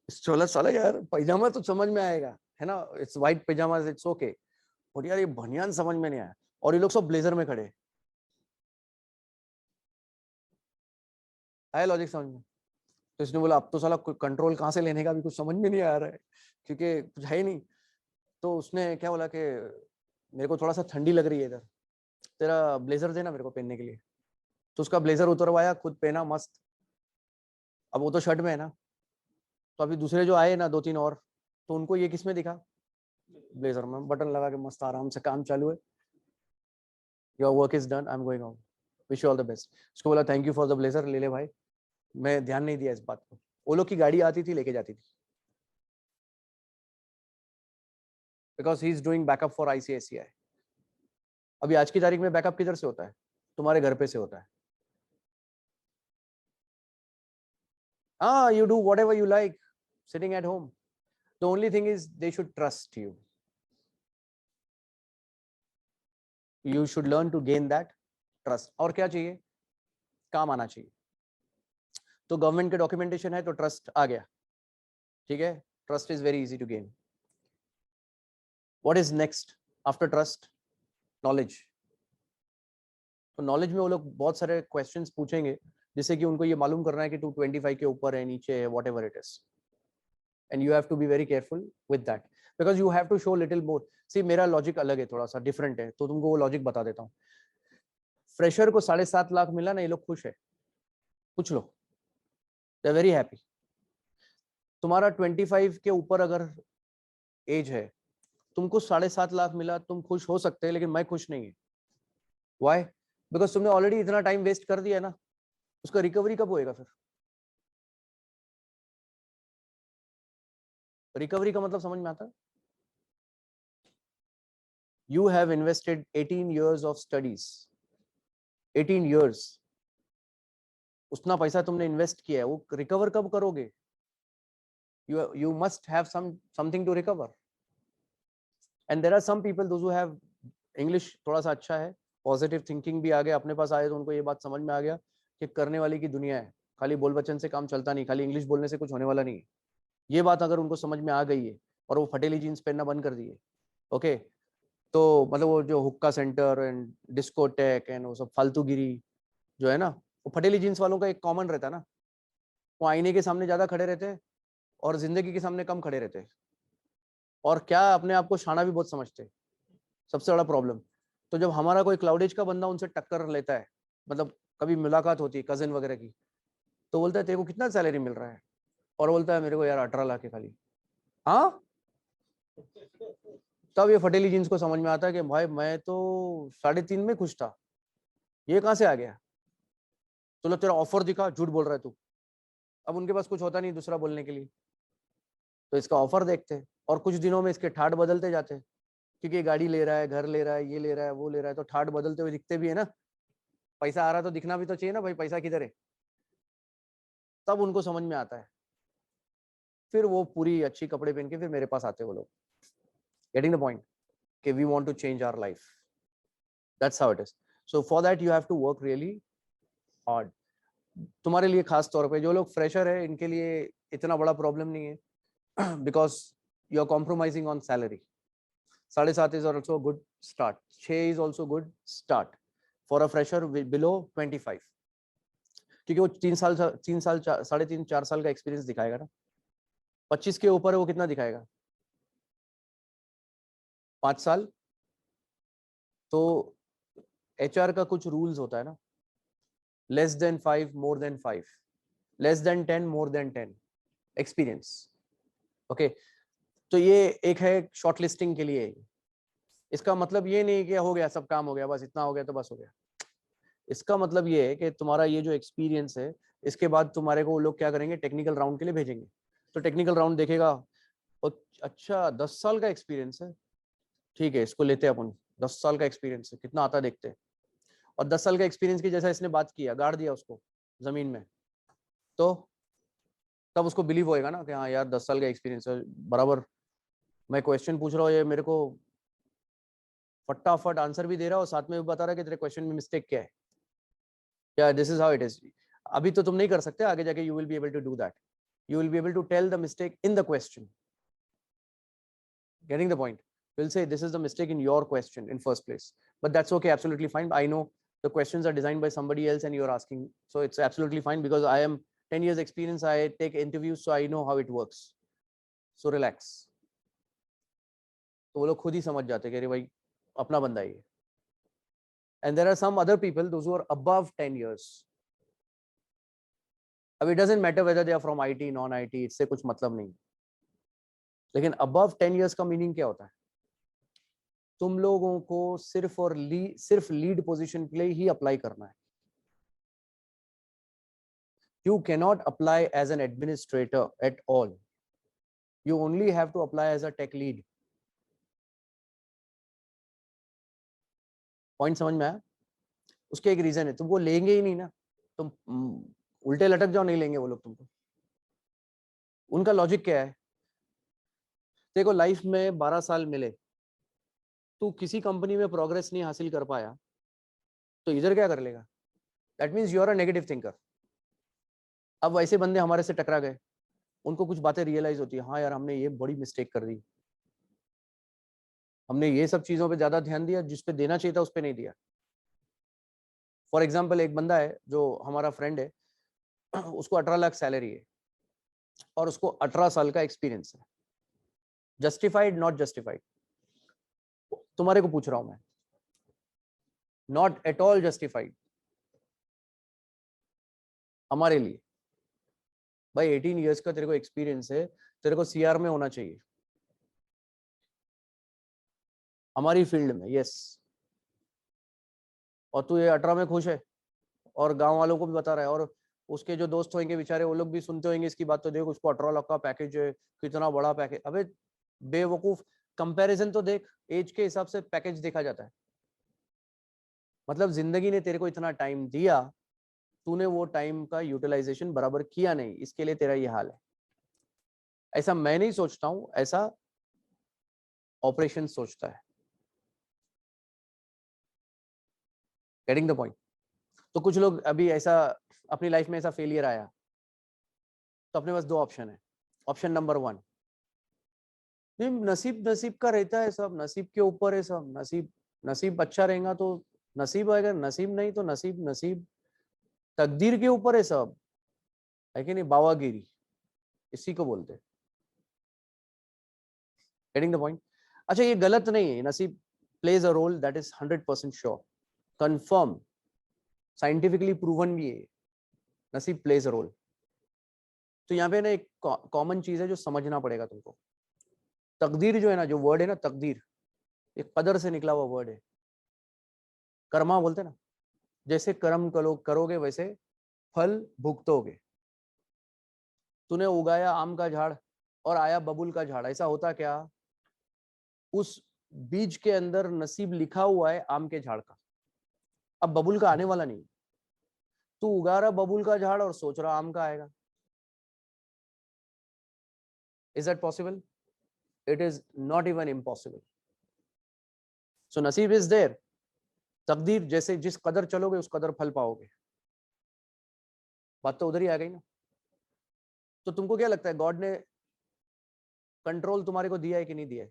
चलो साला यार, पैजामा तो समझ में आएगा है ना, it's white pyjama, it's okay, और यार ये बनियान समझ में नहीं आया, और ये लोग सब ब्लेजर में खड़े। आया लॉजिक समझ में? तो इसने बोला अब तो साला कंट्रोल कहाँ से लेने का भी कुछ समझ में नहीं आ रहा है, क्योंकि कुछ है ही नहीं। तो उसने क्या बोला कि मेरे को थोड़ा सा ठंडी लग रही है इधर, तेरा ब्लेजर देना मेरे को पहनने के लिए। तो उसका ब्लेजर उतरवाया, खुद पहना मस्त। अब वो तो शर्ट में है ना, तो अभी दूसरे जो आए ना 2-3 और, तो उनको ये किस में दिखा, ब्लेजर में, बटन लगा के मस्त आराम से काम चालू है। Your work is done, I am going home, wish you all the best. उसको बोला thank you for the blazer, ले ले भाई। मैं ध्यान नहीं दिया इस बात को, वो लोग की गाड़ी आती थी लेके जाती थी, because he is doing backup for ICICI। अभी आज की तारीख में बैकअप किधर से होता है, तुम्हारे घर पे से होता है। हाँ, you do whatever you like sitting at home, the only thing is they should trust you, you should learn to gain that trust. और क्या चाहिए, काम आना चाहिए। तो गवर्नमेंट के डॉक्यूमेंटेशन है तो ट्रस्ट आ गया, ठीक है, trust is very easy to gain. What is next after trust, knowledge. तो नॉलेज में वो लोग बहुत सारे क्वेश्चंस पूछेंगे, जिससे कि उनको ये मालूम करना है कि 225 के ऊपर है, नीचे है, whatever it is, and you have to be very careful with that, because you have to show little more. See मेरा लॉजिक अलग है, थोड़ा सा डिफरेंट है, तो तुमको वो लॉजिक बता देता हूँ। फ्रेशर को 7.5 लाख मिला ना, ये लोग खुश है, पूछ लो, दे आर वेरी हैप्पी। तुम्हारा 25 के ऊपर अगर एज है, तुमको 7.5 लाख मिला, तुम खुश हो सकते हैं, लेकिन मैं खुश नहीं है। वाई? बिकॉज तुमने ऑलरेडी इतना टाइम वेस्ट कर दिया ना, उसका रिकवरी कब होएगा फिर? रिकवरी का मतलब समझ में आता है? You have invested 18 years of studies, 18 years, उतना पैसा तुमने इन्वेस्ट किया है, वो रिकवर कब करोगे? You must have something to recover, and there are some people those who have English थोड़ा सा अच्छा है, पॉजिटिव थिंकिंग भी आ गया अपने पास आए, तो उनको ये बात समझ में आ गया कि करने वाली की दुनिया है, खाली बोल बच्चन से काम चलता नहीं, खाली इंग्लिश बोलने से कुछ होने वाला नहीं है। ये बात अगर उनको समझ में आ गई है, और वो फटेली जीन्स पहनना बंद कर दिए, ओके, तो मतलब वो जो हुक्का सेंटर एंड डिस्कोटेक एंड वो सब फालतूगिरी जो है ना, वो फटेली जींस वालों का एक कॉमन रहता है ना, वो आईने के सामने ज्यादा खड़े रहते हैं और जिंदगी के सामने कम खड़े रहते हैं, और क्या अपने आप को शाना भी बहुत समझते हैं, सबसे बड़ा प्रॉब्लम। तो जब हमारा कोई क्लाउडेज का बंदा उनसे टक्कर लेता है, मतलब कभी मुलाकात होती है कजिन वगैरह की, तो बोलता है तेरे को कितना सैलरी मिल रहा है, और बोलता है मेरे को यार 18 लाख है खाली। हाँ, तब ये फटेली जींस को समझ में आता है कि भाई मैं तो 3.5 में खुश था, ये कहाँ से आ गया? चलो तेरा ऑफर दिखा, झूठ बोल रहा है तू। अब उनके पास कुछ होता नहीं दूसरा बोलने के लिए, तो इसका ऑफर देखते हैं, और कुछ दिनों में इसके ठाट बदलते जाते हैं, क्योंकि गाड़ी ले रहा है, घर ले रहा है, ये ले रहा है, वो ले रहा है, तो ठाट बदलते हुए दिखते भी है ना। पैसा आ रहा तो दिखना भी तो चाहिए ना भाई, पैसा किधर है? तब उनको समझ में आता है, फिर वो पूरी अच्छी कपड़े पहन के फिर मेरे पास आते हैं वो लोग। गेटिंग द पॉइंट कि we want to change our life, that's how it is. So for that you have to work really hard. तुम्हारे लिए खास तौर पे जो लोग फ्रेशर है, इनके लिए इतना बड़ा प्रॉब्लम नहीं है, because you are compromising on salary. 7.5 is also a good start. 6 is also good start for a fresher below 25, क्योंकि वो 3 साल 3.5 4 साल का एक्सपीरियंस दिखाएगा ना। 25 के ऊपर है वो कितना दिखाएगा? 5 साल। तो HR का कुछ रूल्स होता है ना, less than 5 more than 5, less than 10 more than 10, experience. Okay, तो ये एक है शॉर्ट लिस्टिंग के लिए। इसका मतलब ये नहीं कि हो गया सब काम हो गया, बस इतना हो गया तो बस हो गया। इसका मतलब ये है कि तुम्हारा ये जो एक्सपीरियंस है, इसके बाद तुम्हारे को वो लोग क्या करेंगे, टेक्निकल राउंड के लिए भेजेंगे। तो टेक्निकल राउंड देखेगा और अच्छा 10 साल का एक्सपीरियंस है, ठीक है इसको लेते हैं अपन, 10 साल का एक्सपीरियंस है, कितना आता देखते हैं। और 10 साल का एक्सपीरियंस की जैसा इसने बात किया, गाड़ दिया उसको जमीन में, तो तब उसको बिलीव होएगा ना कि हाँ यार 10 साल का एक्सपीरियंस है बराबर, मैं क्वेश्चन पूछ रहा हूँ ये मेरे को फटाफट आंसर भी दे रहा है और साथ में भी बता रहा है कि तेरे क्वेश्चन में मिस्टेक क्या है। या this is how it is. अभी तो तुम नहीं कर सकते, आगे जाके you will be able to do that, you will be able to tell the mistake in the question. Getting the point? You'll say this is the mistake in your question in first place, but that's okay, absolutely fine. I know the questions are designed by somebody else and you're asking, so it's absolutely fine because I am 10 years experience, I take interviews, so I know how it works, so relax. तो वो लोग खुद ही समझ जाते कि अरे भाई अपना बंदा ही है। And there are some other people, those who are above 10 years. अब it doesn't matter whether they are from IT, non-IT, इससे कुछ मतलब नहीं। लेकिन above 10 years का मीनिंग क्या होता है? तुम लोगों को सिर्फ लीड पोजीशन के लिए ही अप्लाई करना है। You cannot apply as an administrator at all. You only have to apply as a tech lead. Point समझ में आया? उसके एक रीजन है, तुमको लेंगे ही नहीं ना, तुम उल्टे लटक जाओ, नहीं लेंगे वो लोग तुमको। उनका लॉजिक क्या है, देखो लाइफ में 12 साल मिले, तू किसी कंपनी में प्रोग्रेस नहीं हासिल कर पाया तो इधर क्या कर लेगा? That means you are a negative thinker. अब वैसे बंदे हमारे से टकरा गए, उनको कुछ बातें रियलाइज होती है, हाँ यार हमने ये बड़ी मिस्टेक कर दी, हमने ये सब चीजों पे ज्यादा ध्यान दिया, जिस पे देना चाहिए था उस पे नहीं दिया। फॉर एग्जाम्पल एक बंदा है जो हमारा फ्रेंड है, उसको 18 लाख सैलरी है और उसको 18 साल का एक्सपीरियंस है। Justified not justified? तुम्हारे को पूछ रहा हूं मैं, नॉट एट ऑल जस्टिफाइड हमारे लिए। भाई 18 इयर्स का तेरे को एक्सपीरियंस है, तेरे को सीआर में होना चाहिए हमारी फील्ड में, यस। और तू ये 18 में खुश है और गांव वालों को भी बता रहा है, और उसके जो दोस्त होंगे बेचारे वो लोग भी सुनते होंगे इसकी बात, तो देख उसको 18 लाख का पैकेज है, कितना बड़ा पैकेज। अबे बेवकूफ, कंपैरिजन तो देख, एज के हिसाब से पैकेज देखा जाता है। मतलब जिंदगी ने तेरे को इतना टाइम दिया, तूने वो टाइम का यूटिलाइजेशन बराबर किया नहीं, इसके लिए तेरा ये हाल है। ऐसा मैं नहीं सोचता हूं, ऐसा ऑपरेशन सोचता है। Getting the point? तो कुछ लोग अभी ऐसा अपनी लाइफ में ऐसा फेलियर आया, तो अपने पास दो ऑप्शन है। ऑप्शन नंबर 1, नसीब नसीब का रहता है सब, नसीब के ऊपर है सब, नसीब नसीब अच्छा रहेगा तो नसीब आएगा, नसीब नहीं तो नसीब नसीब तकदीर के ऊपर है सब, है कि नहीं? बावागिरी इसी को बोलते हैं। Getting the point? अच्छा ये गलत नहीं है, नसीब plays a role, that is 100% sure, confirm, scientifically proven भी है, नसीब प्लेज अ रोल। तो यहाँ पे ना एक कॉमन चीज है जो समझना पड़ेगा तुमको। तकदीर जो है ना, जो वर्ड है ना तकदीर, एक कदर से निकला हुआ वर्ड है। कर्मा बोलते ना, जैसे कर्म करोगे वैसे फल भुगतोगे। तूने उगाया आम का झाड़ और आया बबूल का झाड़, ऐसा होता क्या? उस बीज के अंदर नसीब लिखा हुआ है आम के झाड़ का, अब बबूल का आने वाला नहीं। तू उगा रहा बबूल का झाड़ और सोच रहा आम का आएगा। Is that possible? It is not even impossible. So नसीब इज देयर, तकदीर जैसे जिस कदर चलोगे उस कदर फल पाओगे। बात तो उधर ही आ गई ना। तो तुमको क्या लगता है, गॉड ने कंट्रोल तुम्हारे को दिया है कि नहीं दिया है?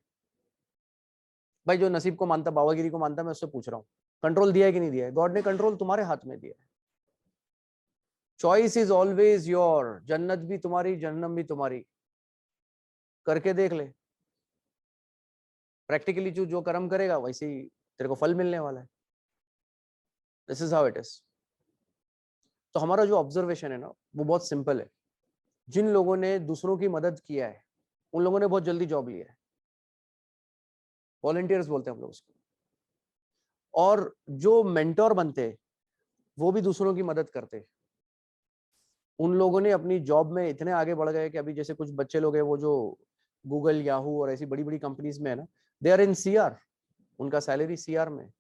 भाई जो नसीब को मानता, बावागिरी को मानता, मैं उससे पूछ रहा हूँ, कंट्रोल दिया है कि नहीं दिया है? गॉड ने कंट्रोल तुम्हारे हाथ में दिया है। चॉइस इज ऑलवेज योर, जन्नत भी तुम्हारी जहन्नम भी तुम्हारी, करके देख ले। प्रैक्टिकली जो कर्म करेगा वैसे ही तेरे को फल मिलने वाला है। This is how it is. तो हमारा जो ऑब्जर्वेशन है ना वो बहुत सिंपल है। जिन लोगों ने दूसरों की मदद किया है उन लोगों ने बहुत जल्दी जॉब लिया है, वॉलंटियर्स बोलते हैं हम लोग उसको। और जो मेंटोर बनते वो भी दूसरों की मदद करते, उन लोगों ने अपनी जॉब में इतने आगे बढ़ गए कि अभी जैसे कुछ बच्चे लोग हैं वो जो गूगल, याहू और ऐसी बड़ी बड़ी कंपनीज में है ना, दे आर इन सीआर, उनका सैलरी सीआर में।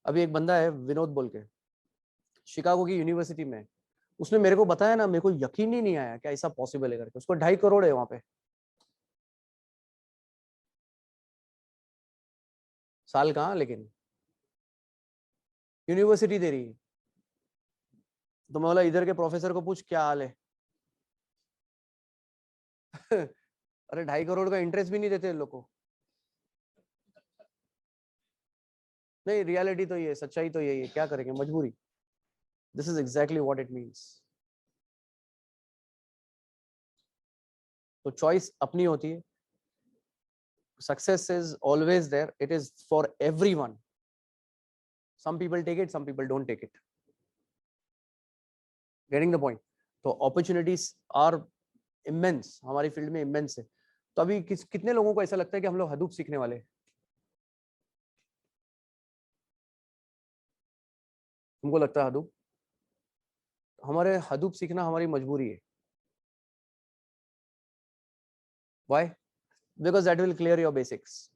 अभी एक बंदा है विनोद बोल के, शिकागो की यूनिवर्सिटी में, उसने मेरे को बताया ना, मेरे को यकीन ही नहीं आया कि ऐसा पॉसिबल है करके। उसको 2.5 करोड़ है वहां पे साल, कहाँ लेकिन यूनिवर्सिटी दे रही है। तो मैं बोला इधर के प्रोफेसर को पूछ क्या हाल है। अरे 2.5 करोड़ का इंटरेस्ट भी नहीं देते लोग को। नहीं, रियलिटी तो ये, सच्चाई तो यही है, क्या करेंगे, मजबूरी। This is exactly what it means. तो चॉइस अपनी होती है। Success is always there, it is for everyone. Some people take it, some people don't take it. Getting the point. तो अपॉर्चुनिटीज आर इमेंस, हमारी फील्ड में इमेंस है। तो अभी कितने लोगों को ऐसा लगता है कि हम लोग हदूप सीखने वाले हैं? तुमको लगता है हदूप? हमारे हदूप सीखना हमारी मजबूरी है। Why? Because that will clear your basics.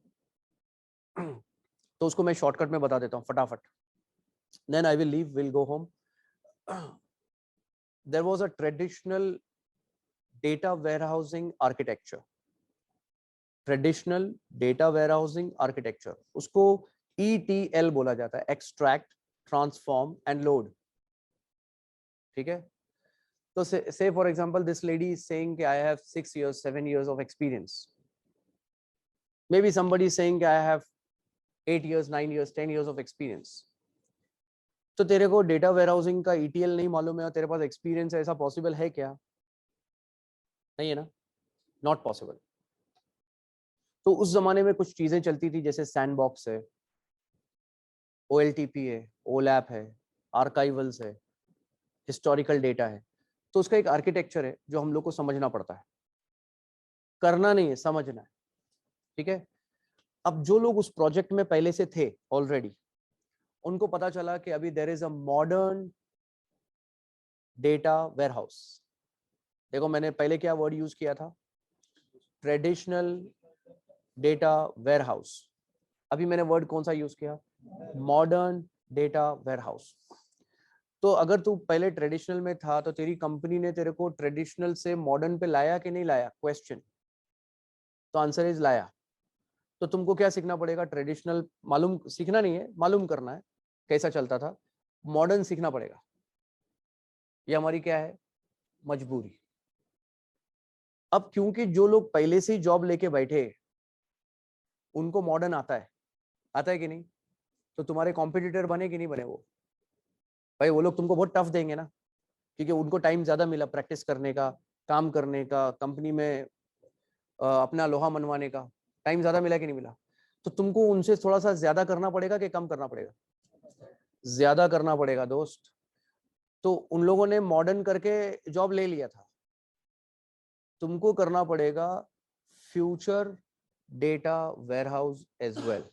तो उसको मैं शॉर्टकट में बता देता हूँ फटाफट, then I will leave, will go home. There was a traditional data warehousing architecture, traditional data warehousing architecture, उसको ETL बोला जाता है, एक्सट्रैक्ट, ट्रांसफॉर्म एंड लोड। ठीक है? तो say for example this lady is saying कि I have 6 years 7 years of experience, maybe somebody is saying कि I have 8 years 9 years 10 years of experience। तो तेरे को डेटा वेयरहाउसिंग का ETL नहीं मालूम है और तेरे पास एक्सपीरियंस है, ऐसा पॉसिबल है क्या? नहीं है ना, नॉट पॉसिबल। तो उस जमाने में कुछ चीजें चलती थी, जैसे सैंडबॉक्स है, OLTP है, OLAP है, आर्काइवल्स है, हिस्टोरिकल डेटा है। तो उसका एक आर्किटेक्चर है जो हम लोग को समझना पड़ता है, करना नहीं है, समझना है। ठीक है? अब जो लोग उस प्रोजेक्ट में पहले से थे ऑलरेडी, उनको पता चला कि अभी there is a modern data warehouse. देखो मैंने पहले क्या वर्ड यूज किया था, ट्रेडिशनल डेटा वेयरहाउस। अभी मैंने वर्ड कौन सा यूज किया, मॉडर्न डेटा वेयरहाउस। तो अगर तू पहले ट्रेडिशनल में था तो तेरी कंपनी ने तेरे को ट्रेडिशनल से मॉडर्न पे लाया कि नहीं लाया, क्वेश्चन। तो आंसर इज लाया। तो तुमको क्या सीखना पड़ेगा, ट्रेडिशनल मालूम, सीखना नहीं है, मालूम करना है कैसा चलता था, मॉडर्न सीखना पड़ेगा। ये हमारी क्या है, मजबूरी। अब क्योंकि जो लोग पहले से ही जॉब लेके बैठे उनको मॉडर्न आता है कि नहीं, तो तुम्हारे कॉम्पिटिटर बने कि नहीं बने वो? भाई वो लोग तुमको बहुत टफ देंगे ना, क्योंकि उनको टाइम ज्यादा मिला प्रैक्टिस करने का, काम करने का, कंपनी में अपना लोहा मनवाने का टाइम ज्यादा मिला कि नहीं मिला? तो तुमको उनसे थोड़ा सा ज्यादा करना पड़ेगा कि कम करना पड़ेगा? ज्यादा करना पड़ेगा दोस्त। तो उन लोगों ने मॉडर्न करके जॉब ले लिया था, तुमको करना पड़ेगा future data warehouse as well.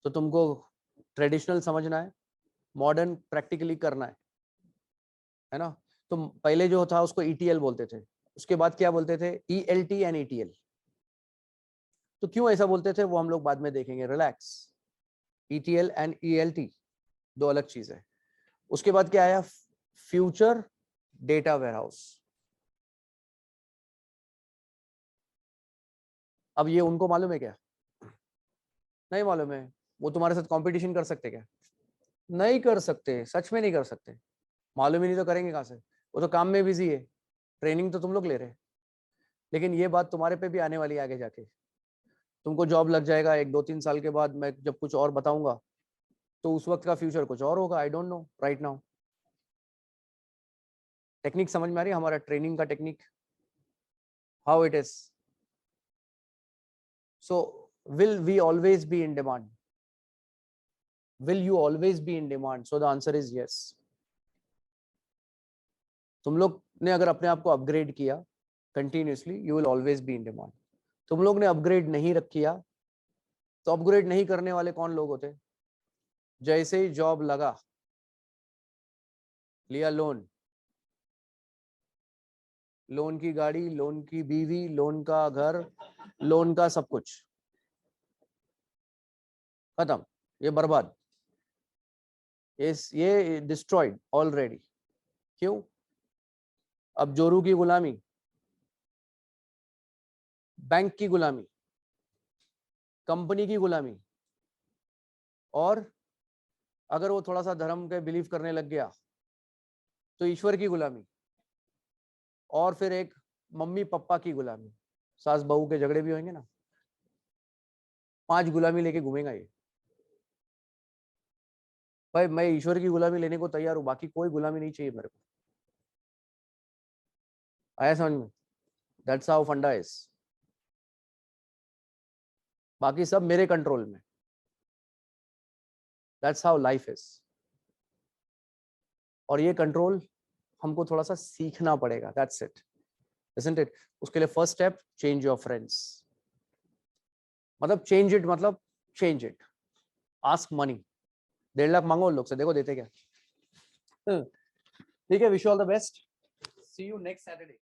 तो तुमको ट्रेडिशनल समझना है, मॉडर्न प्रैक्टिकली करना है ना? तो पहले जो था उसको ETL बोलते थे, उसके बाद क्या बोलते थे, ELT एंड ETL। तो क्यों ऐसा बोलते थे वो हम लोग बाद में देखेंगे, रिलैक्स। ETL एंड ELT दो अलग चीज है। उसके बाद क्या आया, फ्यूचर डेटा वेयरहाउस। अब ये उनको मालूम है क्या? नहीं मालूम है। वो तुम्हारे साथ कंपटीशन कर सकते क्या? नहीं कर सकते, सच में नहीं कर सकते। मालूम ही नहीं तो करेंगे कहां से, वो तो काम में बिजी है, ट्रेनिंग तो तुम लोग ले रहे हैं। लेकिन ये बात तुम्हारे पे भी आने वाली है आगे जाके, तुमको जॉब लग जाएगा 1 2 3 साल के बाद, मैं जब कुछ और बताऊंगा तो उस वक्त का फ्यूचर कुछ और होगा, I don't know right now. Technique समझ में आ रही है, हमारा ट्रेनिंग का technique, how it is. So will we always be in demand, will you always be in demand? So the answer is yes. तुम लोग ने अगर अपने आप को अपग्रेड किया continuously, you will always be in demand. तुम लोग ने अपग्रेड नहीं किया तो अपग्रेड नहीं करने वाले कौन लोग होते? जैसे ही जॉब लगा, लिया लोन, लोन की गाड़ी, लोन की बीवी, लोन का घर, लोन का सब कुछ खत्म, ये बर्बाद, ये डिस्ट्रॉयड ऑलरेडी। क्यों? अब जोरू की गुलामी, बैंक की गुलामी, कंपनी की गुलामी, और अगर वो थोड़ा सा धर्म के बिलीव करने लग गया तो ईश्वर की गुलामी, और फिर एक मम्मी पापा की गुलामी, सास बहू के झगड़े भी होंगे ना, 5 गुलामी लेके घूमेगा ये। भाई मैं ईश्वर की गुलामी लेने को तैयार हूं, बाकी कोई गुलामी नहीं चाहिए मेरे को। आया समझ में? दैट्स हाउ फंडा इज। बाकी सब मेरे कंट्रोल में। That's how life is. और ये कंट्रोल हमको थोड़ा सा सीखना पड़ेगा। That's it, isn't it? उसके लिए first step, change your friends. मतलब चेंज इट, मतलब change it. Ask money, 1.5 lakh मांगो लोग से, देखो देते क्या। ठीक है, wish you all the best, see you next Saturday.